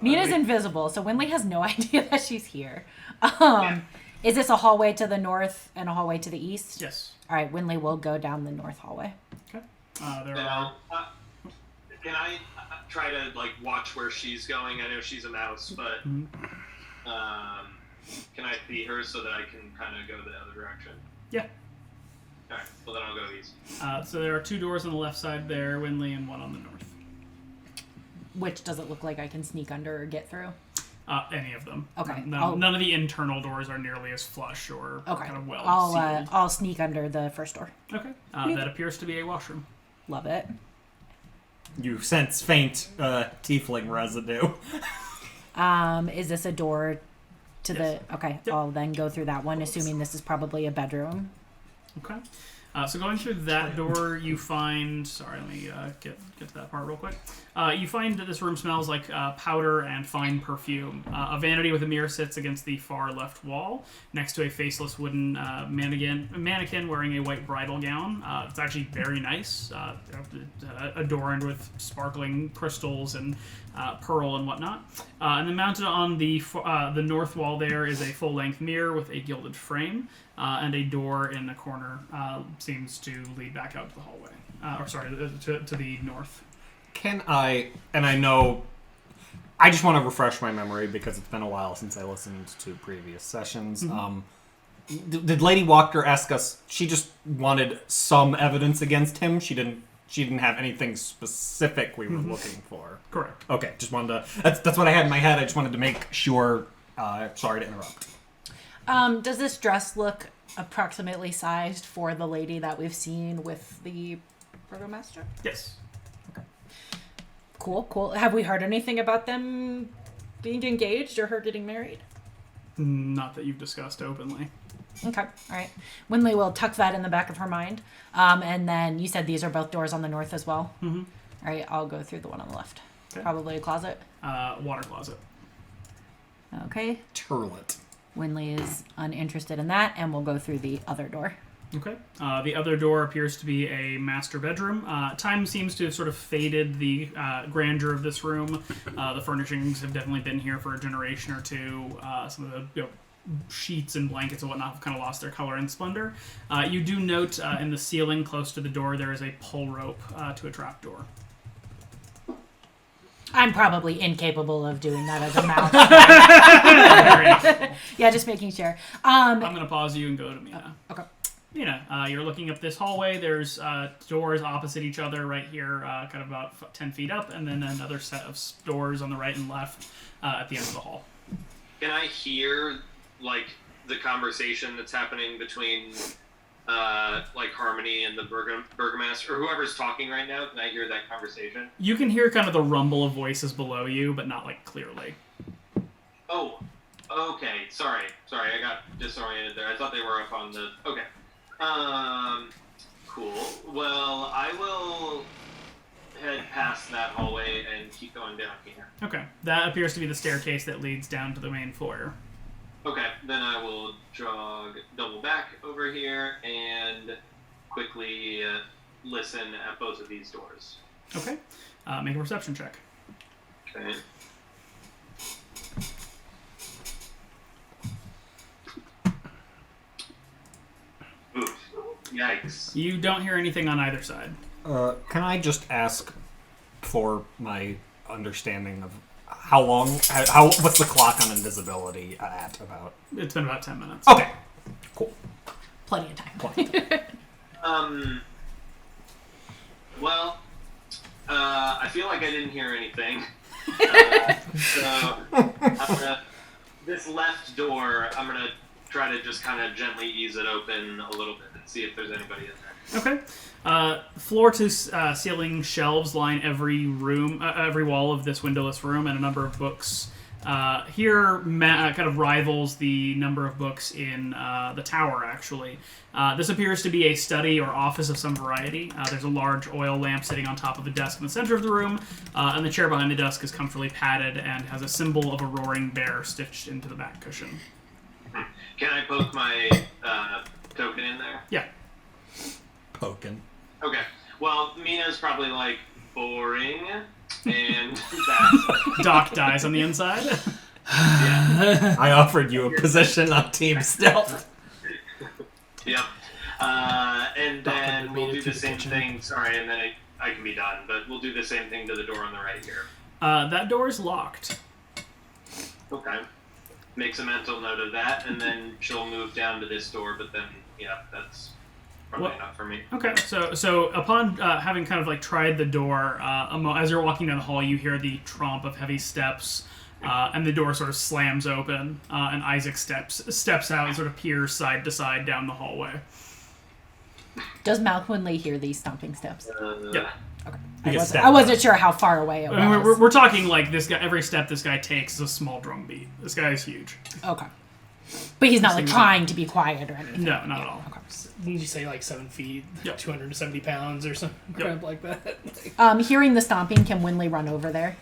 Mina's invisible, so Winley has no idea that she's here. Is this a hallway to the north and a hallway to the east? Yes. All right, Winley will go down the north hallway. Okay. There are... Can I try to watch where she's going? I know she's a mouse, but can I see her so that I can kind of go the other direction? Yeah. All right. Well, then I'll go east. So there are 2 doors on the left side there, Winley, and 1 on the north. Which does it look like I can sneak under or get through? Any of them. Okay. None of the internal doors are nearly as flush or kind of well sealed. I'll sneak under the first door. Okay. That appears to be a washroom. Love it. You sense faint tiefling residue. Is this a door to the... Okay, Yep. I'll then go through that one, assuming this is probably a bedroom. Okay. So going through that door, you find... Sorry, let me get to that part real quick. You find that this room smells like powder and fine perfume. A vanity with a mirror sits against the far left wall, next to a faceless wooden mannequin wearing a white bridal gown. It's actually very nice, adorned with sparkling crystals and pearl and whatnot. And then mounted on the north wall there is a full-length mirror with a gilded frame. And a door in the corner seems to lead back out to the hallway. To the north. Can I, and I know, I just want to refresh my memory because it's been a while since I listened to previous sessions. Did Lady Walker ask us, she just wanted some evidence against him? She didn't have anything specific we were looking for. Correct. Okay, just wanted to, that's what I had in my head. I just wanted to make sure, sorry to interrupt. Does this dress look approximately sized for the lady that we've seen with the burgomaster? Yes. Okay. Cool. Have we heard anything about them being engaged or her getting married? Not that you've discussed openly. Okay, all right. Winley will tuck that in the back of her mind. And then you said these are both doors on the north as well? Mm-hmm. All right, I'll go through the one on the left. Okay. Probably a closet? Water closet. Okay. Turlet. Winley is uninterested in that, and we'll go through the other door. Okay. The other door appears to be a master bedroom. Time seems to have sort of faded the grandeur of this room. The furnishings have definitely been here for a generation or two. Some of the sheets and blankets and whatnot have kind of lost their color and splendor. You do note in the ceiling close to the door there is a pull rope to a trap door. I'm probably incapable of doing that as a mouse. Very helpful. Yeah, just making sure. I'm going to pause you and go to Mina. Okay. you're looking up this hallway. There's doors opposite each other right here, kind of about 10 feet up, and then another set of doors on the right and left at the end of the hall. Can I hear, like, the conversation that's happening between, like, Harmony and the burgomaster, or whoever's talking right now? Can I hear that conversation? You can hear kind of the rumble of voices below you, but not, like, clearly. Oh, okay. Sorry, I got disoriented there. I thought they were up on the... Okay. Cool. Well, I will head past that hallway and keep going down here. Okay. That appears to be the staircase that leads down to the main foyer. Okay, then I will double back over here and quickly listen at both of these doors. Okay. Make a perception check. Okay. Oof. Yikes. You don't hear anything on either side. Can I just ask for my understanding of how long? What's the clock on invisibility at about? It's been about 10 minutes. Okay, cool. Plenty of time. Well, I feel like I didn't hear anything. So this left door, I'm gonna try to just kind of gently ease it open a little bit and see if there's anybody in there. Okay. Floor to ceiling shelves line every room, every wall of this windowless room, and a number of books. Here kind of rivals the number of books in the tower, actually. This appears to be a study or office of some variety. There's a large oil lamp sitting on top of a desk in the center of the room, and the chair behind the desk is comfortably padded and has a symbol of a roaring bear stitched into the back cushion. Can I poke my token in there? Yeah. Poking. Okay. Well, Mina's probably like, boring, and that's... Doc dies on the inside. Yeah. I offered you a position on Team Stealth. Yep. And then Doc we'll do made it the to the same kitchen. thing. Sorry, and then I can be done, but we'll do the same thing to the door on the right here. That door is locked. Okay. Makes a mental note of that, and then she'll move down to this door, but then, yeah, that's probably not for me. Okay, so upon having kind of like tried the door, as you're walking down the hall, you hear the tromp of heavy steps, and the door sort of slams open, and Isaac steps out and sort of peers side to side down the hallway. Does Malquinley hear these stomping steps? Yeah. Okay. He I wasn't sure how far away it was. I mean, we're talking like this guy. Every step this guy takes is a small drum beat. This guy is huge. Okay. But he's not like Seems trying to be quiet or anything. No, not at all. Okay. Didn't you say like 7 feet, Yep. 270 pounds or something crap like that? Hearing the stomping, can Winley run over there?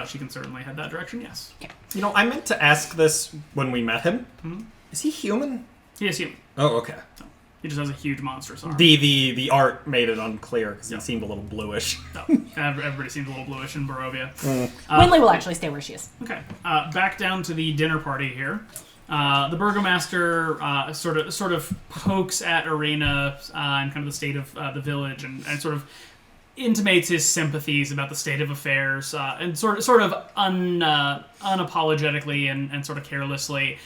She can certainly head that direction. Yes. You know, I meant to ask this when we met him. Hmm? Is he human? He is human. Oh, okay. He just has a huge monstrous arm. The art made it unclear because Yeah. he seemed a little bluish. No, everybody seems a little bluish in Barovia. Winley will actually stay where she is. Okay, back down to the dinner party here. The burgomaster sort of pokes at Arena and kind of the state of the village, and sort of intimates his sympathies about the state of affairs, and sort of unapologetically and sort of carelessly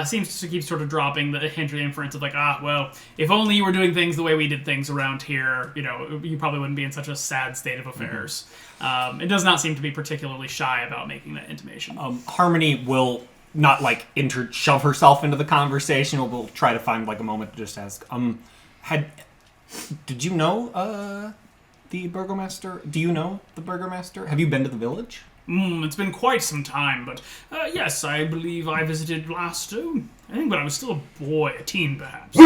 seems to keep sort of dropping the hint or the inference of like, well, if only you were doing things the way we did things around here, you probably wouldn't be in such a sad state of affairs. It does not seem to be particularly shy about making that intimation. Harmony will not like shove herself into the conversation. We'll try to find like a moment to just ask. Did you know the burgomaster? Do you know the burgomaster? Have you been to the village? It's been quite some time, but yes, I believe I visited last, I think when I was still a boy, a teen perhaps.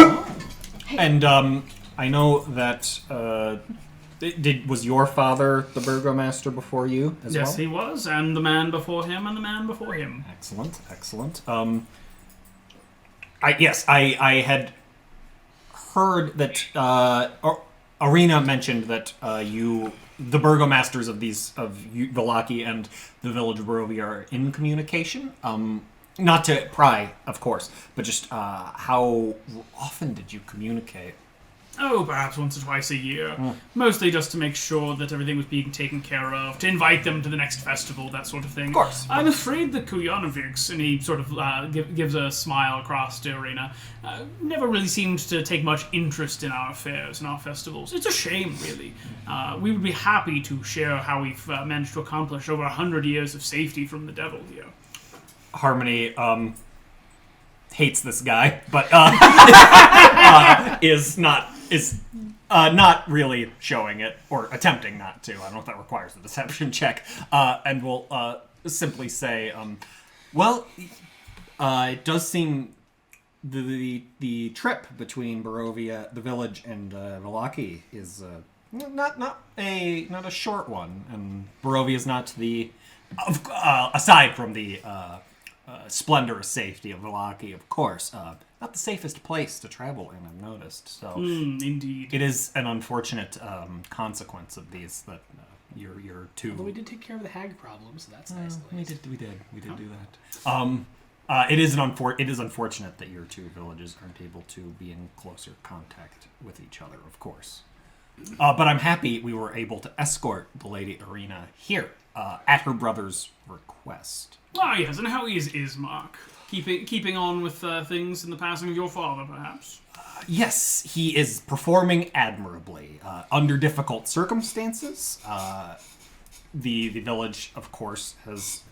And I know that was your father the burgomaster before you as well? Yes, he was, and the man before him, and the man before him. Excellent. I had heard that Arena mentioned that the burgomasters of Vallaki and the village of Barovia are in communication. Not to pry, of course, but just how often did you communicate? Oh, perhaps once or twice a year. Mostly just to make sure that everything was being taken care of, to invite them to the next festival, that sort of thing. Of course. I'm afraid the Kuyanovics, and he sort of gives a smile across to Arena, never really seemed to take much interest in our affairs and our festivals. It's a shame, really. We would be happy to share how we've managed to accomplish over 100 years of safety from the devil here. Harmony hates this guy, but is not really showing it or attempting not to. I don't know if that requires a deception check, and will simply say, it does seem the trip between Barovia, the village, and Vallaki is not a short one, and Barovia is not aside from the splendorous safety of Vallaki, of course, not the safest place to travel in, I've noticed. So Indeed. it is an unfortunate consequence of these that you're too. Although we did take care of the hag problem, so that's nice. We did do that. It is unfortunate that your two villages aren't able to be in closer contact with each other, of course. But I'm happy we were able to escort the Lady Arena here at her brother's request. Ah, yes, and how is Ismark? Keeping on with things in the passing of your father, perhaps? Yes, he is performing admirably under difficult circumstances. The village, of course, has.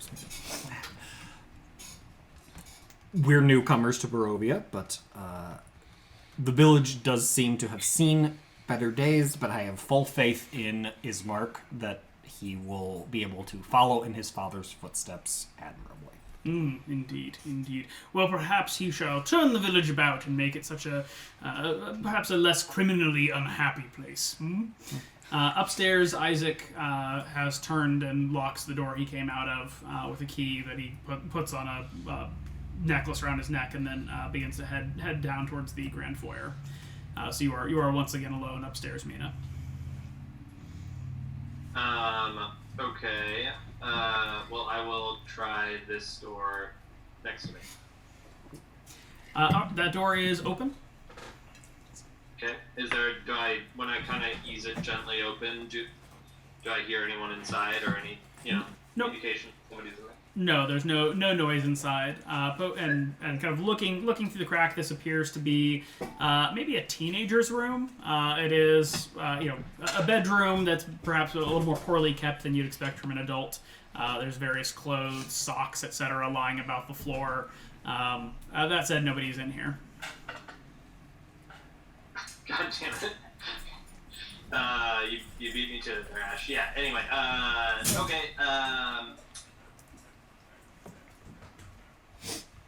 We're newcomers to Barovia, but the village does seem to have seen better days. But I have full faith in Ismark that he will be able to follow in his father's footsteps admirably. Indeed. Well, perhaps he shall turn the village about and make it such perhaps a less criminally unhappy place. Upstairs, Isaac has turned and locks the door he came out of with a key that he puts on a necklace around his neck, and then begins to head down towards the grand foyer. So you are once again alone upstairs, Mina. Okay. Well, I will try this door next to me. That door is open. Okay. When I kind of ease it gently open, do I hear anyone inside or any, Nope. indication somebody's in there? No, there's no noise inside. And kind of looking through the crack, this appears to be maybe a teenager's room. It is a bedroom that's perhaps a little more poorly kept than you'd expect from an adult. There's various clothes, socks, etc. lying about the floor. That said, nobody's in here. God damn it. You beat me to the thrash. Yeah, anyway. Okay.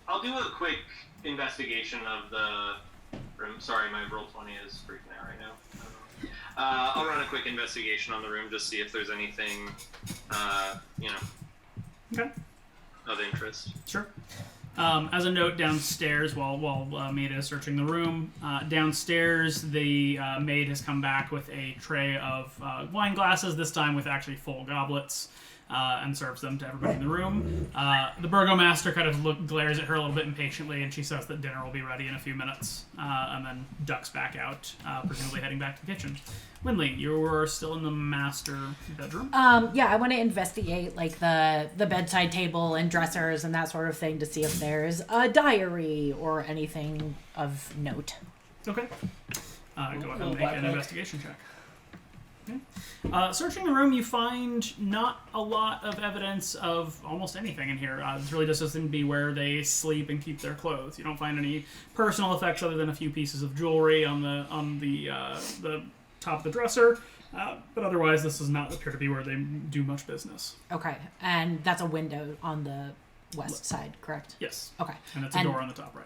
I'll do a quick investigation of the room. Sorry, my roll 20 is freaking out right now. I'll run a quick investigation on the room, just see if there's anything, Okay. of interest. Sure. As a note, downstairs, while Maid is searching the room, downstairs the maid has come back with a tray of wine glasses, this time with actually full goblets, and serves them to everybody in the room. The burgomaster kind of glares at her a little bit impatiently, and she says that dinner will be ready in a few minutes, and then ducks back out, presumably heading back to the kitchen. Winley, you're still in the master bedroom? Yeah, I want to investigate like the bedside table and dressers and that sort of thing to see if there's a diary or anything of note. Okay. Go ahead and make an investigation check. Okay. Searching the room, you find not a lot of evidence of almost anything in here. This really just doesn't be where they sleep and keep their clothes. You don't find any personal effects other than a few pieces of jewelry on the top of the dresser. But otherwise, this does not appear to be where they do much business. Okay, and that's a window on the west side, correct? Yes. Okay. And it's a door on the top right.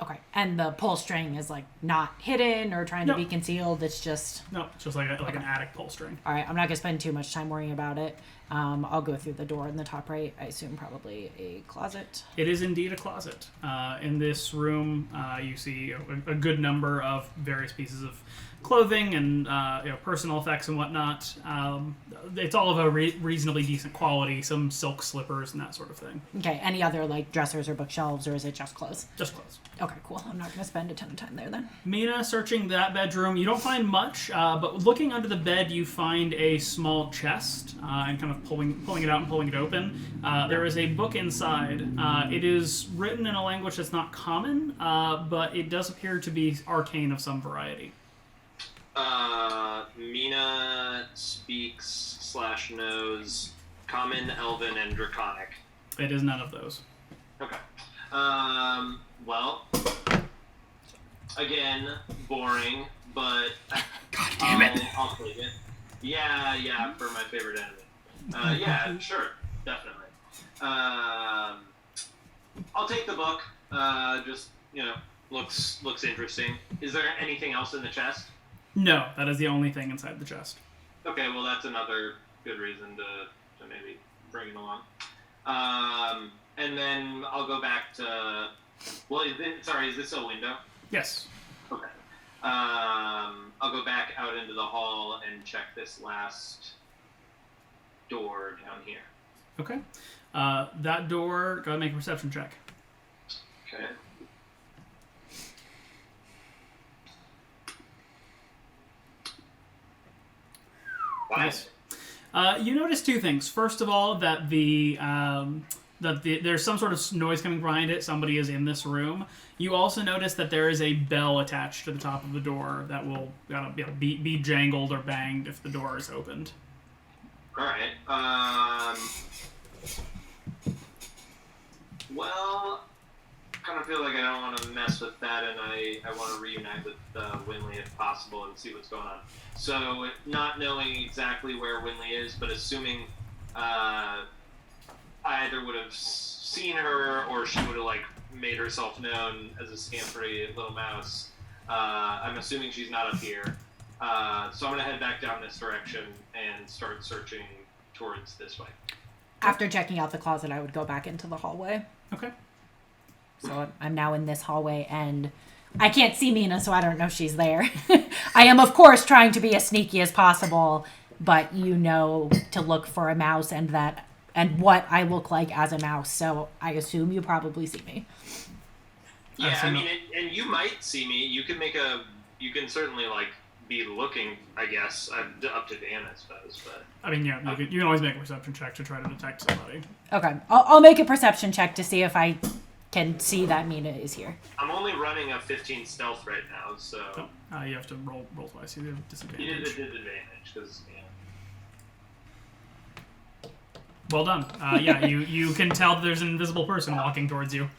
Okay, and the pull string is like not hidden or trying to be concealed. It's just it's just like an attic pull string. All right, I'm not gonna spend too much time worrying about it. I'll go through the door in the top right. I assume probably a closet. It is indeed a closet. In this room, you see a good number of various pieces of clothing and personal effects and whatnot. It's all of a reasonably decent quality. Some silk slippers and that sort of thing. Okay, any other like dressers or bookshelves, or is it just clothes? Just clothes. Okay, cool. I'm not going to spend a ton of time there then. Mina, searching that bedroom, you don't find much, but looking under the bed, you find a small chest, and kind of pulling it out and pulling it open. There is a book inside. It is written in a language that's not common, but it does appear to be arcane of some variety. Mina speaks / knows Common, Elven, and Draconic. It is none of those. Okay. Well, again, boring, but God damn it. I'll take it. Yeah, for my favorite enemy. Yeah, sure, definitely. I'll take the book. Just, looks interesting. Is there anything else in the chest? No, that is the only thing inside the chest. Okay, well, that's another good reason to maybe bring it along. And then I'll go back to... Well, is this a window? Yes. Okay. I'll go back out into the hall and check this last door down here. Okay. That door, go ahead and make a perception check. Okay. Nice. You notice two things. First of all, that there's some sort of noise coming behind it. Somebody is in this room. You also notice that there is a bell attached to the top of the door that will be jangled or banged if the door is opened. All right. Well, I kind of feel like I don't want to mess with that, and I want to reunite with Winley if possible and see what's going on. So, not knowing exactly where Winley is, but assuming I either would have seen her or she would have made herself known as a scampery little mouse. I'm assuming she's not up here. So I'm gonna head back down this direction and start searching towards this way. After checking out the closet, I would go back into the hallway. Okay. So I'm now in this hallway, and I can't see Mina, so I don't know she's there. I am, of course, trying to be as sneaky as possible, but to look for a mouse and what I look like as a mouse. So I assume you probably see me. Yeah, I mean, and you might see me. You can certainly be looking, I guess. Up to Dan, I suppose. But I mean, yeah, you can always make a perception check to try to detect somebody. Okay, I'll make a perception check to see if I can see that Mina is here. I'm only running a 15 stealth right now, so... Oh, you have to roll twice. You have disadvantage. You did a disadvantage, because, Well done. Yeah, you can tell that there's an invisible person walking towards you.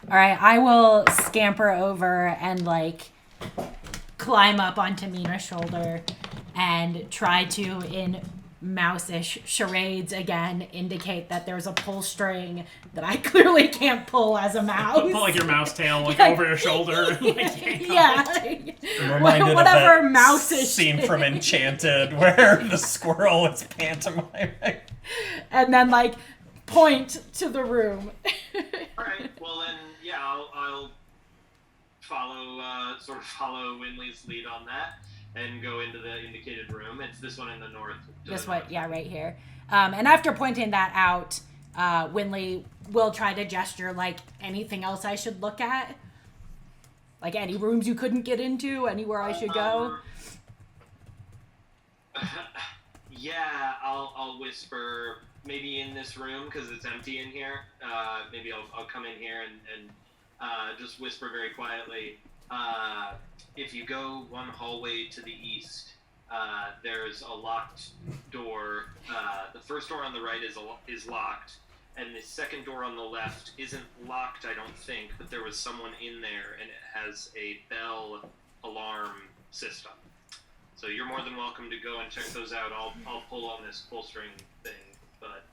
All right, I will scamper over and climb up onto Mina's shoulder and try to, in mouse-ish charades again, indicate that there's a pull string that I clearly can't pull as a mouse. Pull your mouse tail over your shoulder. Yeah. I'm reminded Whatever of that mouse-ish scene from Enchanted where the squirrel is pantomiming. And then point to the room. Alright, well then, yeah, I'll follow Winley's lead on that and go into the indicated room. It's this one in the north. This one, yeah, right here. And after pointing that out, Winley will try to gesture anything else I should look at. Any rooms you couldn't get into, anywhere I should go. Yeah, I'll whisper, maybe in this room, because it's empty in here. Maybe I'll come in here and just whisper very quietly. If you go one hallway to the east, there's a locked door. The first door on the right is locked, and the second door on the left isn't locked, I don't think, but there was someone in there, and it has a bell alarm system. So you're more than welcome to go and check those out. I'll pull on this pull string thing, but...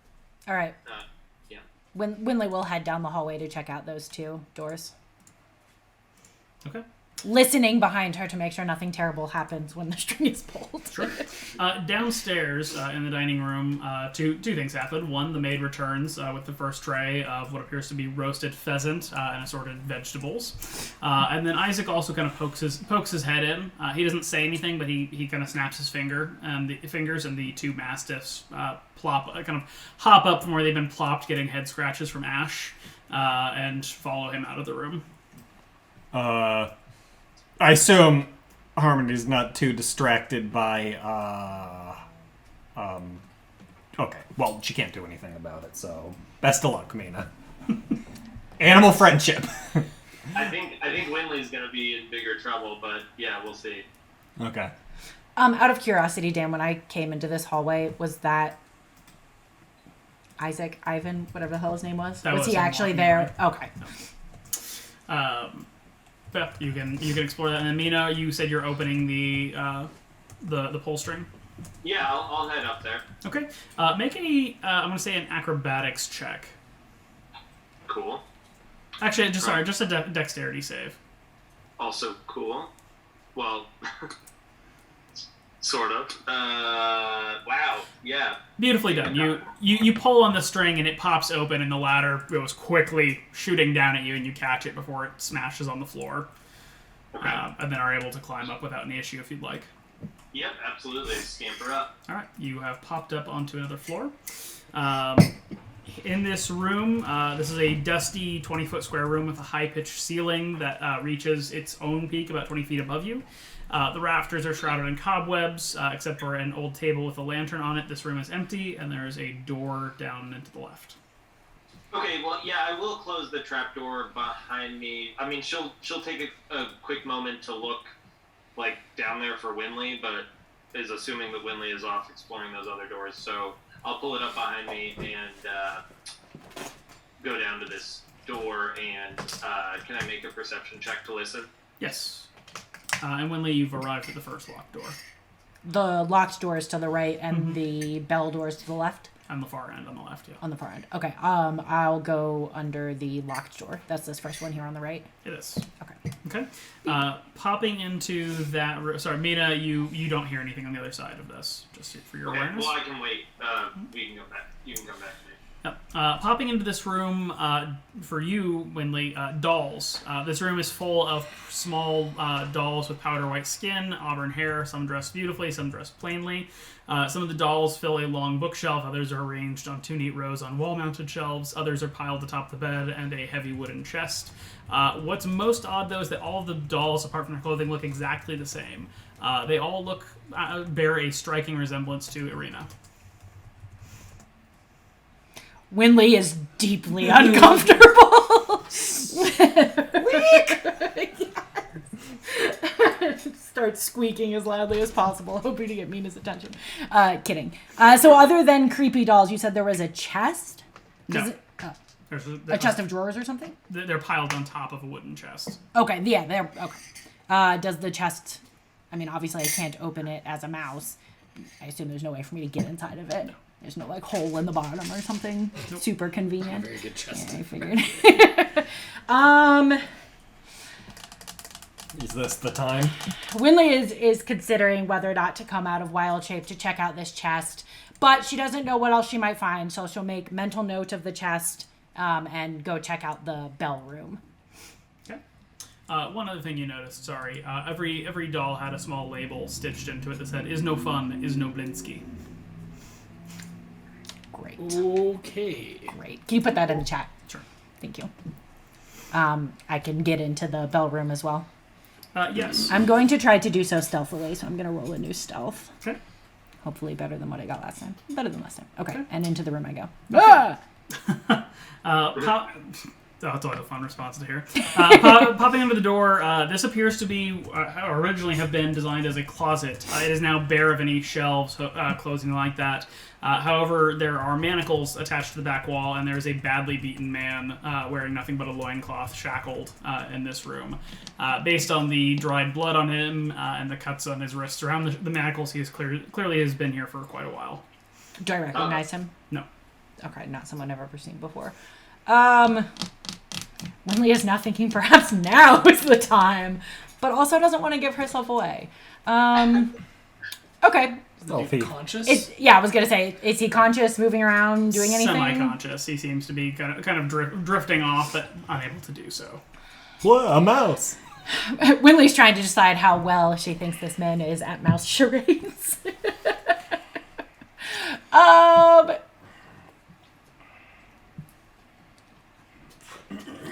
All right. Yeah. Winley will head down the hallway to check out those two doors. Okay. listening behind her to make sure nothing terrible happens when the string is pulled. Sure. Downstairs in the dining room, two things happen. One, the maid returns with the first tray of what appears to be roasted pheasant and assorted vegetables. And then Isaac also kind of pokes his head in. He doesn't say anything, but he kind of snaps his fingers, and the two mastiffs kind of hop up from where they've been plopped, getting head scratches from Ash, and follow him out of the room. I assume Harmony's not too distracted by, okay, well, she can't do anything about it, so best of luck, Mina. Animal friendship. I think Winley's gonna be in bigger trouble, but yeah, we'll see. Okay. Out of curiosity, Dan, when I came into this hallway, was that Ivan, whatever the hell his name was? Was he actually there? Okay. Yeah, you can explore that. And then Mina, you said you're opening the pull string. Yeah, I'll head up there. Okay. Make any I'm gonna say an acrobatics check. Cool. Actually, just a dexterity save. Also cool. Well, sort of. Wow. Yeah. Beautifully done. You pull on the string and it pops open, and the ladder goes quickly shooting down at you, and you catch it before it smashes on the floor. Okay. And then are able to climb up without any issue if you'd like. Yep, absolutely. Scamper up. All right, you have popped up onto another floor. In this room, this is a dusty 20-foot square room with a high-pitched ceiling that reaches its own peak about 20 feet above you. The rafters are shrouded in cobwebs, except for an old table with a lantern on it. This room is empty, and there is a door down into the left. Okay, well, yeah, I will close the trapdoor behind me. I mean, she'll take a quick moment to look, like, down there for Winley, but is assuming that Winley is off exploring those other doors, so I'll pull it up behind me and go down to this door, and can I make a perception check to listen? Yes. And Winley, you've arrived at the first locked door. The locked door is to the right, and the bell door is to the left? On the far end, on the left, yeah. On the far end. Okay, I'll go under the locked door. That's this first one here on the right? It is. Okay. Okay. Popping into that room... Sorry, Mina, you don't hear anything on the other side of this, just for your awareness. Well, I can wait. We can go back. You can come back to me. Yep. Popping into this room, for you, Winley, dolls. This room is full of small dolls with powder white skin, auburn hair, some dressed beautifully, some dressed plainly. Some of the dolls fill a long bookshelf, others are arranged on two neat rows on wall-mounted shelves, others are piled atop the bed and a heavy wooden chest. What's most odd, though, is that all of the dolls, apart from their clothing, look exactly the same. They all bear a striking resemblance to Irina. Winley is deeply uncomfortable. Starts squeaking as loudly as possible, hoping to get Mina's attention. Kidding. So other than creepy dolls, you said there was a chest? No. There's a chest of drawers or something? They're piled on top of a wooden chest. Okay, yeah, they're... Okay. Does the chest... I mean, obviously I can't open it as a mouse. I assume there's no way for me to get inside of it. No. There's no, hole in the bottom or something. Nope. Super convenient. Very good chest. Yeah, I figured. Is this the time? Winley is considering whether or not to come out of Wild Shape to check out this chest, but she doesn't know what else she might find, so she'll make mental note of the chest and go check out the bell room. Okay. One other thing you noticed, sorry. Every doll had a small label stitched into it that said, "Is no fun, is no Blinsky." Great. Okay. Great. Can you put that in the chat? Sure. Thank you. I can get into the bell room as well. Yes. I'm going to try to do so stealthily, so I'm going to roll a new stealth. Okay. Hopefully better than what I got last time. Better than last time. Okay. Okay. And into the room I go. Okay. That's always a fun response to hear. Popping under the door, this appears to be, originally have been designed as a closet. It is now bare of any shelves, clothing like that. However, there are manacles attached to the back wall, and there's a badly beaten man wearing nothing but a loincloth shackled in this room. Based on the dried blood on him and the cuts on his wrists around the manacles, he is clearly has been here for quite a while. Do I recognize him? No. Okay, not someone I've ever seen before. Winley is now thinking perhaps now is the time, but also doesn't want to give herself away. Okay. Conscious? I was gonna say, is he conscious, moving around, doing anything? Semi-conscious. He seems to be kind of drifting off, but unable to do so. What? A mouse. Winley's trying to decide how well she thinks this man is at mouse charades.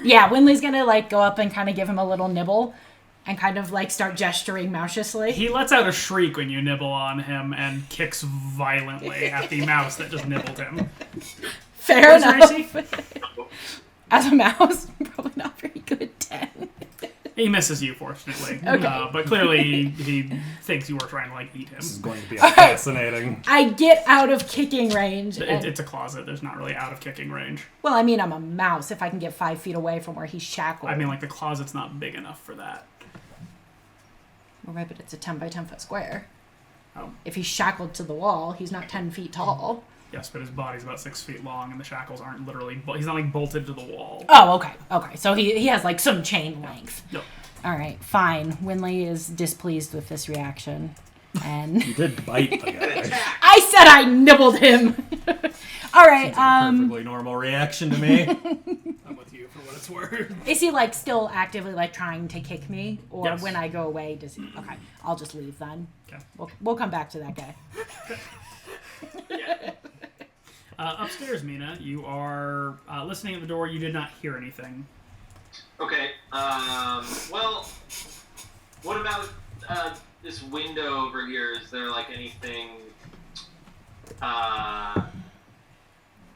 Yeah, Winley's gonna like go up and kind of give him a little nibble and kind of like start gesturing mouseously. He lets out a shriek when you nibble on him and kicks violently at the mouse that just nibbled him. Fair enough. Tracy? As a mouse, probably not very good 10. He misses you, fortunately. Okay. But clearly he thinks you were trying to, like, eat him. This is going to be fascinating. I get out of kicking range. It's a closet. There's not really out of kicking range. Well, I mean, I'm a mouse. If I can get 5 feet away from where he's shackled. I mean, like, the closet's not big enough for that. Well, right, but it's a 10 by 10 foot square. Oh. If he's shackled to the wall, he's not 10 feet tall. Yes, but his body's about 6 feet long, and the shackles aren't literally... He's not, like, bolted to the wall. Oh, okay. Okay, so he has, like, some chain length. No. All right, fine. Winley is displeased with this reaction. And You did bite the guy. I said I nibbled him! All right, Perfectly normal reaction to me. I'm with you for what it's worth. is he, like, still actively, like, trying to kick me? Or Yes. when I go away, does he... Okay, I'll just leave then. Okay. We'll come back to that guy. Upstairs, Mina, you are listening at the door. You did not hear anything. Okay. Well, what about this window over here? Is there like anything?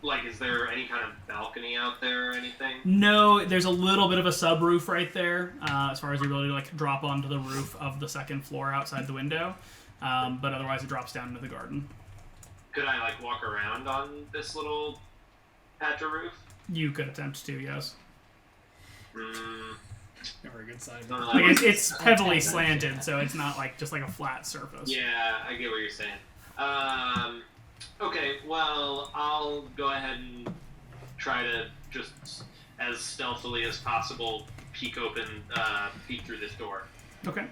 Like, is there any kind of balcony out there or anything? No, there's a little bit of a subroof right there, as far as the ability to like drop onto the roof of the second floor outside the window. But otherwise, it drops down into the garden. Could I like walk around on this little patch of roof? You could attempt to, yes. Never a good sign. Like it's heavily slanted, so it's not like just like a flat surface. Yeah, I get what you're saying. Okay, well, I'll go ahead and try to just as stealthily as possible peek through this door. Okay.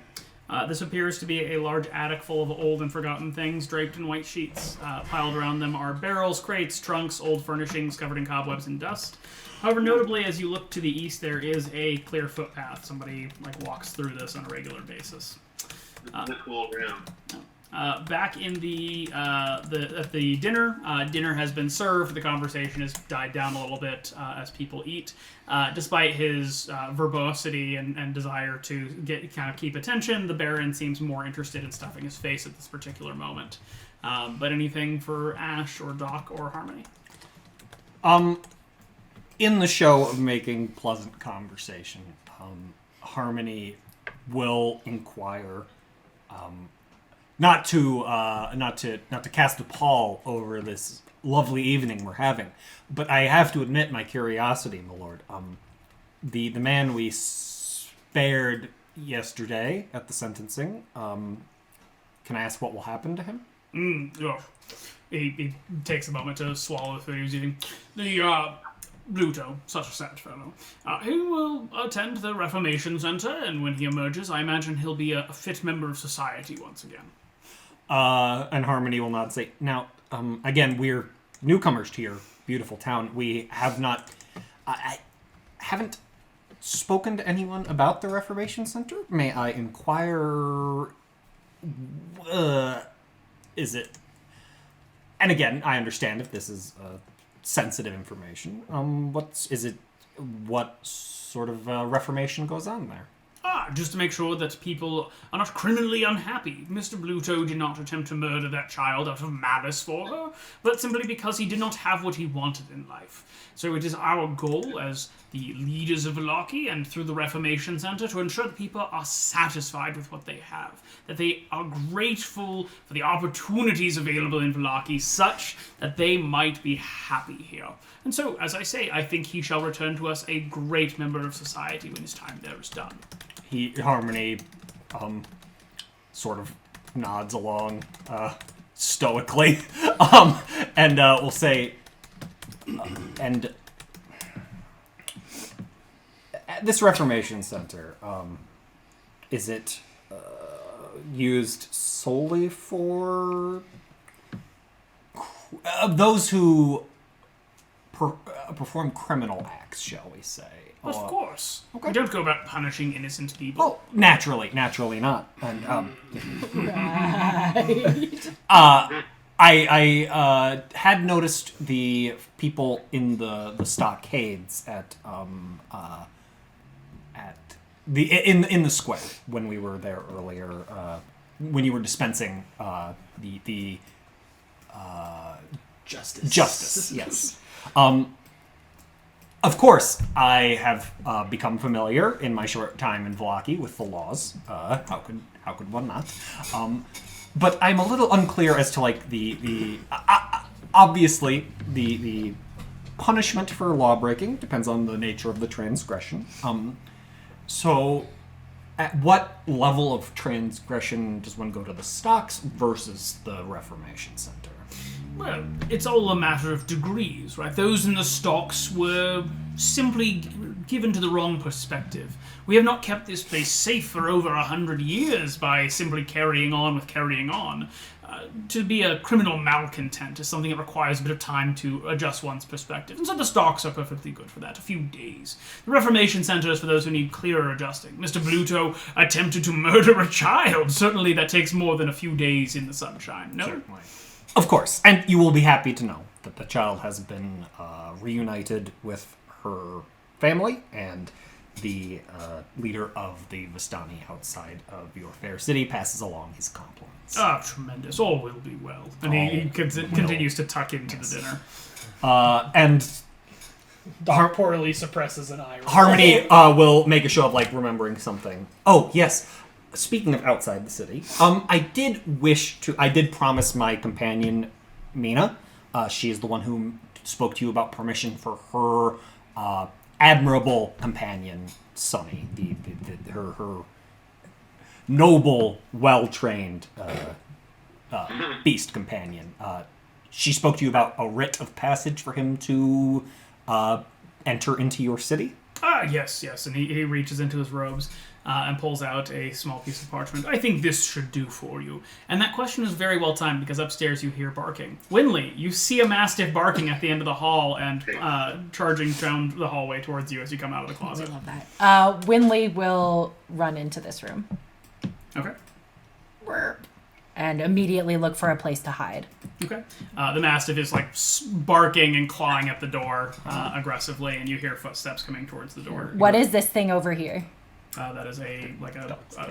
This appears to be a large attic full of old and forgotten things draped in white sheets. Piled around them are barrels, crates, trunks, old furnishings covered in cobwebs and dust. However, notably, as you look to the east, there is a clear footpath. Somebody like walks through this on a regular basis. This is a cool room. Back in at the dinner, dinner has been served. The conversation has died down a little bit as people eat. Despite his verbosity and desire to keep attention, the Baron seems more interested in stuffing his face at this particular moment. But anything for Ash or Doc or Harmony? In the show of making pleasant conversation, Harmony will inquire, not to cast a pall over this lovely evening we're having, but I have to admit my curiosity, my lord. The man we spared yesterday at the sentencing. Can I ask what will happen to him? Yeah. He takes a moment to swallow the food he was eating. Bluto, such a sad fellow. He will attend the Reformation Center, and when he emerges, I imagine he'll be a fit member of society once again. And Harmony will not say. Now, again, we're newcomers to your beautiful town. We have not. I haven't spoken to anyone about the Reformation Center. May I inquire? Is it? And again, I understand if this is sensitive information. What sort of Reformation goes on there? Just to make sure that people are not criminally unhappy. Mr. Bluto did not attempt to murder that child out of malice for her, but simply because he did not have what he wanted in life. So it is our goal as the leaders of Vallaki and through the Reformation Center to ensure that people are satisfied with what they have, that they are grateful for the opportunities available in Vallaki such that they might be happy here. And so, as I say, I think he shall return to us a great member of society when his time there is done. Harmony sort of nods along stoically, and will say, and at this Reformation Center, is it used solely for those who perform criminal acts, shall we say? Of course. Okay. We don't go about punishing innocent people. Oh, naturally not. And I had noticed the people in the stockades at the in the square when we were there earlier. When you were dispensing the justice, yes. Of course, I have become familiar in my short time in Vlaki with the laws. How could one not? But I'm a little unclear as to like the obviously the punishment for law breaking depends on the nature of the transgression. So, at what level of transgression does one go to the stocks versus the Reformation Center? Well, it's all a matter of degrees, right? Those in the stocks were simply given to the wrong perspective. We have not kept this place safe for over 100 years by simply carrying on with carrying on. To be a criminal malcontent is something that requires a bit of time to adjust one's perspective. And so the stocks are perfectly good for that, a few days. The Reformation Center is for those who need clearer adjusting. Mr. Bluto attempted to murder a child. Certainly that takes more than a few days in the sunshine, no? Certainly. Of course, and you will be happy to know that the child has been reunited with her family, and the leader of the Vistani outside of your fair city passes along his compliments. Ah, tremendous. All will be well. And he continues to tuck into the dinner. And Doc poorly suppresses an eye roll. Harmony will make a show of, like, remembering something. Oh, yes. Speaking of outside the city, I did promise my companion, Mina, she is the one who spoke to you about permission for her admirable companion, Sunny, her noble, well-trained beast companion. She spoke to you about a writ of passage for him to enter into your city? Yes. And he reaches into his robes and pulls out a small piece of parchment. I think this should do for you. And that question is very well timed because upstairs you hear barking. Winley, you see a mastiff barking at the end of the hall and charging down the hallway towards you as you come out of the closet. I love that. Winley will run into this room. Okay. And immediately look for a place to hide. Okay. The mastiff is like barking and clawing at the door aggressively, and you hear footsteps coming towards the door. What is this thing over here? That is a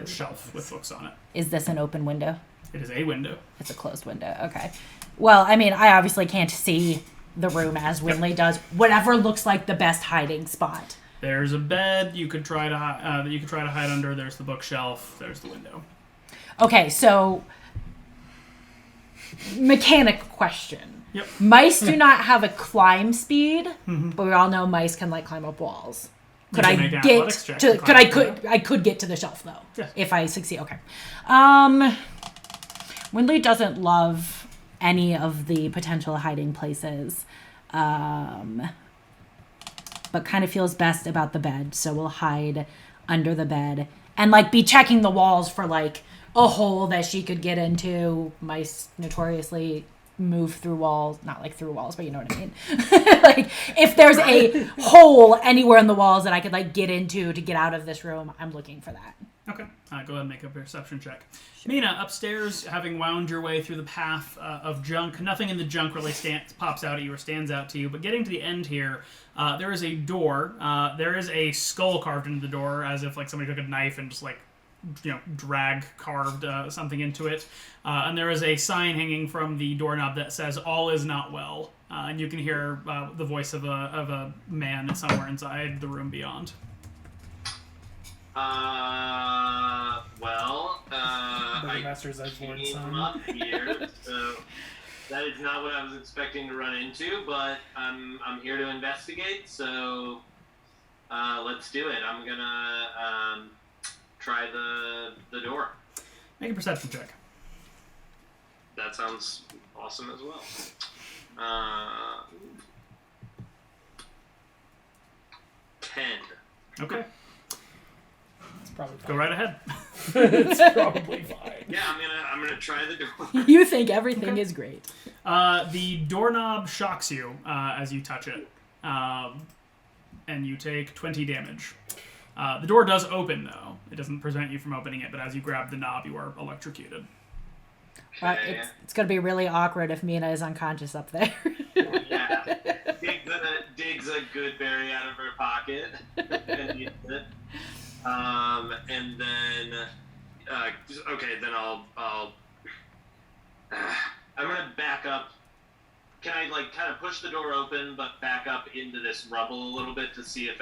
shelf with books on it. Is this an open window? It is a window. It's a closed window. Okay. Well, I mean, I obviously can't see the room as Winley does. Whatever looks like the best hiding spot. There's a bed you could try to hide under. There's the bookshelf. There's the window. Okay, so mechanic question. Yep. Mice do not have a climb speed, but we all know mice can like climb up walls. Could I get to? I could get to the shelf though. Yes. If I succeed. Okay. Winley doesn't love any of the potential hiding places, but kind of feels best about the bed, so we'll hide under the bed and like be checking the walls for like a hole that she could get into. Mice notoriously move through walls, not like through walls, but you know what I mean. Like if there's a hole anywhere in the walls that I could like get into to get out of this room, I'm looking for that. Okay. Go ahead and make a perception check. Sure. Mina, upstairs, having wound your way through the path of junk, nothing in the junk really pops out at you or stands out to you, but getting to the end here, there is a door. There is a skull carved into the door, as if like somebody took a knife and just like, carved something into it. And there is a sign hanging from the doorknob that says, "All is not well." And you can hear the voice of a man somewhere inside the room beyond. Burgomaster's came up here, so that is not what I was expecting to run into, but I'm here to investigate, so let's do it. I'm gonna try the door. Make a perception check. That sounds awesome as well. 10. Okay. It's probably Go right ahead. It's probably fine. Yeah, I'm gonna try the door. You think everything is great. The doorknob shocks you as you touch it, and you take 20 damage. The door does open, though. It doesn't prevent you from opening it, but as you grab the knob, you are electrocuted. Well, it's going to be really awkward if Mina is unconscious up there. Yeah. Digs a good berry out of her pocket and eats it. And then, okay, then I'll I'm gonna back up. Can I kind of push the door open, but back up into this rubble a little bit to see if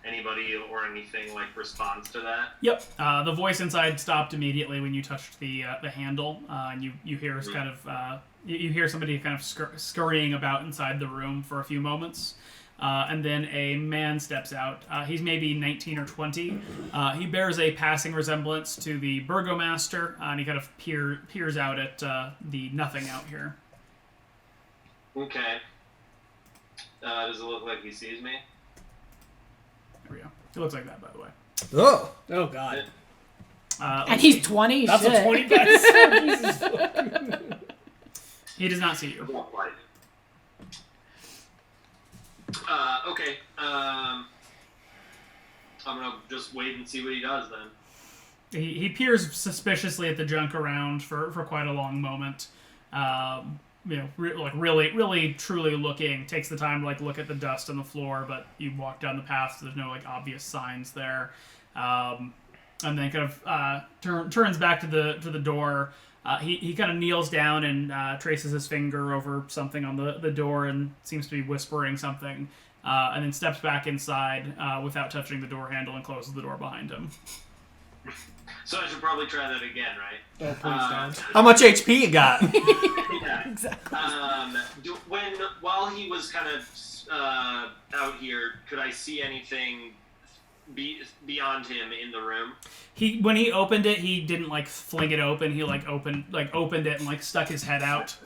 anybody or anything responds to that? Yep. The voice inside stopped immediately when you touched the handle, and you hear kind of you hear somebody kind of scurrying about inside the room for a few moments, and then a man steps out. He's maybe 19 or 20. He bears a passing resemblance to the burgomaster, and he kind of peers out at the nothing out here. Okay. Does it look like he sees me? There we go. It looks like that, by the way. Oh. Oh God. And he's 20. That's shit. a 20 dice. Jesus. He does not see you. Okay. I'm gonna just wait and see what he does then. He peers suspiciously at the junk around for quite a long moment. Really, truly looking. Takes the time to look at the dust on the floor, but you walk down the path, so there's no obvious signs there. And then kind of turns back to the door. He kind of kneels down and traces his finger over something on the door and seems to be whispering something. And then steps back inside without touching the door handle and closes the door behind him. So I should probably try that again, right? Oh, please don't. How much HP you got? Yeah. Exactly. While he was kind of out here, could I see anything beyond him in the room? When he opened it, he didn't fling it open. He opened it and stuck his head out,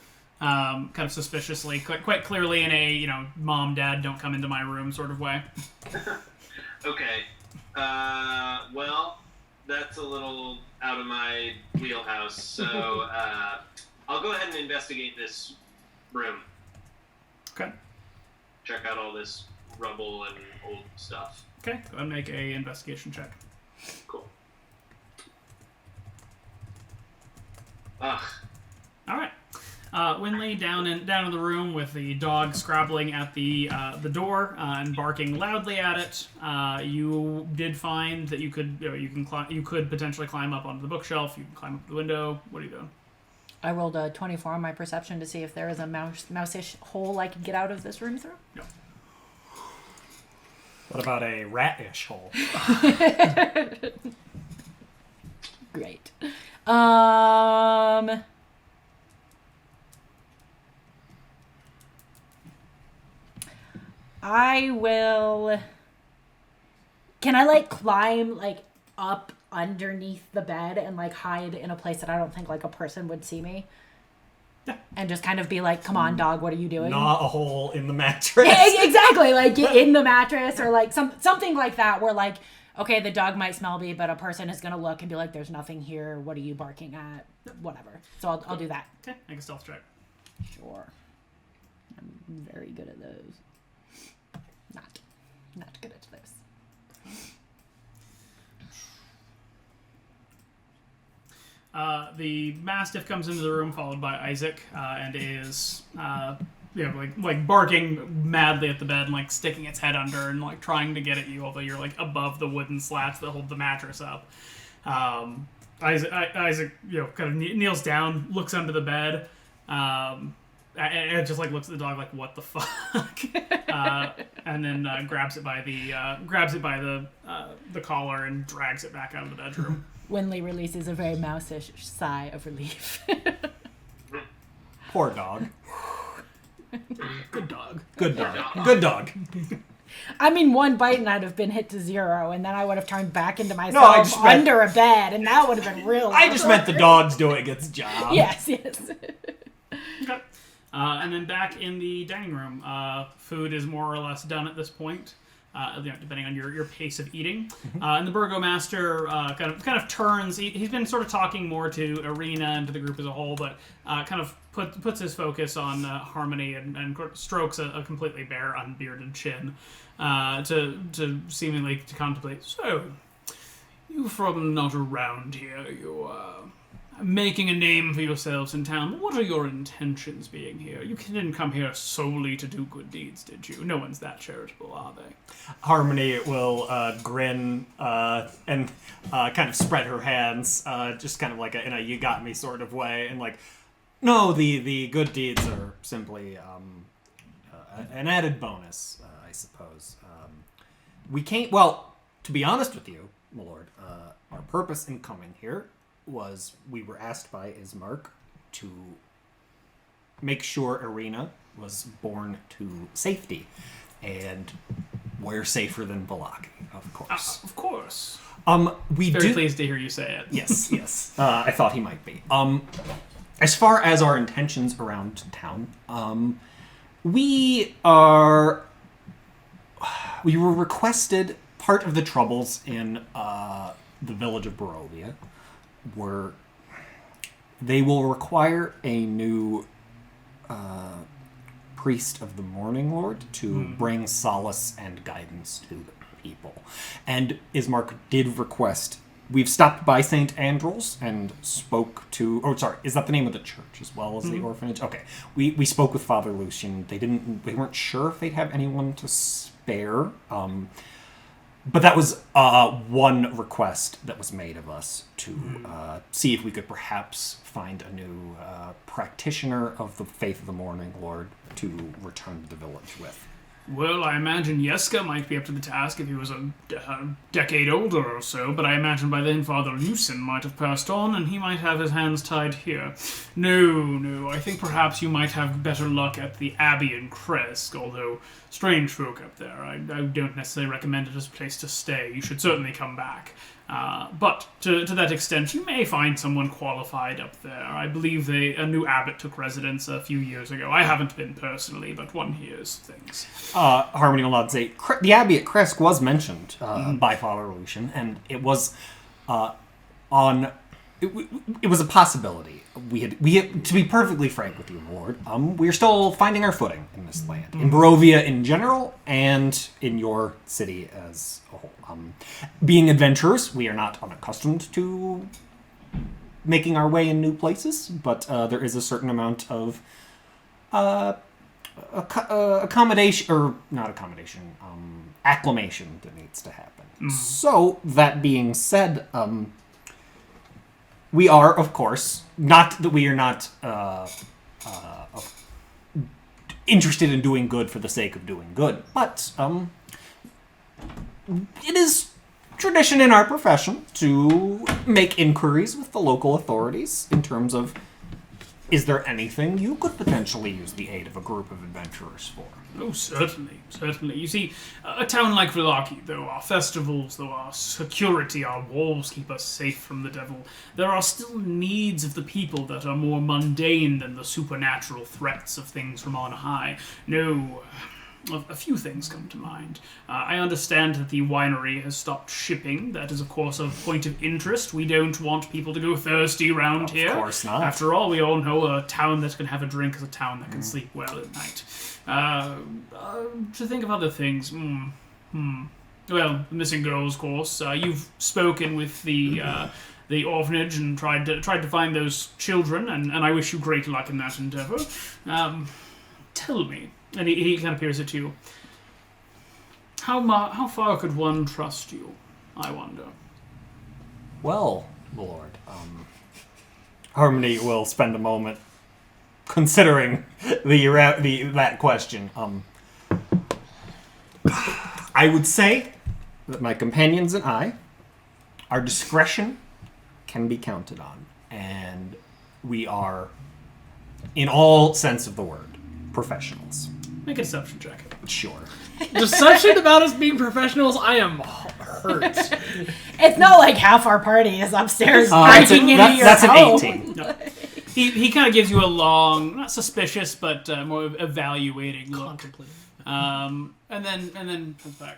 kind of suspiciously, quite clearly in a mom, dad, don't come into my room sort of way. Okay. Well, that's a little out of my wheelhouse, so I'll go ahead and investigate this room. Okay. Check out all this rubble and old stuff. Okay. Go ahead and make a investigation check. Cool. Ugh. All right. Winley down in the room with the dog scrabbling at the door and barking loudly at it. You did find that you could potentially climb up onto the bookshelf. You can climb up the window. What are you doing? I rolled a 24 on my perception to see if there is a mouse-ish hole I could get out of this room through. No. What about a rat-ish hole? Great. I will. Can I climb up underneath the bed and hide in a place that I don't think a person would see me? Yeah. And just kind of be come on, dog, what are you doing? Not a hole in the mattress. Yeah, exactly. In the mattress or something like that where okay, the dog might smell me, but a person is going to look and be there's nothing here. What are you barking at? Whatever. So I'll do that. Okay. Make a stealth check. Sure. I'm very good at those. Not good at this. The Mastiff comes into the room, followed by Isaac, and is barking madly at the bed, and sticking its head under and trying to get at you, although you're above the wooden slats that hold the mattress up. Isaac kind of kneels down, looks under the bed, and just looks at the dog what the fuck, and then grabs it by the collar and drags it back out of the bedroom. Winley releases a very mouse-ish sigh of relief. Poor dog. Good dog. Good dog. Good dog. I mean, one bite and I'd have been hit to 0, and then I would have turned back into myself under a bed, and that would have been real. I just meant the dog's doing its job. Yes. Okay. And then back in the dining room, food is more or less done at this point. depending on your pace of eating. And the burgomaster kind of turns. He's been sort of talking more to Arena and to the group as a whole, but kind of puts his focus on Harmony and strokes a completely bare, unbearded chin to seemingly to contemplate. So, you from not around here, you making a name for yourselves in town. What are your intentions being here? You didn't come here solely to do good deeds, did you? No one's that charitable, are they? Harmony will grin and kind of spread her hands, just kind of like in a "you got me" sort of way, and like, no, the good deeds are simply an added bonus, I suppose. We can't. Well, to be honest with you, my lord, our purpose in coming here was we were asked by Ismark to make sure Arena was born to safety, and we're safer than Valaki, of course. Of course. We Very pleased to hear you say it. Yes. I thought he might be. As far as our intentions around town, we were requested. Part of the troubles in the village of Barovia were they will require a new priest of the Morning Lord to bring solace and guidance to the people. And Ismark did request. We've stopped by St. Andrew's and spoke to. Oh, sorry, is that the name of the church as well as the orphanage? Okay, we spoke with Father Lucian. They weren't sure if they'd have anyone to spare. But that was one request that was made of us to see if we could perhaps find a new practitioner of the faith of the Morning Lord to return to the village with. Well, I imagine Yeska might be up to the task if he was a decade older or so, but I imagine by then Father Lucen might have passed on, and he might have his hands tied here. No, I think perhaps you might have better luck at the Abbey in Kresk, although strange folk up there. I don't necessarily recommend it as a place to stay. You should certainly come back. But to that extent, you may find someone qualified up there. I believe a new abbot took residence a few years ago. I haven't been personally, but one hears things. Harmony will not say the Abbey at Kresk was mentioned by Father Lucian, and it was it was a possibility. We had, to be perfectly frank with you, Lord, we are still finding our footing in this land, in Barovia in general, and in your city as a whole. Being adventurers, we are not unaccustomed to making our way in new places, but there is a certain amount of acclamation that needs to happen. So, that being said, we are, of course, not that we are not interested in doing good for the sake of doing good, but it is tradition in our profession to make inquiries with the local authorities in terms of, is there anything you could potentially use the aid of a group of adventurers for? Oh, certainly. You see, a town like Vallaki, though our festivals, though our security, our walls keep us safe from the devil, there are still needs of the people that are more mundane than the supernatural threats of things from on high. No, a few things come to mind. I understand that the winery has stopped shipping. That is, of course, a point of interest. We don't want people to go thirsty around here. Of course not. After all, we all know a town that can have a drink is a town that can sleep well at night. To think of other things. Well, the missing girls, of course. You've spoken with the orphanage and tried to find those children, and I wish you great luck in that endeavor. Tell me. And he kind of peers at you. How far could one trust you, I wonder? Well, Lord, Harmony will spend a moment considering that question. I would say that my companions and I, our discretion can be counted on, and we are, in all sense of the word, professionals. Make a deception check. Sure. Deception about us being professionals, I am hurt. It's not like half our party is upstairs breaking into your that's home. An 18. No. He kind of gives you a long, not suspicious, but more evaluating look. And then comes back.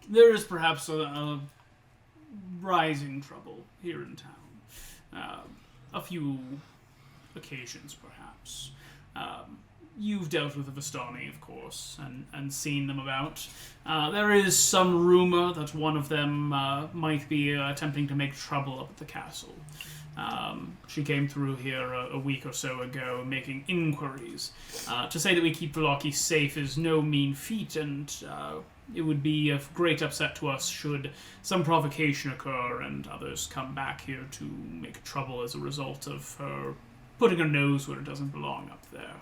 there is perhaps a rising trouble here in town. A few occasions, perhaps. You've dealt with the Vistani, of course, and seen them about. There is some rumor that one of them might be attempting to make trouble up at the castle. She came through here a week or so ago making inquiries. To say that we keep Vlaki safe is no mean feat, and it would be of great upset to us should some provocation occur and others come back here to make trouble as a result of her putting her nose where it doesn't belong up there.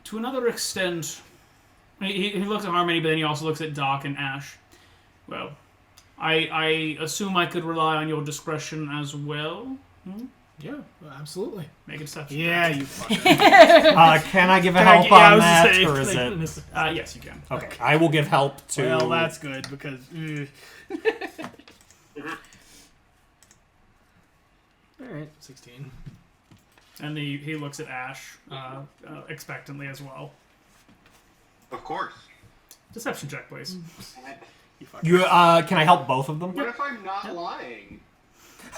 To another extent, he looks at Harmony, but then he also looks at Doc and Ash. Well, I assume I could rely on your discretion as well. Yeah, absolutely. Make a step. Yeah, you fucker. Can I give a help on that, or is it? Yes, you can. Okay, I will give help to. Well, that's good because. All right, 16. And he looks at Ash expectantly as well. Of course. Deception check, please. You can I help both of them? What if I'm not lying?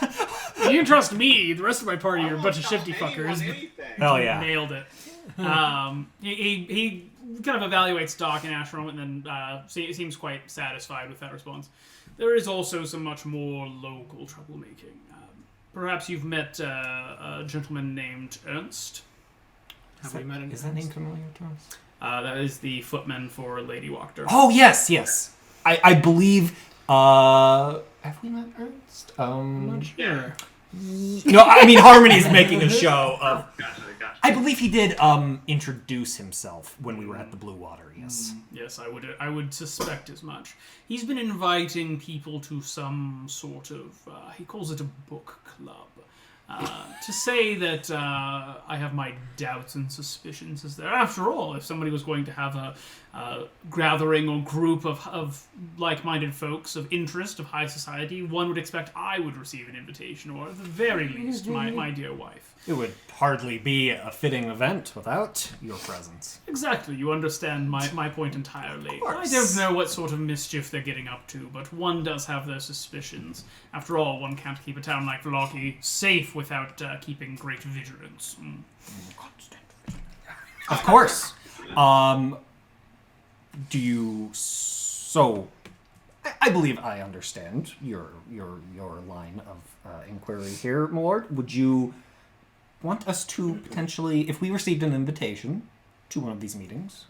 You can trust me. The rest of my party are a bunch of shifty fuckers. Hell yeah. Nailed it. He kind of evaluates Doc and Ash for a moment and then seems quite satisfied with that response. There is also some much more local troublemaking. Perhaps you've met a gentleman named Ernst. Have we met Is that name familiar to us? That is the footman for Lady Wachter. Oh, yes. I believe... have we met Ernst? I'm not sure. No, I mean, Harmony's making a show of... Gotcha. I believe he did introduce himself when we were at the Blue Water, yes. Yes, I would suspect as much. He's been inviting people to some sort of, he calls it a book club. To say that I have my doubts and suspicions is there. After all, if somebody was going to have a gathering or group of like-minded folks of interest, of high society, one would expect I would receive an invitation, or at the very least, my dear wife. It would hardly be a fitting event without your presence. Exactly, you understand my point entirely. Of course. I don't know what sort of mischief they're getting up to, but one does have their suspicions. After all, one can't keep a town like Vlaki safe without keeping great vigilance. Of course. Do you... So... I believe I understand your line of inquiry here, my lord. Would you want us to potentially, if we received an invitation to one of these meetings,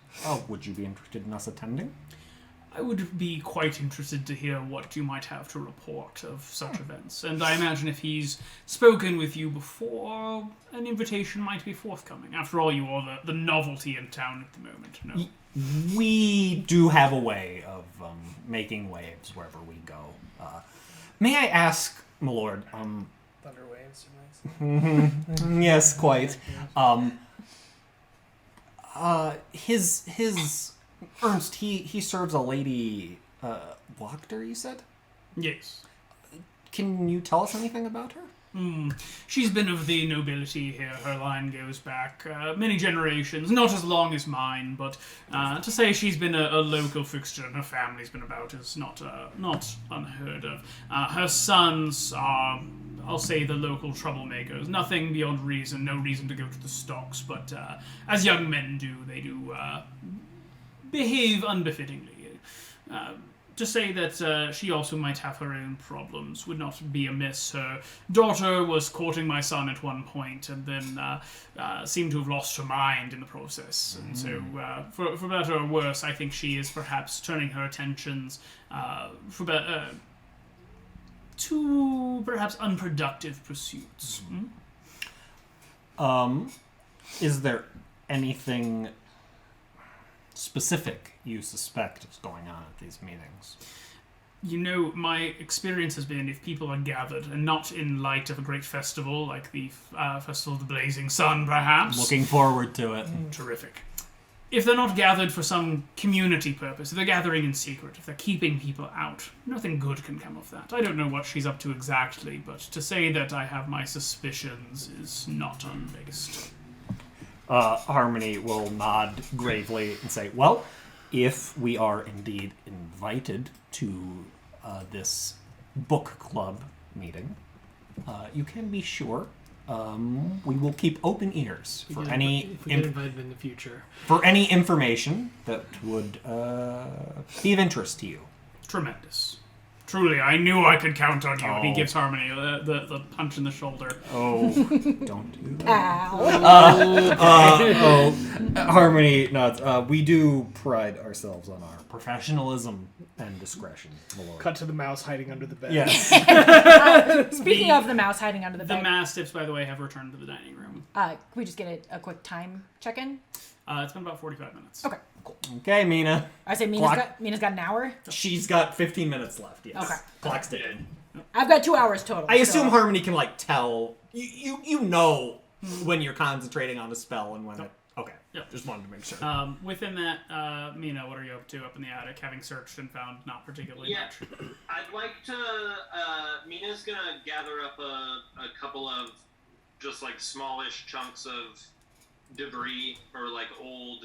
would you be interested in us attending? I would be quite interested to hear what you might have to report of such events. And I imagine if he's spoken with you before, an invitation might be forthcoming. After all, you are the novelty in town at the moment, no? We do have a way of making waves wherever we go. May I ask, my lord, Thunder waves, you yes, quite. His Ernst, he serves a lady, Wachter, you said? Yes. Can you tell us anything about her? She's been of the nobility here. Her line goes back many generations, not as long as mine, but to say she's been a local fixture and her family's been about is not unheard of. Her sons are, I'll say, the local troublemakers. Nothing beyond reason, no reason to go to the stocks, but as young men do, they do behave unbefittingly. To say that she also might have her own problems would not be amiss. Her daughter was courting my son at one point and then seemed to have lost her mind in the process. And so, for better or worse, I think she is perhaps turning her attentions to perhaps unproductive pursuits. Is there anything specific you suspect is going on at these meetings? You know, my experience has been if people are gathered, and not in light of a great festival, like the Festival of the Blazing Sun, perhaps. Looking forward to it. Terrific. If they're not gathered for some community purpose, if they're gathering in secret, if they're keeping people out, nothing good can come of that. I don't know what she's up to exactly, but to say that I have my suspicions is not unbased. Harmony will nod gravely and say, well, if we are indeed invited to this book club meeting, you can be sure we will keep open ears If for we any get invited in the future. information that would be of interest to you. Tremendous. Truly, I knew I could count on you. Oh. He gives Harmony the punch in the shoulder. Oh, don't do that. Ow. Harmony nods. We do pride ourselves on our professionalism and discretion, my lord. Cut to the mouse hiding under the bed. Yes. Speaking of the mouse hiding under the The bed, Mastiffs, by the way, have returned to the dining room. can we just get a quick time check-in? It's been about 45 minutes. Okay, cool. Okay, Mina. I say Clock. Mina's got an hour. She's got 15 minutes left, yes. Okay. Clock's ticking. I've got 2 hours total. I assume so- Harmony can, tell... You know when you're concentrating on a spell and when it... Okay. Yep. Just wanted to make sure. Within that, Mina, what are you up to up in the attic, having searched and found not particularly Yeah, much? I'd like to. Mina's gonna gather up a couple of just smallish chunks of debris or old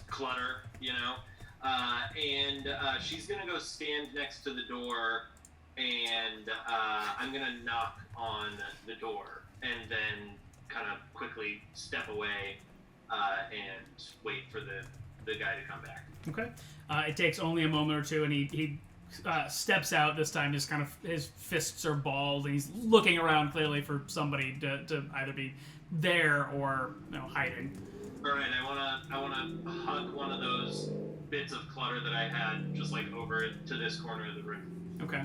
clutter, and she's gonna go stand next to the door, and I'm gonna knock on the door, and then kind of quickly step away and wait for the guy to come back. Okay. It takes only a moment or two, and he steps out. This time, his fists are balled, and he's looking around clearly for somebody to either be there or hiding. All right, I wanna hug one of those bits of clutter that I had just over to this corner of the room. Okay.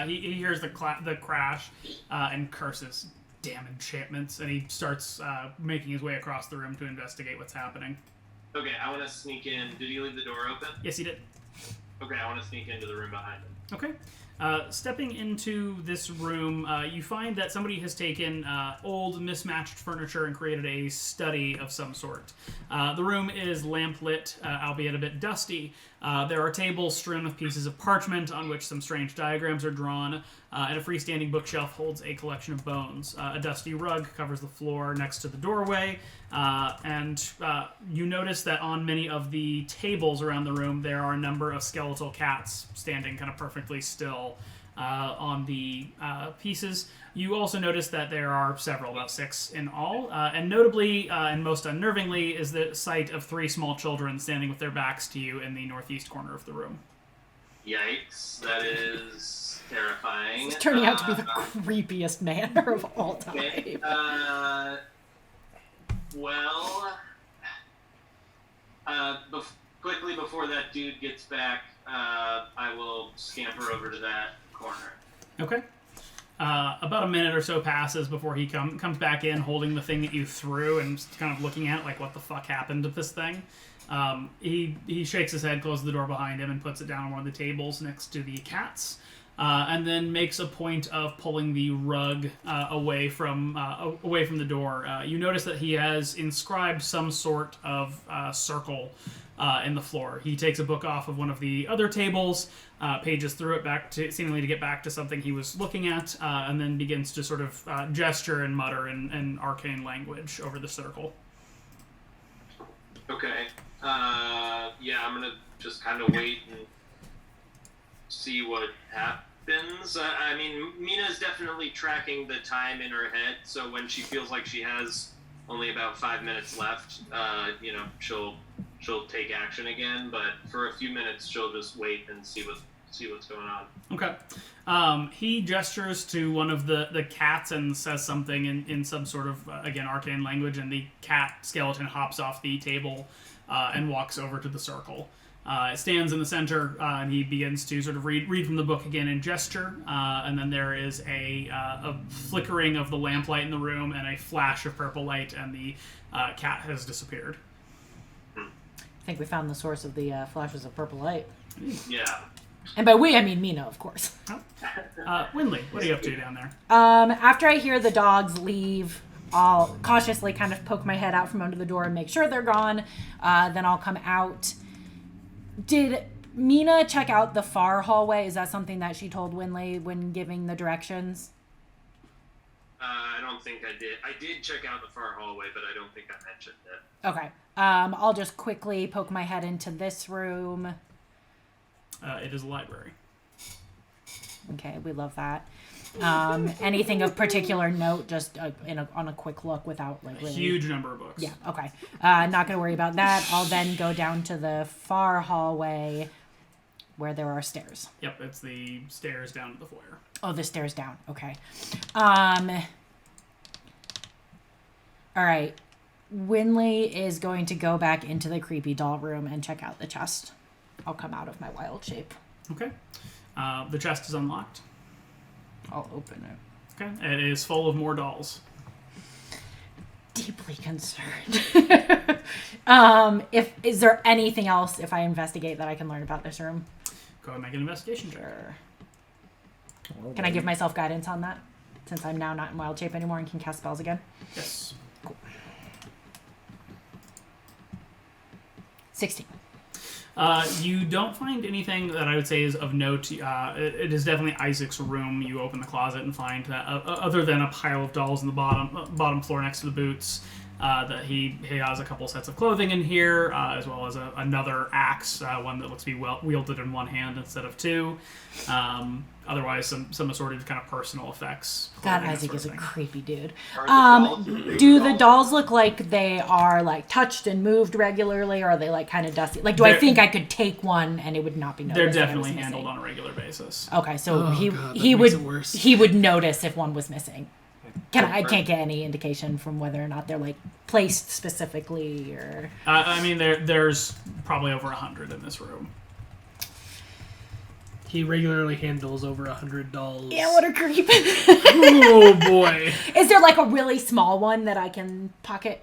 He hears the crash and curses. Damn enchantments, and he starts making his way across the room to investigate what's happening. Okay, I want to sneak in. Did he leave the door open? Yes, he did. Okay, I want to sneak into the room behind him. Okay. Stepping into this room, you find that somebody has taken old, mismatched furniture and created a study of some sort. The room is lamplit, albeit a bit dusty. There are tables strewn with pieces of parchment on which some strange diagrams are drawn, and a freestanding bookshelf holds a collection of bones. A dusty rug covers the floor next to the doorway, and you notice that on many of the tables around the room there are a number of skeletal cats standing kind of perfectly still on the pieces. You also notice that there are several, about 6 in all, and notably and most unnervingly is the sight of 3 small children standing with their backs to you in the northeast corner of the room. Yikes, that is terrifying. It's turning out to be the creepiest manner of all time. Okay, quickly before that dude gets back, I will scamper over to that corner. Okay. About a minute or so passes before he comes back in holding the thing that you threw and just kind of looking at what the fuck happened to this thing. He shakes his head, closes the door behind him, and puts it down on one of the tables next to the cats, and then makes a point of pulling the rug away from the door. You notice that he has inscribed some sort of circle in the floor. He takes a book off of one of the other tables, pages through it seemingly to get back to something he was looking at, and then begins to sort of gesture and mutter in arcane language over the circle. Okay. Yeah, I'm gonna just kind of wait and see what happens. I mean, Mina's definitely tracking the time in her head, so when she feels like she has only about 5 minutes left, she'll take action again. But for a few minutes, she'll just wait and see what's going on. Okay. He gestures to one of the cats and says something in some sort of, again, arcane language, and the cat skeleton hops off the table and walks over to the circle. It stands in the center, and he begins to sort of read from the book again in gesture, and then there is a flickering of the lamplight in the room and a flash of purple light, and the cat has disappeared. I think we found the source of the flashes of purple light. Yeah. And by we, I mean Mina, of course. Winley, what are you up to down there? After I hear the dogs leave, I'll cautiously kind of poke my head out from under the door and make sure they're gone. Then I'll come out. Did Mina check out the far hallway? Is that something that she told Winley when giving the directions? I don't don't think I did. I did check out the far hallway, but I don't think I mentioned it. Okay. I'll just quickly poke my head into this room. It is a library. Okay, we love that. Anything of particular note, just on a quick look without like A really... huge number of books. Yeah, okay. Not going to worry about that. I'll then go down to the far hallway where there are stairs. Yep, it's the stairs down to the foyer. Oh, the stairs down. Okay. All right. Winley is going to go back into the creepy doll room and check out the chest. I'll come out of my wild shape. Okay. The chest is unlocked. I'll open it. Okay. It is full of more dolls. Deeply concerned. Is there anything else if I investigate that I can learn about this room? Go ahead and make an investigation check. Sure. Can I give myself guidance on that? Since I'm now not in wild shape anymore and can cast spells again? Yes. Cool. 16. You don't find anything that I would say is of note. It is definitely Isaac's room. You open the closet and find that other than a pile of dolls in the bottom floor next to the boots, that he has a couple sets of clothing in here, as well as another axe, one that looks to be wielded in one hand instead of two. Otherwise, some assorted kind of personal effects. God, clothing, that Isaac sort is of a thing. creepy dude. Are Do the dolls look like they are like touched and moved regularly, or are they like kind of dusty? Like, do I think I could take one and it would not be noticed? They're that it was definitely handled missing? on a regular basis. Okay, so Oh, he God, that he makes would it worse. he would notice if one was missing. I can't get any indication from whether or not they're like placed specifically or. I mean, there's probably over 100 in this room. He regularly handles over 100 dolls. Yeah, what a creep! Oh boy. Is there like a really small one that I can pocket?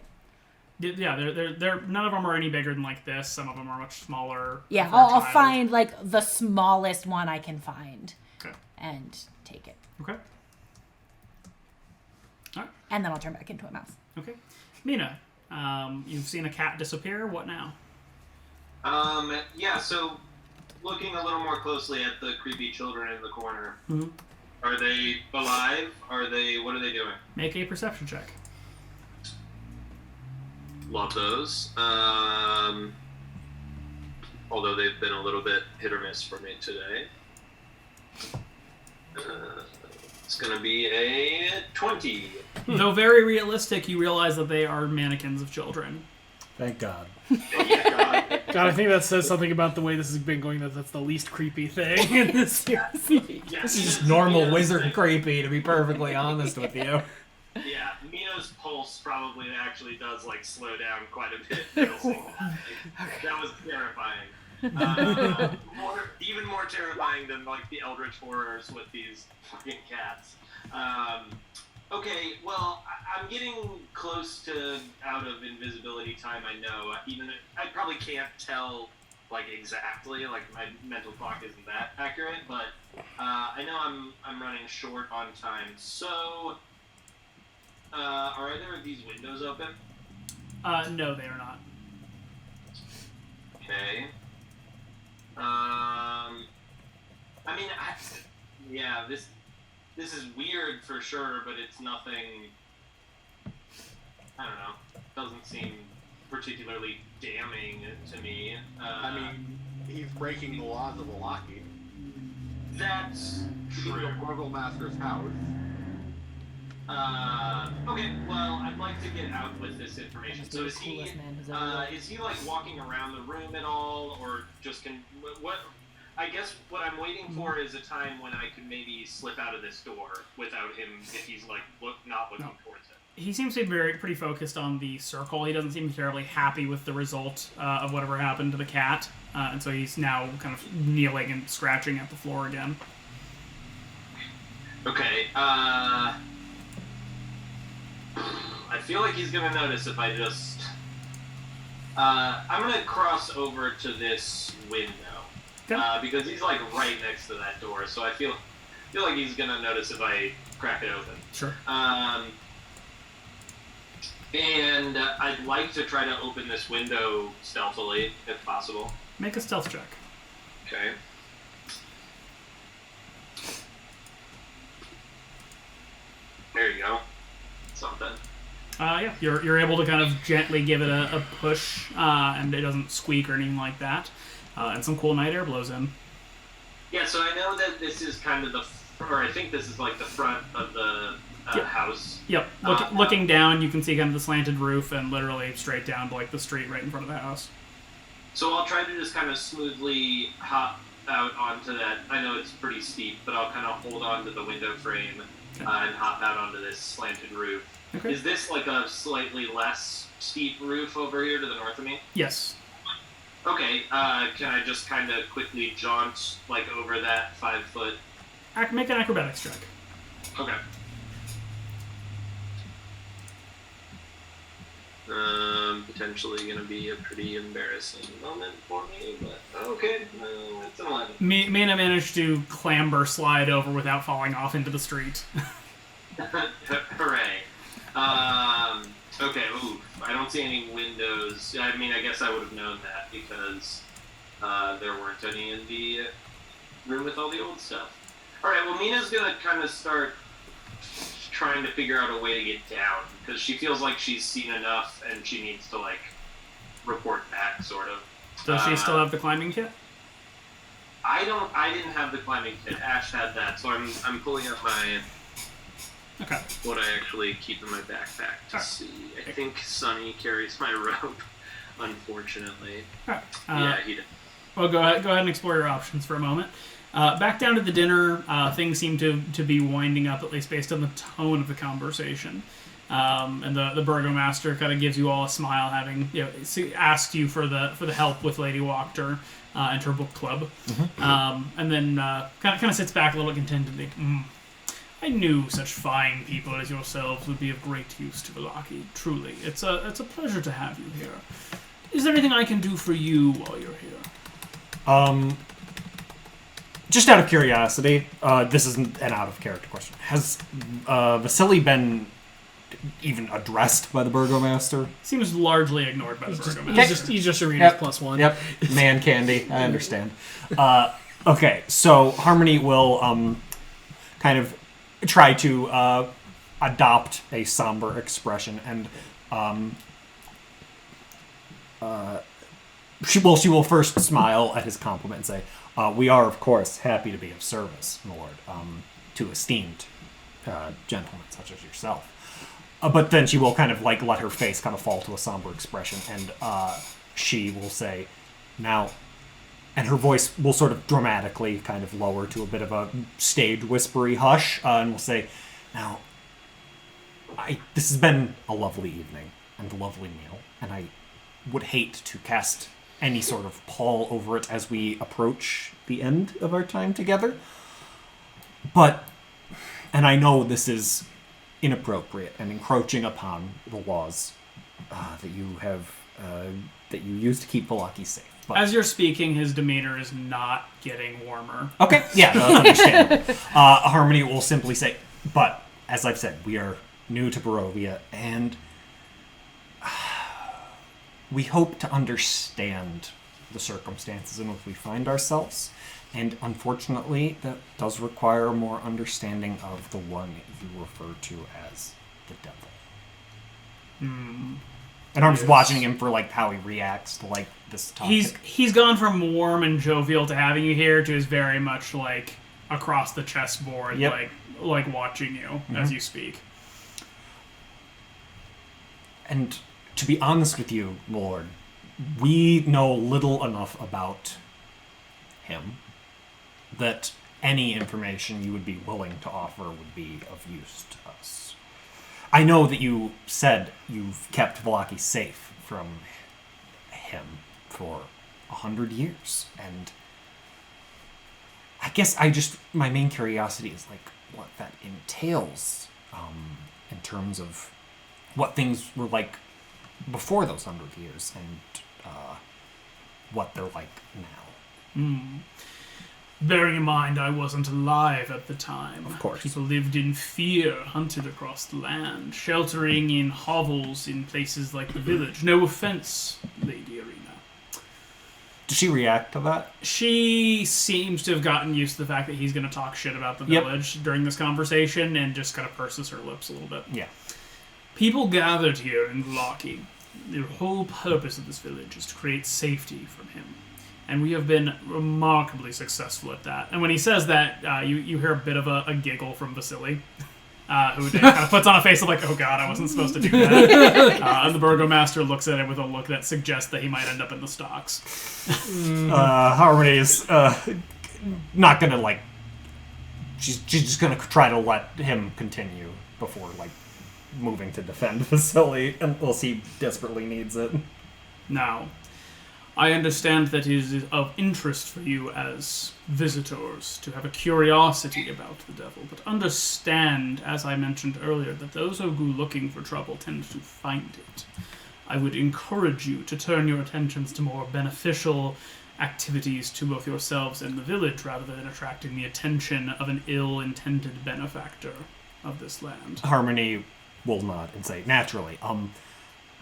Yeah, they're none of them are any bigger than like this. Some of them are much smaller. Yeah, for a I'll child. find like the smallest one I can find Okay. and take it, Okay. All right. and then I'll turn back into a mouse. Okay. Mina, you've seen a cat disappear. What now? Yeah, so looking a little more closely at the creepy children in the corner. Mhm. Are they alive? What are they doing? Make a perception check. Love those. Although they've been a little bit hit or miss for me today. It's gonna be a 20. Though very realistic, you realize that they are mannequins of children. Thank God. Yeah, God. God, I think that says something about the way this has been going. That's the least creepy thing in this series. Yeah, This is just normal wizard creepy, to be perfectly honest with you. Yeah, Mina's pulse probably actually does like slow down quite a bit. noticing that was terrifying. Even more terrifying than like the Eldritch horrors with these fucking cats. Okay, well, I'm getting close to out of invisibility time. I know. I probably can't tell like exactly. Like my mental clock isn't that accurate, but I know I'm running short on time. So, are either of these windows open? No, they are not. Okay. I mean, yeah, this is weird for sure, but it's nothing. I don't know. Doesn't seem particularly damning to me. I mean, he's breaking the laws of the Lockheed. That's He's true. the burgomaster's house. Okay, well, I'd like to get out with this information. So is he, Coolest man who's ever lived. is he like walking around the room at all, or just what? I guess what I'm waiting for is a time when I could maybe slip out of this door without him, if he's like not looking towards it. He seems to be pretty focused on the circle. He doesn't seem terribly happy with the result of whatever happened to the cat, and so he's now kind of kneeling and scratching at the floor again. Okay, I feel like he's gonna notice if I just. I'm gonna cross over to this window. Okay. Because he's like right next to that door, so I feel like he's gonna notice if I crack it open. Sure. And I'd like to try to open this window stealthily, if possible. Make a stealth check. Okay. There you go. Yeah, you're able to kind of gently give it a push, and it doesn't squeak or anything like that. And some cool night air blows in. Yeah, so I know that this is kind of or I think this is like the front of the house. Yep. Looking down, you can see kind of the slanted roof and literally straight down to like the street right in front of the house. So I'll try to just kind of smoothly hop out onto that. I know it's pretty steep, but I'll kind of hold on to the window frame and hop out onto this slanted roof. Okay. Is this like a slightly less steep roof over here to the north of me? Yes. Okay, can I just kind of quickly jaunt like over that 5 foot? Make an acrobatics check. Okay. Potentially going to be a pretty embarrassing moment for me, but okay, it's an 11. Mina managed to clamber slide over without falling off into the street. Hooray. Okay, ooh, I don't see any windows. I mean, I guess I would have known that because there weren't any in the room with all the old stuff. Alright, well, Mina's going to kind of start trying to figure out a way to get down because she feels like she's seen enough and she needs to, like, report back, sort of. Does she still have the climbing kit? I didn't have the climbing kit. Ash had that, so I'm pulling up my... Okay. What I actually keep in my backpack to see. I think Sonny carries my rope, unfortunately. Alright. Yeah, he did. Well, go ahead and explore your options for a moment. Back down to the dinner, things seem to be winding up, at least based on the tone of the conversation. And the burgomaster kind of gives you all a smile, having asked you for the help with Lady Wachter and her book club, and then kind of sits back a little contentedly. I knew such fine people as yourselves would be of great use to Vallaki. Truly, it's a pleasure to have you here. Is there anything I can do for you while you're here? Just out of curiosity, this isn't an out-of-character question. Has Vasily been even addressed by the burgomaster? Seems largely ignored by the burgomaster. He's just Arena's +1. Yep, man candy, I understand. Okay, so Harmony will kind of try to adopt a somber expression, and she will first smile at his compliment and say, we are, of course, happy to be of service, Lord, to esteemed gentlemen such as yourself. But then she will kind of like let her face kind of fall to a somber expression, and she will say, now, and her voice will sort of dramatically kind of lower to a bit of a stage whispery hush, and will say, now, this has been a lovely evening and a lovely meal, and I would hate to cast any sort of pall over it as we approach the end of our time together. But, and I know this is inappropriate and encroaching upon the laws that you have, that you use to keep Vallaki safe. But, as you're speaking, his demeanor is not getting warmer. Okay, yeah, no, that's understandable. Harmony will simply say, but, as I've said, we are new to Barovia, and we hope to understand the circumstances in which we find ourselves, and unfortunately, that does require more understanding of the one you refer to as the devil. And I'm just watching him for like how he reacts to like this topic. He's gone from warm and jovial to having you here to is very much like across the chessboard, like watching you as you speak. And to be honest with you, Lord, we know little enough about him that any information you would be willing to offer would be of use to us. I know that you said you've kept Vallaki safe from him for 100 years, and I guess my main curiosity is like what that entails in terms of what things were like before those 100 years and what they're like now. Bearing in mind I wasn't alive at the time. Of course. People lived in fear, hunted across the land, sheltering in hovels in places like the village. No offense, Lady Arena. Does she react to that? She seems to have gotten used to the fact that he's going to talk shit about the village during this conversation and just kind of purses her lips a little bit. Yeah. People gathered here in Vallaki. The whole purpose of this village is to create safety from him. And we have been remarkably successful at that. And when he says that, you hear a bit of a giggle from Vasily, who kind of puts on a face of like, oh god, I wasn't supposed to do that. And the burgomaster looks at it with a look that suggests that he might end up in the stocks. Harmony is not gonna like. She's just gonna try to let him continue before like moving to defend Vasily unless he desperately needs it. Now, I understand that it is of interest for you as visitors to have a curiosity about the devil, but understand, as I mentioned earlier, that those who go looking for trouble tend to find it. I would encourage you to turn your attentions to more beneficial activities to both yourselves and the village, rather than attracting the attention of an ill-intended benefactor of this land. Harmony will nod and say, naturally,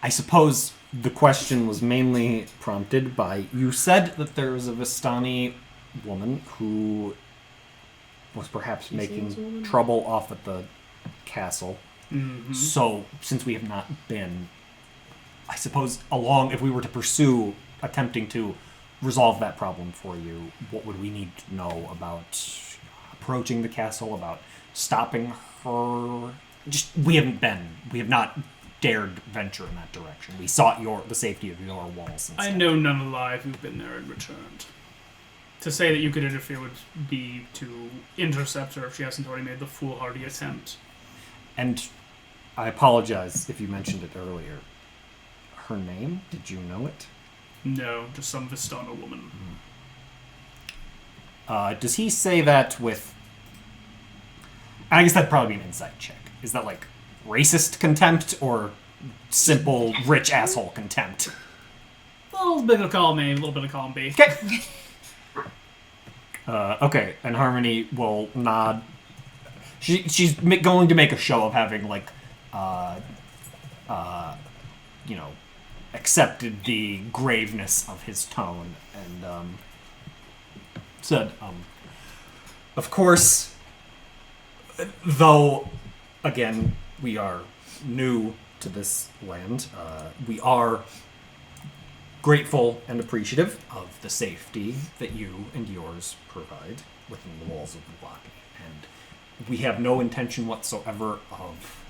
I suppose the question was mainly prompted by, you said that there was a Vistani woman who was perhaps making trouble off at the castle. Mm-hmm. So, since we have not been, I suppose, if we were to pursue attempting to resolve that problem for you, what would we need to know about approaching the castle, about stopping her? We have not dared venture in that direction. We sought the safety of your walls. I know none alive who've been there and returned. To say that you could interfere would be to intercept her if she hasn't already made the foolhardy attempt. And I apologize if you mentioned it earlier. Her name? Did you know it? No, just some Vistana woman. Does he say that with... I guess that'd probably be an insight check. Is that like racist contempt or simple rich asshole contempt? A little bit of column A, a little bit of column B. Okay. Okay, and Harmony will nod. She's going to make a show of having like, accepted the graveness of his tone and said, of course, though, again, we are new to this land, we are grateful and appreciative of the safety that you and yours provide within the walls of the block. And we have no intention whatsoever of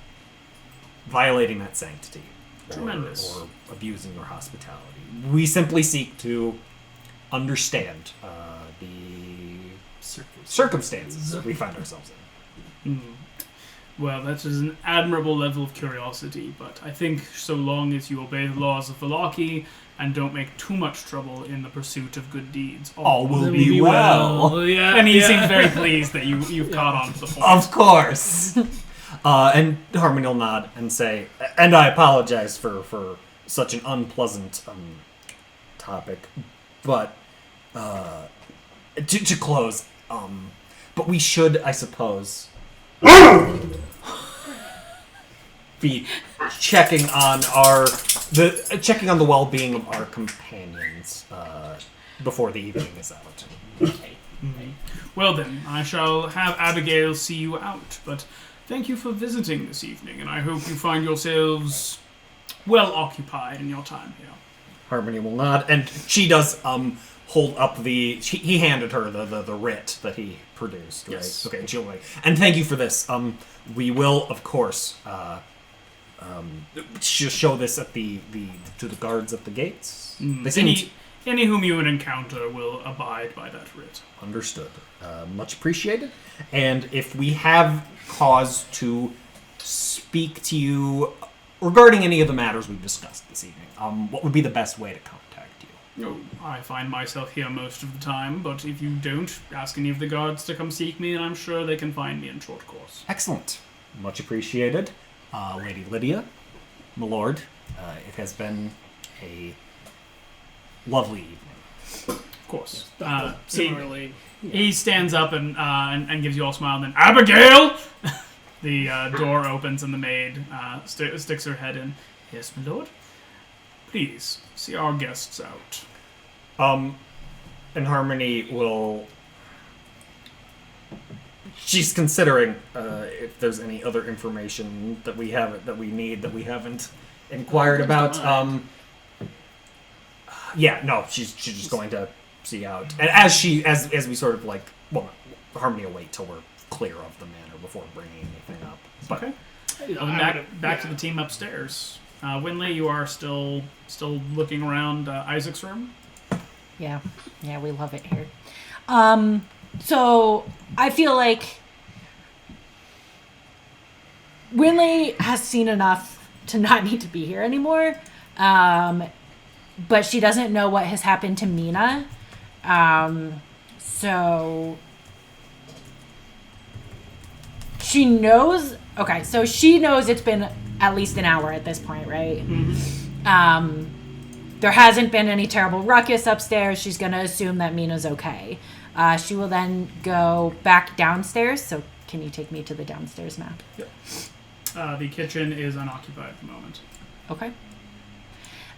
violating that sanctity. Tremendous. Or abusing your hospitality. We simply seek to understand the circumstances we find ourselves in. Mm. Well, that is an admirable level of curiosity, but I think so long as you obey the laws of Vallaki and don't make too much trouble in the pursuit of good deeds, all will be well. Yeah, and he seems very pleased that you've caught on to the point. Of course. And Harmony will nod and say, and I apologize for such an unpleasant topic, but to close, but we should, I suppose, be checking on the well-being of our companions before the evening is out. Mm-hmm. Well then, I shall have Abigail see you out, but thank you for visiting this evening, and I hope you find yourselves well occupied in your time here. Harmony will nod, and she does hold up he handed her the writ that he produced, right? Yes. Okay, and she'll like, and thank you for this. We will, of course, show this at to the guards at the gates. Any whom you would encounter will abide by that writ. Understood. Much appreciated. And if we have cause to speak to you regarding any of the matters we've discussed this evening, what would be the best way to contact you? Oh, I find myself here most of the time, but if you don't, ask any of the guards to come seek me, and I'm sure they can find me in short course. Excellent. Much appreciated. Lady Lydia, my lord, it has been a lovely evening. Of course. Similarly, He stands up and gives you all a smile, and then, Abigail! The door opens and the maid sticks her head in. Yes, my lord? Please, see our guests out. And Harmony will... she's considering if there's any other information that we haven't inquired about. Yeah, no, she's just going to see out, and as we sort of like, well, Harmony will wait till we're clear of the manor before bringing anything up. But, Okay. Back to the team upstairs. Winley, you are still looking around Isaac's room. Yeah, we love it here. So I feel like Winley has seen enough to not need to be here anymore. But she doesn't know what has happened to Mina. So she knows. Okay, so she knows it's been at least an hour at this point, right? Mm-hmm. There hasn't been any terrible ruckus upstairs. She's going to assume that Mina's okay. She will then go back downstairs. So can you take me to the downstairs map? Yep. The kitchen is unoccupied at the moment. Okay.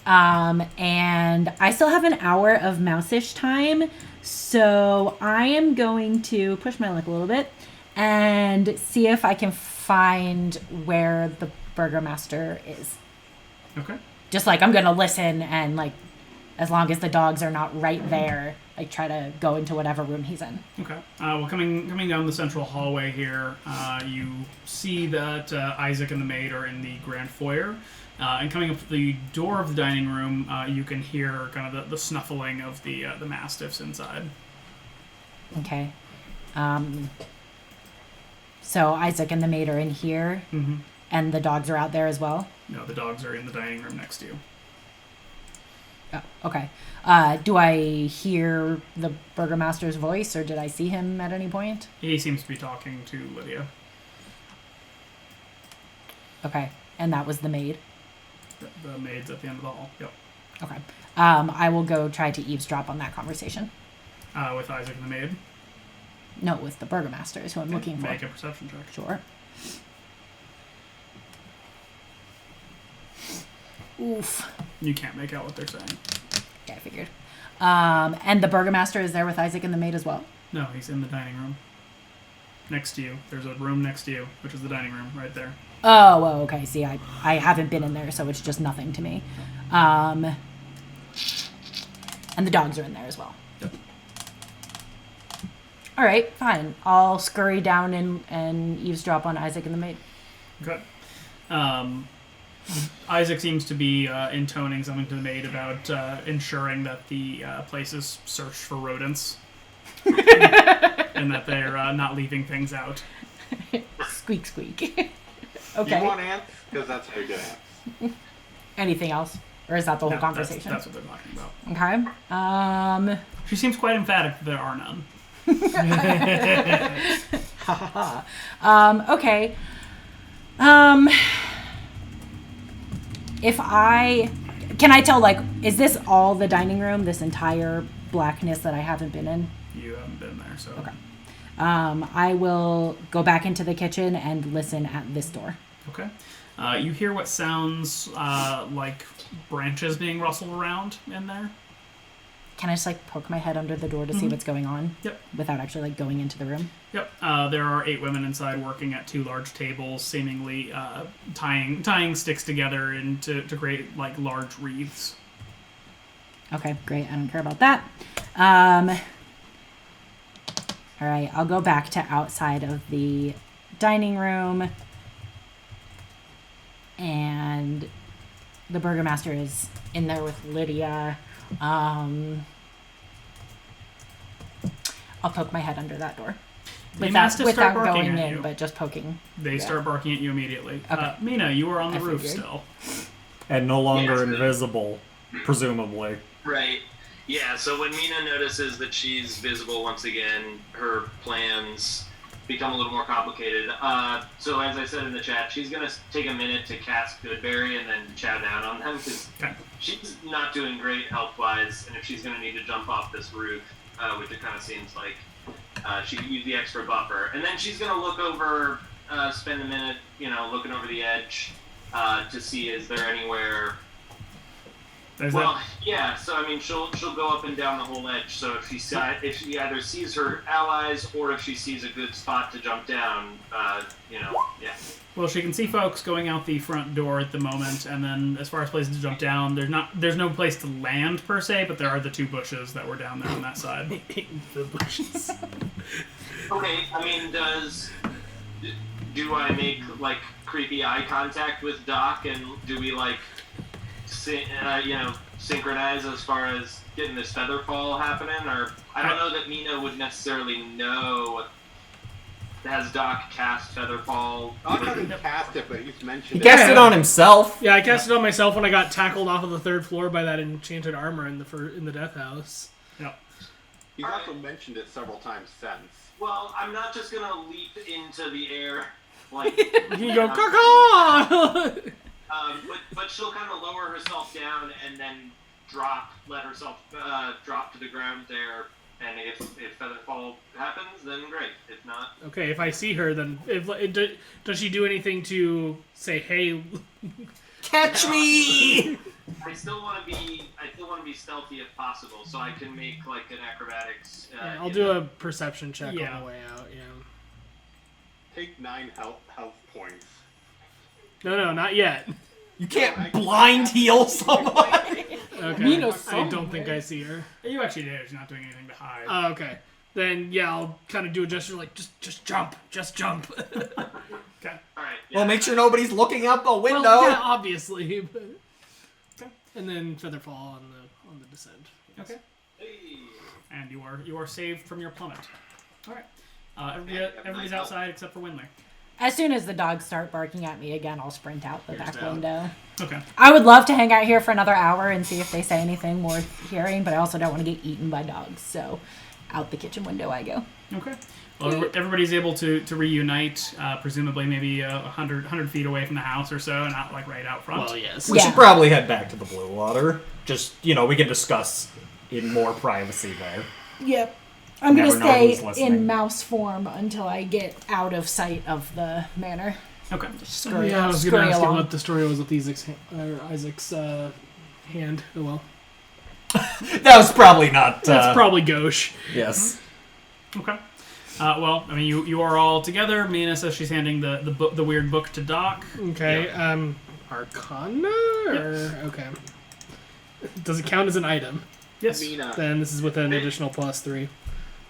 And I still have an hour of mouse-ish time. So I am going to push my luck a little bit and see if I can find where the burgomaster is. Okay. Just like I'm going to listen and like, as long as the dogs are not right there, like try to go into whatever room he's in. Okay. Well, coming down the central hallway here, you see that Isaac and the maid are in the grand foyer. And coming up to the door of the dining room, you can hear kind of the snuffling of the mastiffs inside. Okay. So Isaac and the maid are in here, Mm-hmm. and the dogs are out there as well? No, the dogs are in the dining room next to you. Oh, okay. Do I hear the burgomaster's voice, or did I see him at any point? He seems to be talking to Lydia. Okay. And that was the maid? The maid's at the end of the hall. Yep. Okay. I will go try to eavesdrop on that conversation. With Isaac and the maid. No, with the burgomaster is who I'm looking for. Make a perception check. Sure. Oof. You can't make out what they're saying. Yeah, I figured. And the burgomaster is there with Isaac and the maid as well? No, he's in the dining room. Next to you. There's a room next to you, which is the dining room right there. Oh, well, okay. See, I haven't been in there, so it's just nothing to me. And the dogs are in there as well. Yep. All right, fine. I'll scurry down and eavesdrop on Isaac and the maid. Okay. Isaac seems to be intoning something to the maid about ensuring that the place is searched for rodents. And that they're not leaving things out. Squeak, squeak. Do Okay. you want ants? Because that's how you get ants. Anything else? Or is that the whole No, conversation? That's what they're talking about. Okay. She seems quite emphatic that there are none. Okay. Can I tell, like, is this all the dining room, this entire blackness that I haven't been in? You haven't been there, so. Okay. I will go back into the kitchen and listen at this door. Okay. You hear what sounds like branches being rustled around in there. Can I just, like, poke my head under the door to see what's going on? Yep. Without actually, like, going into the room? Yep. There are 8 women inside working at 2 large tables, seemingly tying sticks together to create, like, large wreaths. Okay, great. I don't care about that. All right, I'll go back to outside of the dining room. And the burgomaster is in there with Lydia. I'll poke my head under that door. The mastiffs start Without barking going at in, you. but just poking. They start barking at you immediately. Okay. Mina, you are on the I roof figured. still. and no longer Yes. invisible, presumably. Right. Yeah, so when Mina notices that she's visible once again, her plans become a little more complicated. So as I said in the chat, she's going to take a minute to cast Goodberry and then chow down on them, because Okay. she's not doing great health-wise, and if she's going to need to jump off this roof, which it kind of seems like, she could use the extra buffer. And then she's going to look over, spend a minute, looking over the edge to see is there anywhere Well, yeah. So I mean, she'll go up and down the whole edge. So if she either sees her allies or if she sees a good spot to jump down, yeah. Well, she can see folks going out the front door at the moment, and then as far as places to jump down, there's no place to land per se, but there are the 2 bushes that were down there on that side. The bushes. Okay, I mean, do I make like creepy eye contact with Doc, and do we like, synchronize as far as getting this feather fall happening? Or I don't know that Mina would necessarily know. Has Doc cast Featherfall? Doc hasn't cast it, but he's mentioned He cast it. it on himself. Yeah, I cast it on myself when I got tackled off of the 3rd floor by that enchanted armor in the death house. Yep. He's also mentioned it several times since. Well, I'm not just gonna leap into the air like. You go, caw. But she'll kind of lower herself down and then let herself drop to the ground there. And if Featherfall happens, then great. If not, Okay, if I see her, then does she do anything to say, "Hey, Catch me! I still want to be stealthy if possible, so I can make like an acrobatics. I'll do a perception check Yeah. on the way out." Yeah. Take 9 health points. No, not yet. You can't blind heal somebody. Okay. Mina's I don't think I see her. You actually did. She's not doing anything to hide. Oh, okay. Then yeah, I'll kind of do a gesture like just jump, just jump. Okay. All right. Well, make sure nobody's looking out the window. Well, yeah, obviously. But... Okay. And then Featherfall on the descent. Okay. Hey. And you are saved from your plummet. All right. Yeah, Everybody's nice outside except for Winley. As soon as the dogs start barking at me again, I'll sprint out the back down. window. Okay. I would love to hang out here for another hour and see if they say anything worth hearing, but I also don't want to get eaten by dogs, so out the kitchen window I go. Okay. Well, everybody's able to reunite, presumably maybe 100 feet away from the house or so, and not like right out front. Well, yes. We Yeah. should probably head back to the Blue Water. Just, we can discuss in more privacy there. Yep. I'm going to Never know who's stay listening. in mouse form until I get out of sight of the manor. Okay. Scurry, Yeah, I was going scurry to ask you along. what the story was with Isaac's hand. Oh well. That was probably not... That's probably gauche. Yes. Okay. Well, I mean, you are all together. Mina says she's handing the weird book to Doc. Okay. Arcana? Or... Okay. Does it count as an item? Yes. Mina. Then this is with an additional +3.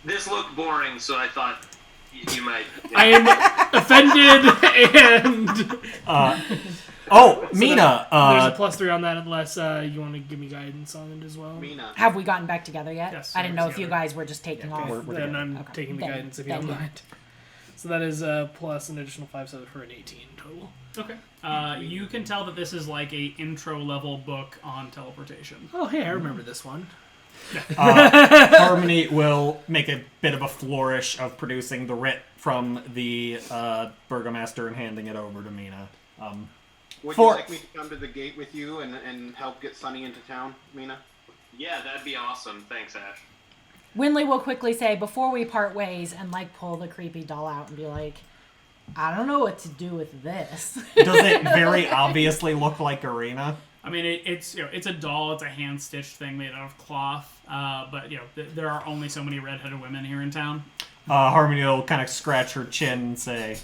This looked boring, so I thought you might. I am offended and... Mina. There's a +3 on that unless you want to give me guidance on it as well. Mina. Have we gotten back together yet? Yes, I didn't we're know if you together. guys were just taking off. we're Then I'm Okay. taking the Then- guidance if you then don't yeah. mind. So that is plus an additional 5, so for an 18 total. Okay. You can tell that this is like a intro level book on teleportation. Oh, hey, I remember this one. Harmony will make a bit of a flourish of producing the writ from the burgomaster and handing it over to Mina. Would For- you like me to come to the gate with you and help get Sunny into town, Mina? Yeah, that'd be awesome. Thanks, Ash. Winley will quickly say, before we part ways, and like pull the creepy doll out and be like, I don't know what to do with this. Does it very obviously look like Arena? I mean, it's a doll. It's a hand stitched thing made out of cloth. But there are only so many redheaded women here in town. Harmony will kind of scratch her chin and say,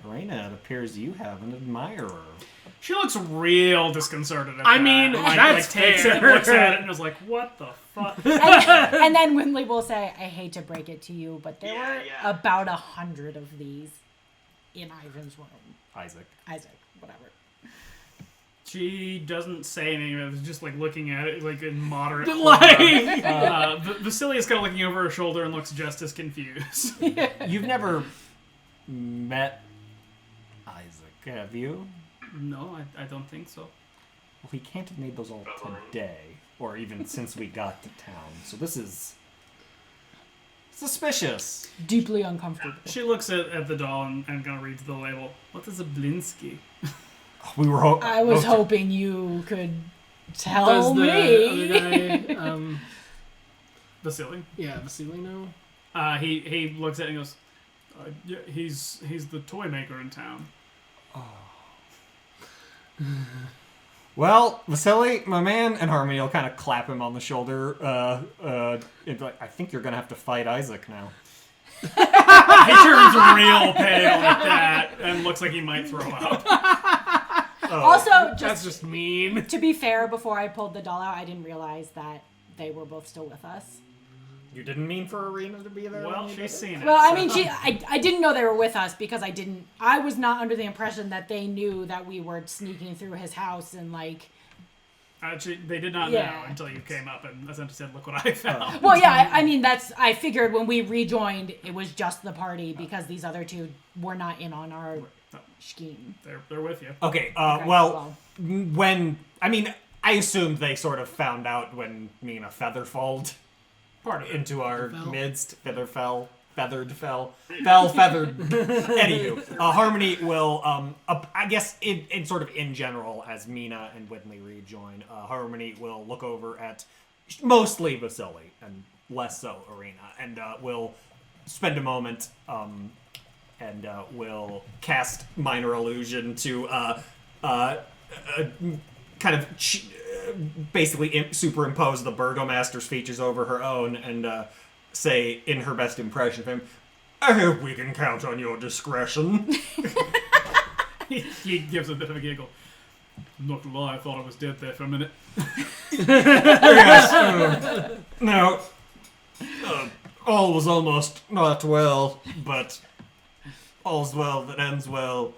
Arena, it appears you have an admirer. She looks real disconcerted at I that. mean, that's takes it, fair. looks at it, and is like, "What the fuck?" and then Winley will say, I hate to break it to you, but there Yeah, were yeah. about 100 of these in Ivan's room. Isaac. Isaac, whatever. She doesn't say anything. It's just like looking at it, like in moderate. Like- Vasilia's kind of looking over her shoulder and looks just as confused. You've never met Isaac, have you? No, I don't think so. Well, he can't have made those all today, or even since we got to town. So this is suspicious. Deeply uncomfortable. She looks at the doll and kind of reads the label. What is a Blinsky? We were. I was hoping you could tell Does the me. other guy, Vasily. Vasily know? He looks at it and goes, yeah, he's the toy maker in town. Well, Vasily, my man, and Harmony will kind of clap him on the shoulder. And be like, I think you're gonna have to fight Isaac now. He turns real pale at that and looks like he might throw up. Also, That's just mean. to be fair, before I pulled the doll out, I didn't realize that they were both still with us. You didn't mean for Arena to be there? Well, she's seen it. Well, I so- mean, I didn't know they were with us because I was not under the impression that they knew that we were sneaking through his house and like. Actually, they did not Yeah. know until you came up and essentially said, "Look what I found." Well, yeah, I mean, I figured when we rejoined, it was just the party because these other two were not in on our scheme. They're with you. Okay, Okay, well, I assumed they sort of found out when Mina featherfalled Part of it. into our midst. Feathered. Anywho, Harmony will, I guess, in sort of in general, as Mina and Whitney rejoin, Harmony will look over at mostly Vasily and less so Arena, and will spend a moment and will cast Minor Illusion to kind of basically superimpose the burgomaster's features over her own and say in her best impression of him, I hope we can count on your discretion. He gives a bit of a giggle. Not gonna lie, I thought I was dead there for a minute. Yes. Now, all was almost not well, but all's well that ends well.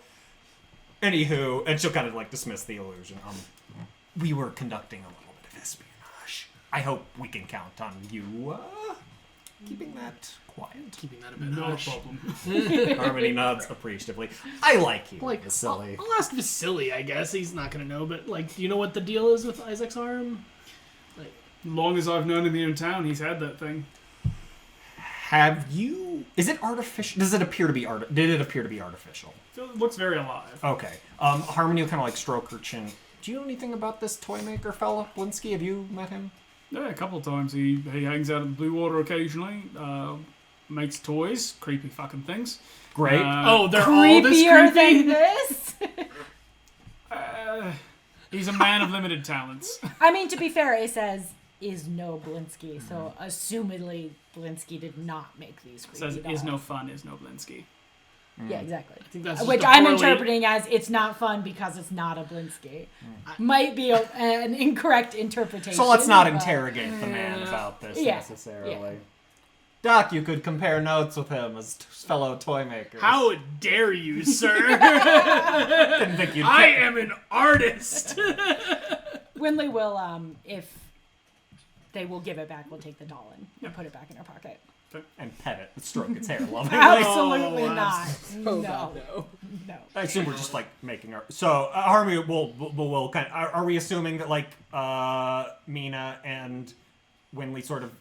Anywho, and she'll kind of like dismiss the illusion. We were conducting a little bit of espionage. I hope we can count on you keeping that quiet. Keeping that a bit No hush. problem. Harmony nods appreciatively. I like you, Like, Vasily. I'll ask Vasily, I guess. He's not going to know, but, like, do you know what the deal is with Isaac's arm? Like, Long as I've known him here in town, he's had that thing. Have you? Is it artificial? Does it appear to be Did it appear to be artificial? It looks very alive. Okay. Harmony will kind of like stroke her chin. Do you know anything about this toy maker fella, Blinsky? Have you met him? Yeah, a couple of times. He hangs out at the Blue Water occasionally. Makes toys. Creepy fucking things. Great. oh, they're all this Creepier creepy? than this. He's a man of limited talents. I mean, to be fair, it says is no Blinsky, so assumedly Blinsky did not make these creepy Says, dolls. is no fun, is no Blinsky. Yeah, exactly. I think that's just Which a I'm poorly- interpreting as it's not fun because it's not a Blinsky. Might be an incorrect interpretation. So let's not but- interrogate the man about this Yeah. necessarily. Yeah. Doc, you could compare notes with him as fellow toy makers. How dare you, sir? Didn't think you'd I am an artist. Winley will, if they will give it back, we'll take the doll and put it back in her pocket. and pet it, stroke its hair lovingly. Absolutely Oh, not. Oh, No. God, no. No. I assume we're just like making our. So Harmony will kind of. Are we assuming that like Mina and Winley sort of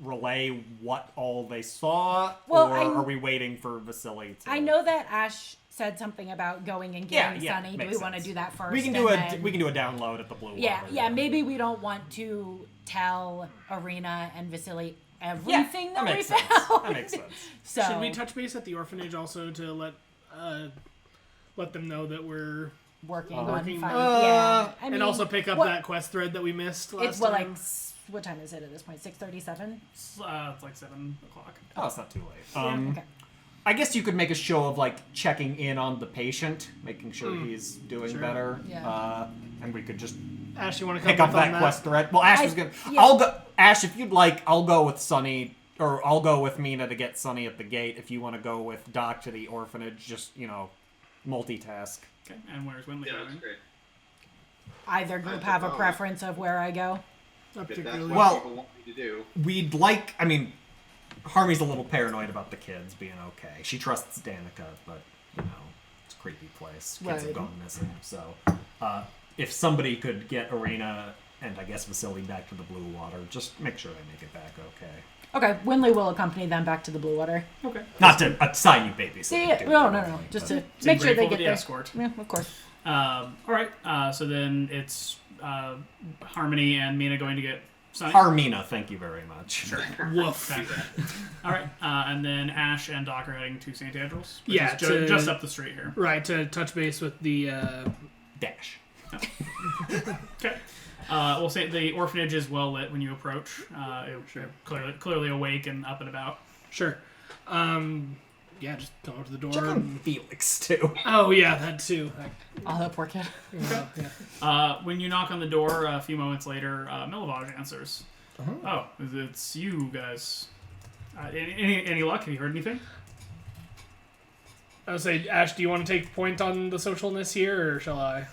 relay what all they saw, Well, or I'm- are we waiting for Vasily to? I know that Ash said something about going and getting Sunny. Do we makes want to sense. do that first? We can do and a then- we can do a download at the Blue Yeah, Water. yeah. Maybe we don't want to tell Arena and Vasily everything that we makes sense. found. That makes sense. So Should we touch base at the orphanage also to let them know that we're working Working- on finding. Yeah, I and mean, also pick up what- that quest thread that we missed last It's what time? what time is it at this point? 6:37. It's like 7 o'clock. Oh, it's not too late. Okay. I guess you could make a show of like checking in on the patient, making sure he's doing Sure. better. Yeah. And we could just Ash, you want to come pick up with on that that? quest thread. Well, Ash was gonna. yeah. I'll go. Ash, if you'd like, I'll go with Sunny, or I'll go with Mina to get Sunny at the gate. If you want to go with Doc to the orphanage, just multitask. Okay, and where's Winley Yeah, going? that's great. Either group have a preference of where I go. Not If that's particularly. what Well- people want me to do. We'd like. I mean, Harmy's a little paranoid about the kids being okay. She trusts Danica, but it's a creepy place. Kids have Right. gone missing. So, if somebody could get Arena and I guess Vasily back to the Blue Water, just make sure they make it back okay. Okay, Winley will accompany them back to the Blue Water. Okay. Not to assign you babysitting. Yeah, duty no, or no, anything, no. Just but- to Seem make sure they grateful get for the there. escort. Yeah, of course. All right. So then it's Harmony and Mina going to get Sunny. Harmina, thank you very much. Sure. Woof. All right. And then Ash and Doc are heading to St. Andrews. Which Yeah, is to- just up the street here. Right, to touch base with the Dash. Okay. We'll say the orphanage is well lit when you approach. Sure. Clearly awake and up and about. Sure. Yeah, just come up to the door. Check on Felix too. Oh, yeah, that too. Oh, that poor kid. Yeah. When you knock on the door a few moments later, Milovaj answers. Oh, it's you guys. Any luck? Have you heard anything? I would say, Ash, do you want to take point on the socialness here, or shall I?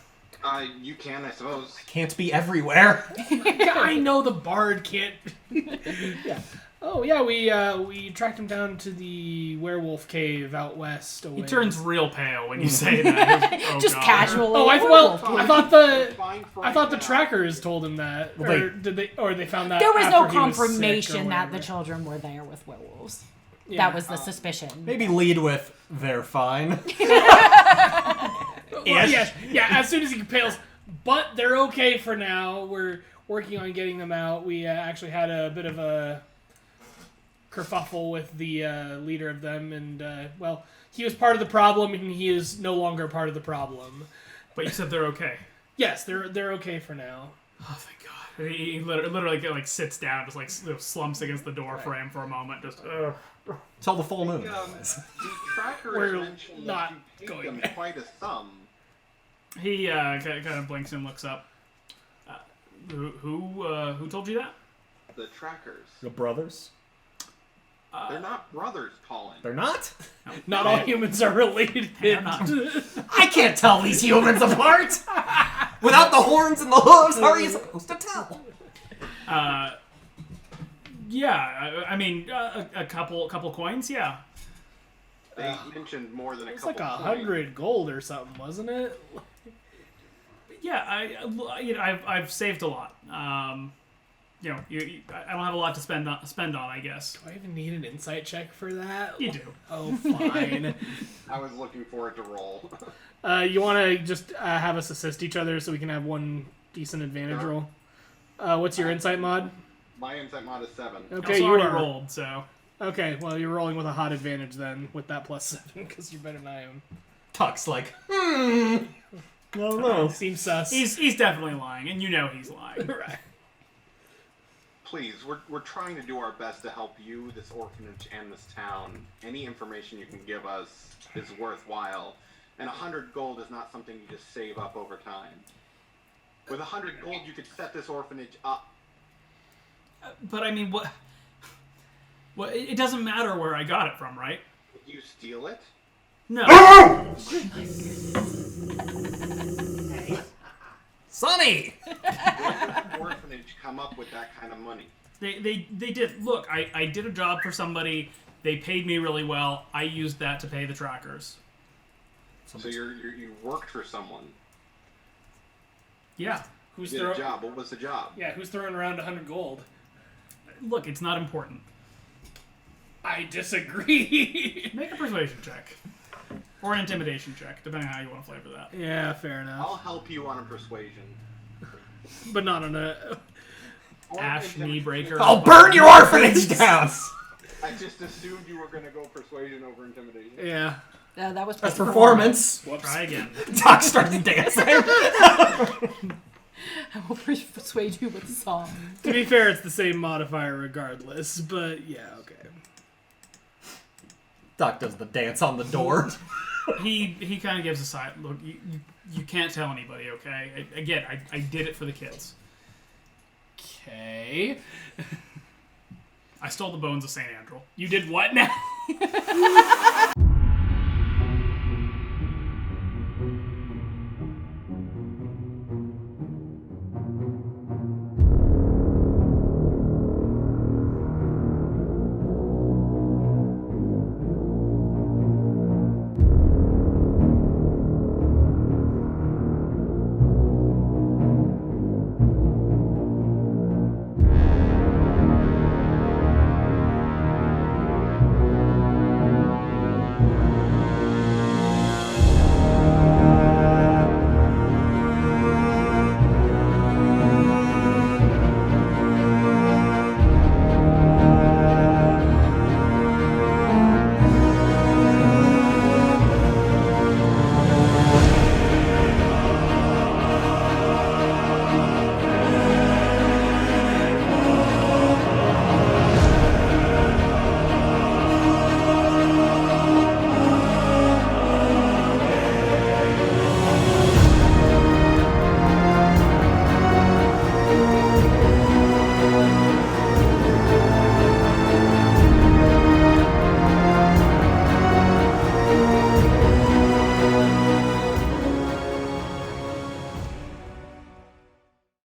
You can, I suppose. Can't be everywhere. I know the bard can't. Yeah. Oh yeah, we tracked him down to the werewolf cave out west. He turns real pale when you say that. Oh, Just God. casually. Oh, I thought Fine for I thought the right now. trackers told him that, Well, or did they? Or they found that There was after no he was sick or confirmation that the whatever. children were there with werewolves. Yeah. That was the suspicion. Maybe lead with they're fine. Well, yeah. As soon as he pales, but they're okay for now. We're working on getting them out. We actually had a bit of a kerfuffle with the leader of them, and well, he was part of the problem, and he is no longer part of the problem. But you said they're okay. Yes, they're okay for now. Oh, thank God. He literally like sits down, just like slumps against the door frame for a moment. Just. Till the full moon. The trackers We're mentioned not that you paid going them there. quite a sum. He kind of blinks and looks up. Who told you that? The trackers. Your brothers? They're not brothers, Colin. They're not? Not all humans are related. They're not. I can't tell these humans apart! Without the horns and the hooves, how are you supposed to tell? Yeah, I mean, a couple coins, yeah. They mentioned more than a It's couple like coins. 100 gold or something, wasn't it? Yeah, I've saved a lot. You know, I don't have a lot to spend on, I guess. Do I even need an insight check for that? You do. Oh, fine. I was looking for it to roll. You want to just have us assist each other so we can have one decent advantage Sure. roll? What's your insight mod? My insight mod is 7. Okay, Also you already are. rolled, so. Okay, well, you're rolling with a hot advantage then, with that +7, because you're better than I am. Tuck's like, I don't know. Seems sus. He's definitely lying, and you know he's lying. Right. Please, we're trying to do our best to help you, this orphanage, and this town. Any information you can give us is worthwhile. And 100 gold is not something you just save up over time. With 100 gold, you could set this orphanage up. But I mean, what? Well, it doesn't matter where I got it from, right? Would you steal it? No. Sonny! Where did the orphanage come up with that kind of money? They did. Look, I did a job for somebody. They paid me really well. I used that to pay the trackers. So you worked for someone. Yeah. Who's You did a job. What was the job? Yeah, who's throwing around 100 gold? Look, it's not important. I disagree. Make a persuasion check. Or an intimidation check, depending on how you want to flavor that. Yeah, fair enough. I'll help you on a persuasion. But not on a... Or Ash intimidation. knee breaker. I'll burn your orphanage down! I just assumed you were going to go persuasion over intimidation. Yeah. That was That's performance. Whoops. Try again. Tuck starts dancing. I will persuade you with song. To be fair, it's the same modifier regardless, but yeah, okay. Tuck does the dance on the door. He kind of gives a side look. You can't tell anybody, okay? Again, I did it for the kids. Okay. I stole the bones of St. Andrew. You did what now?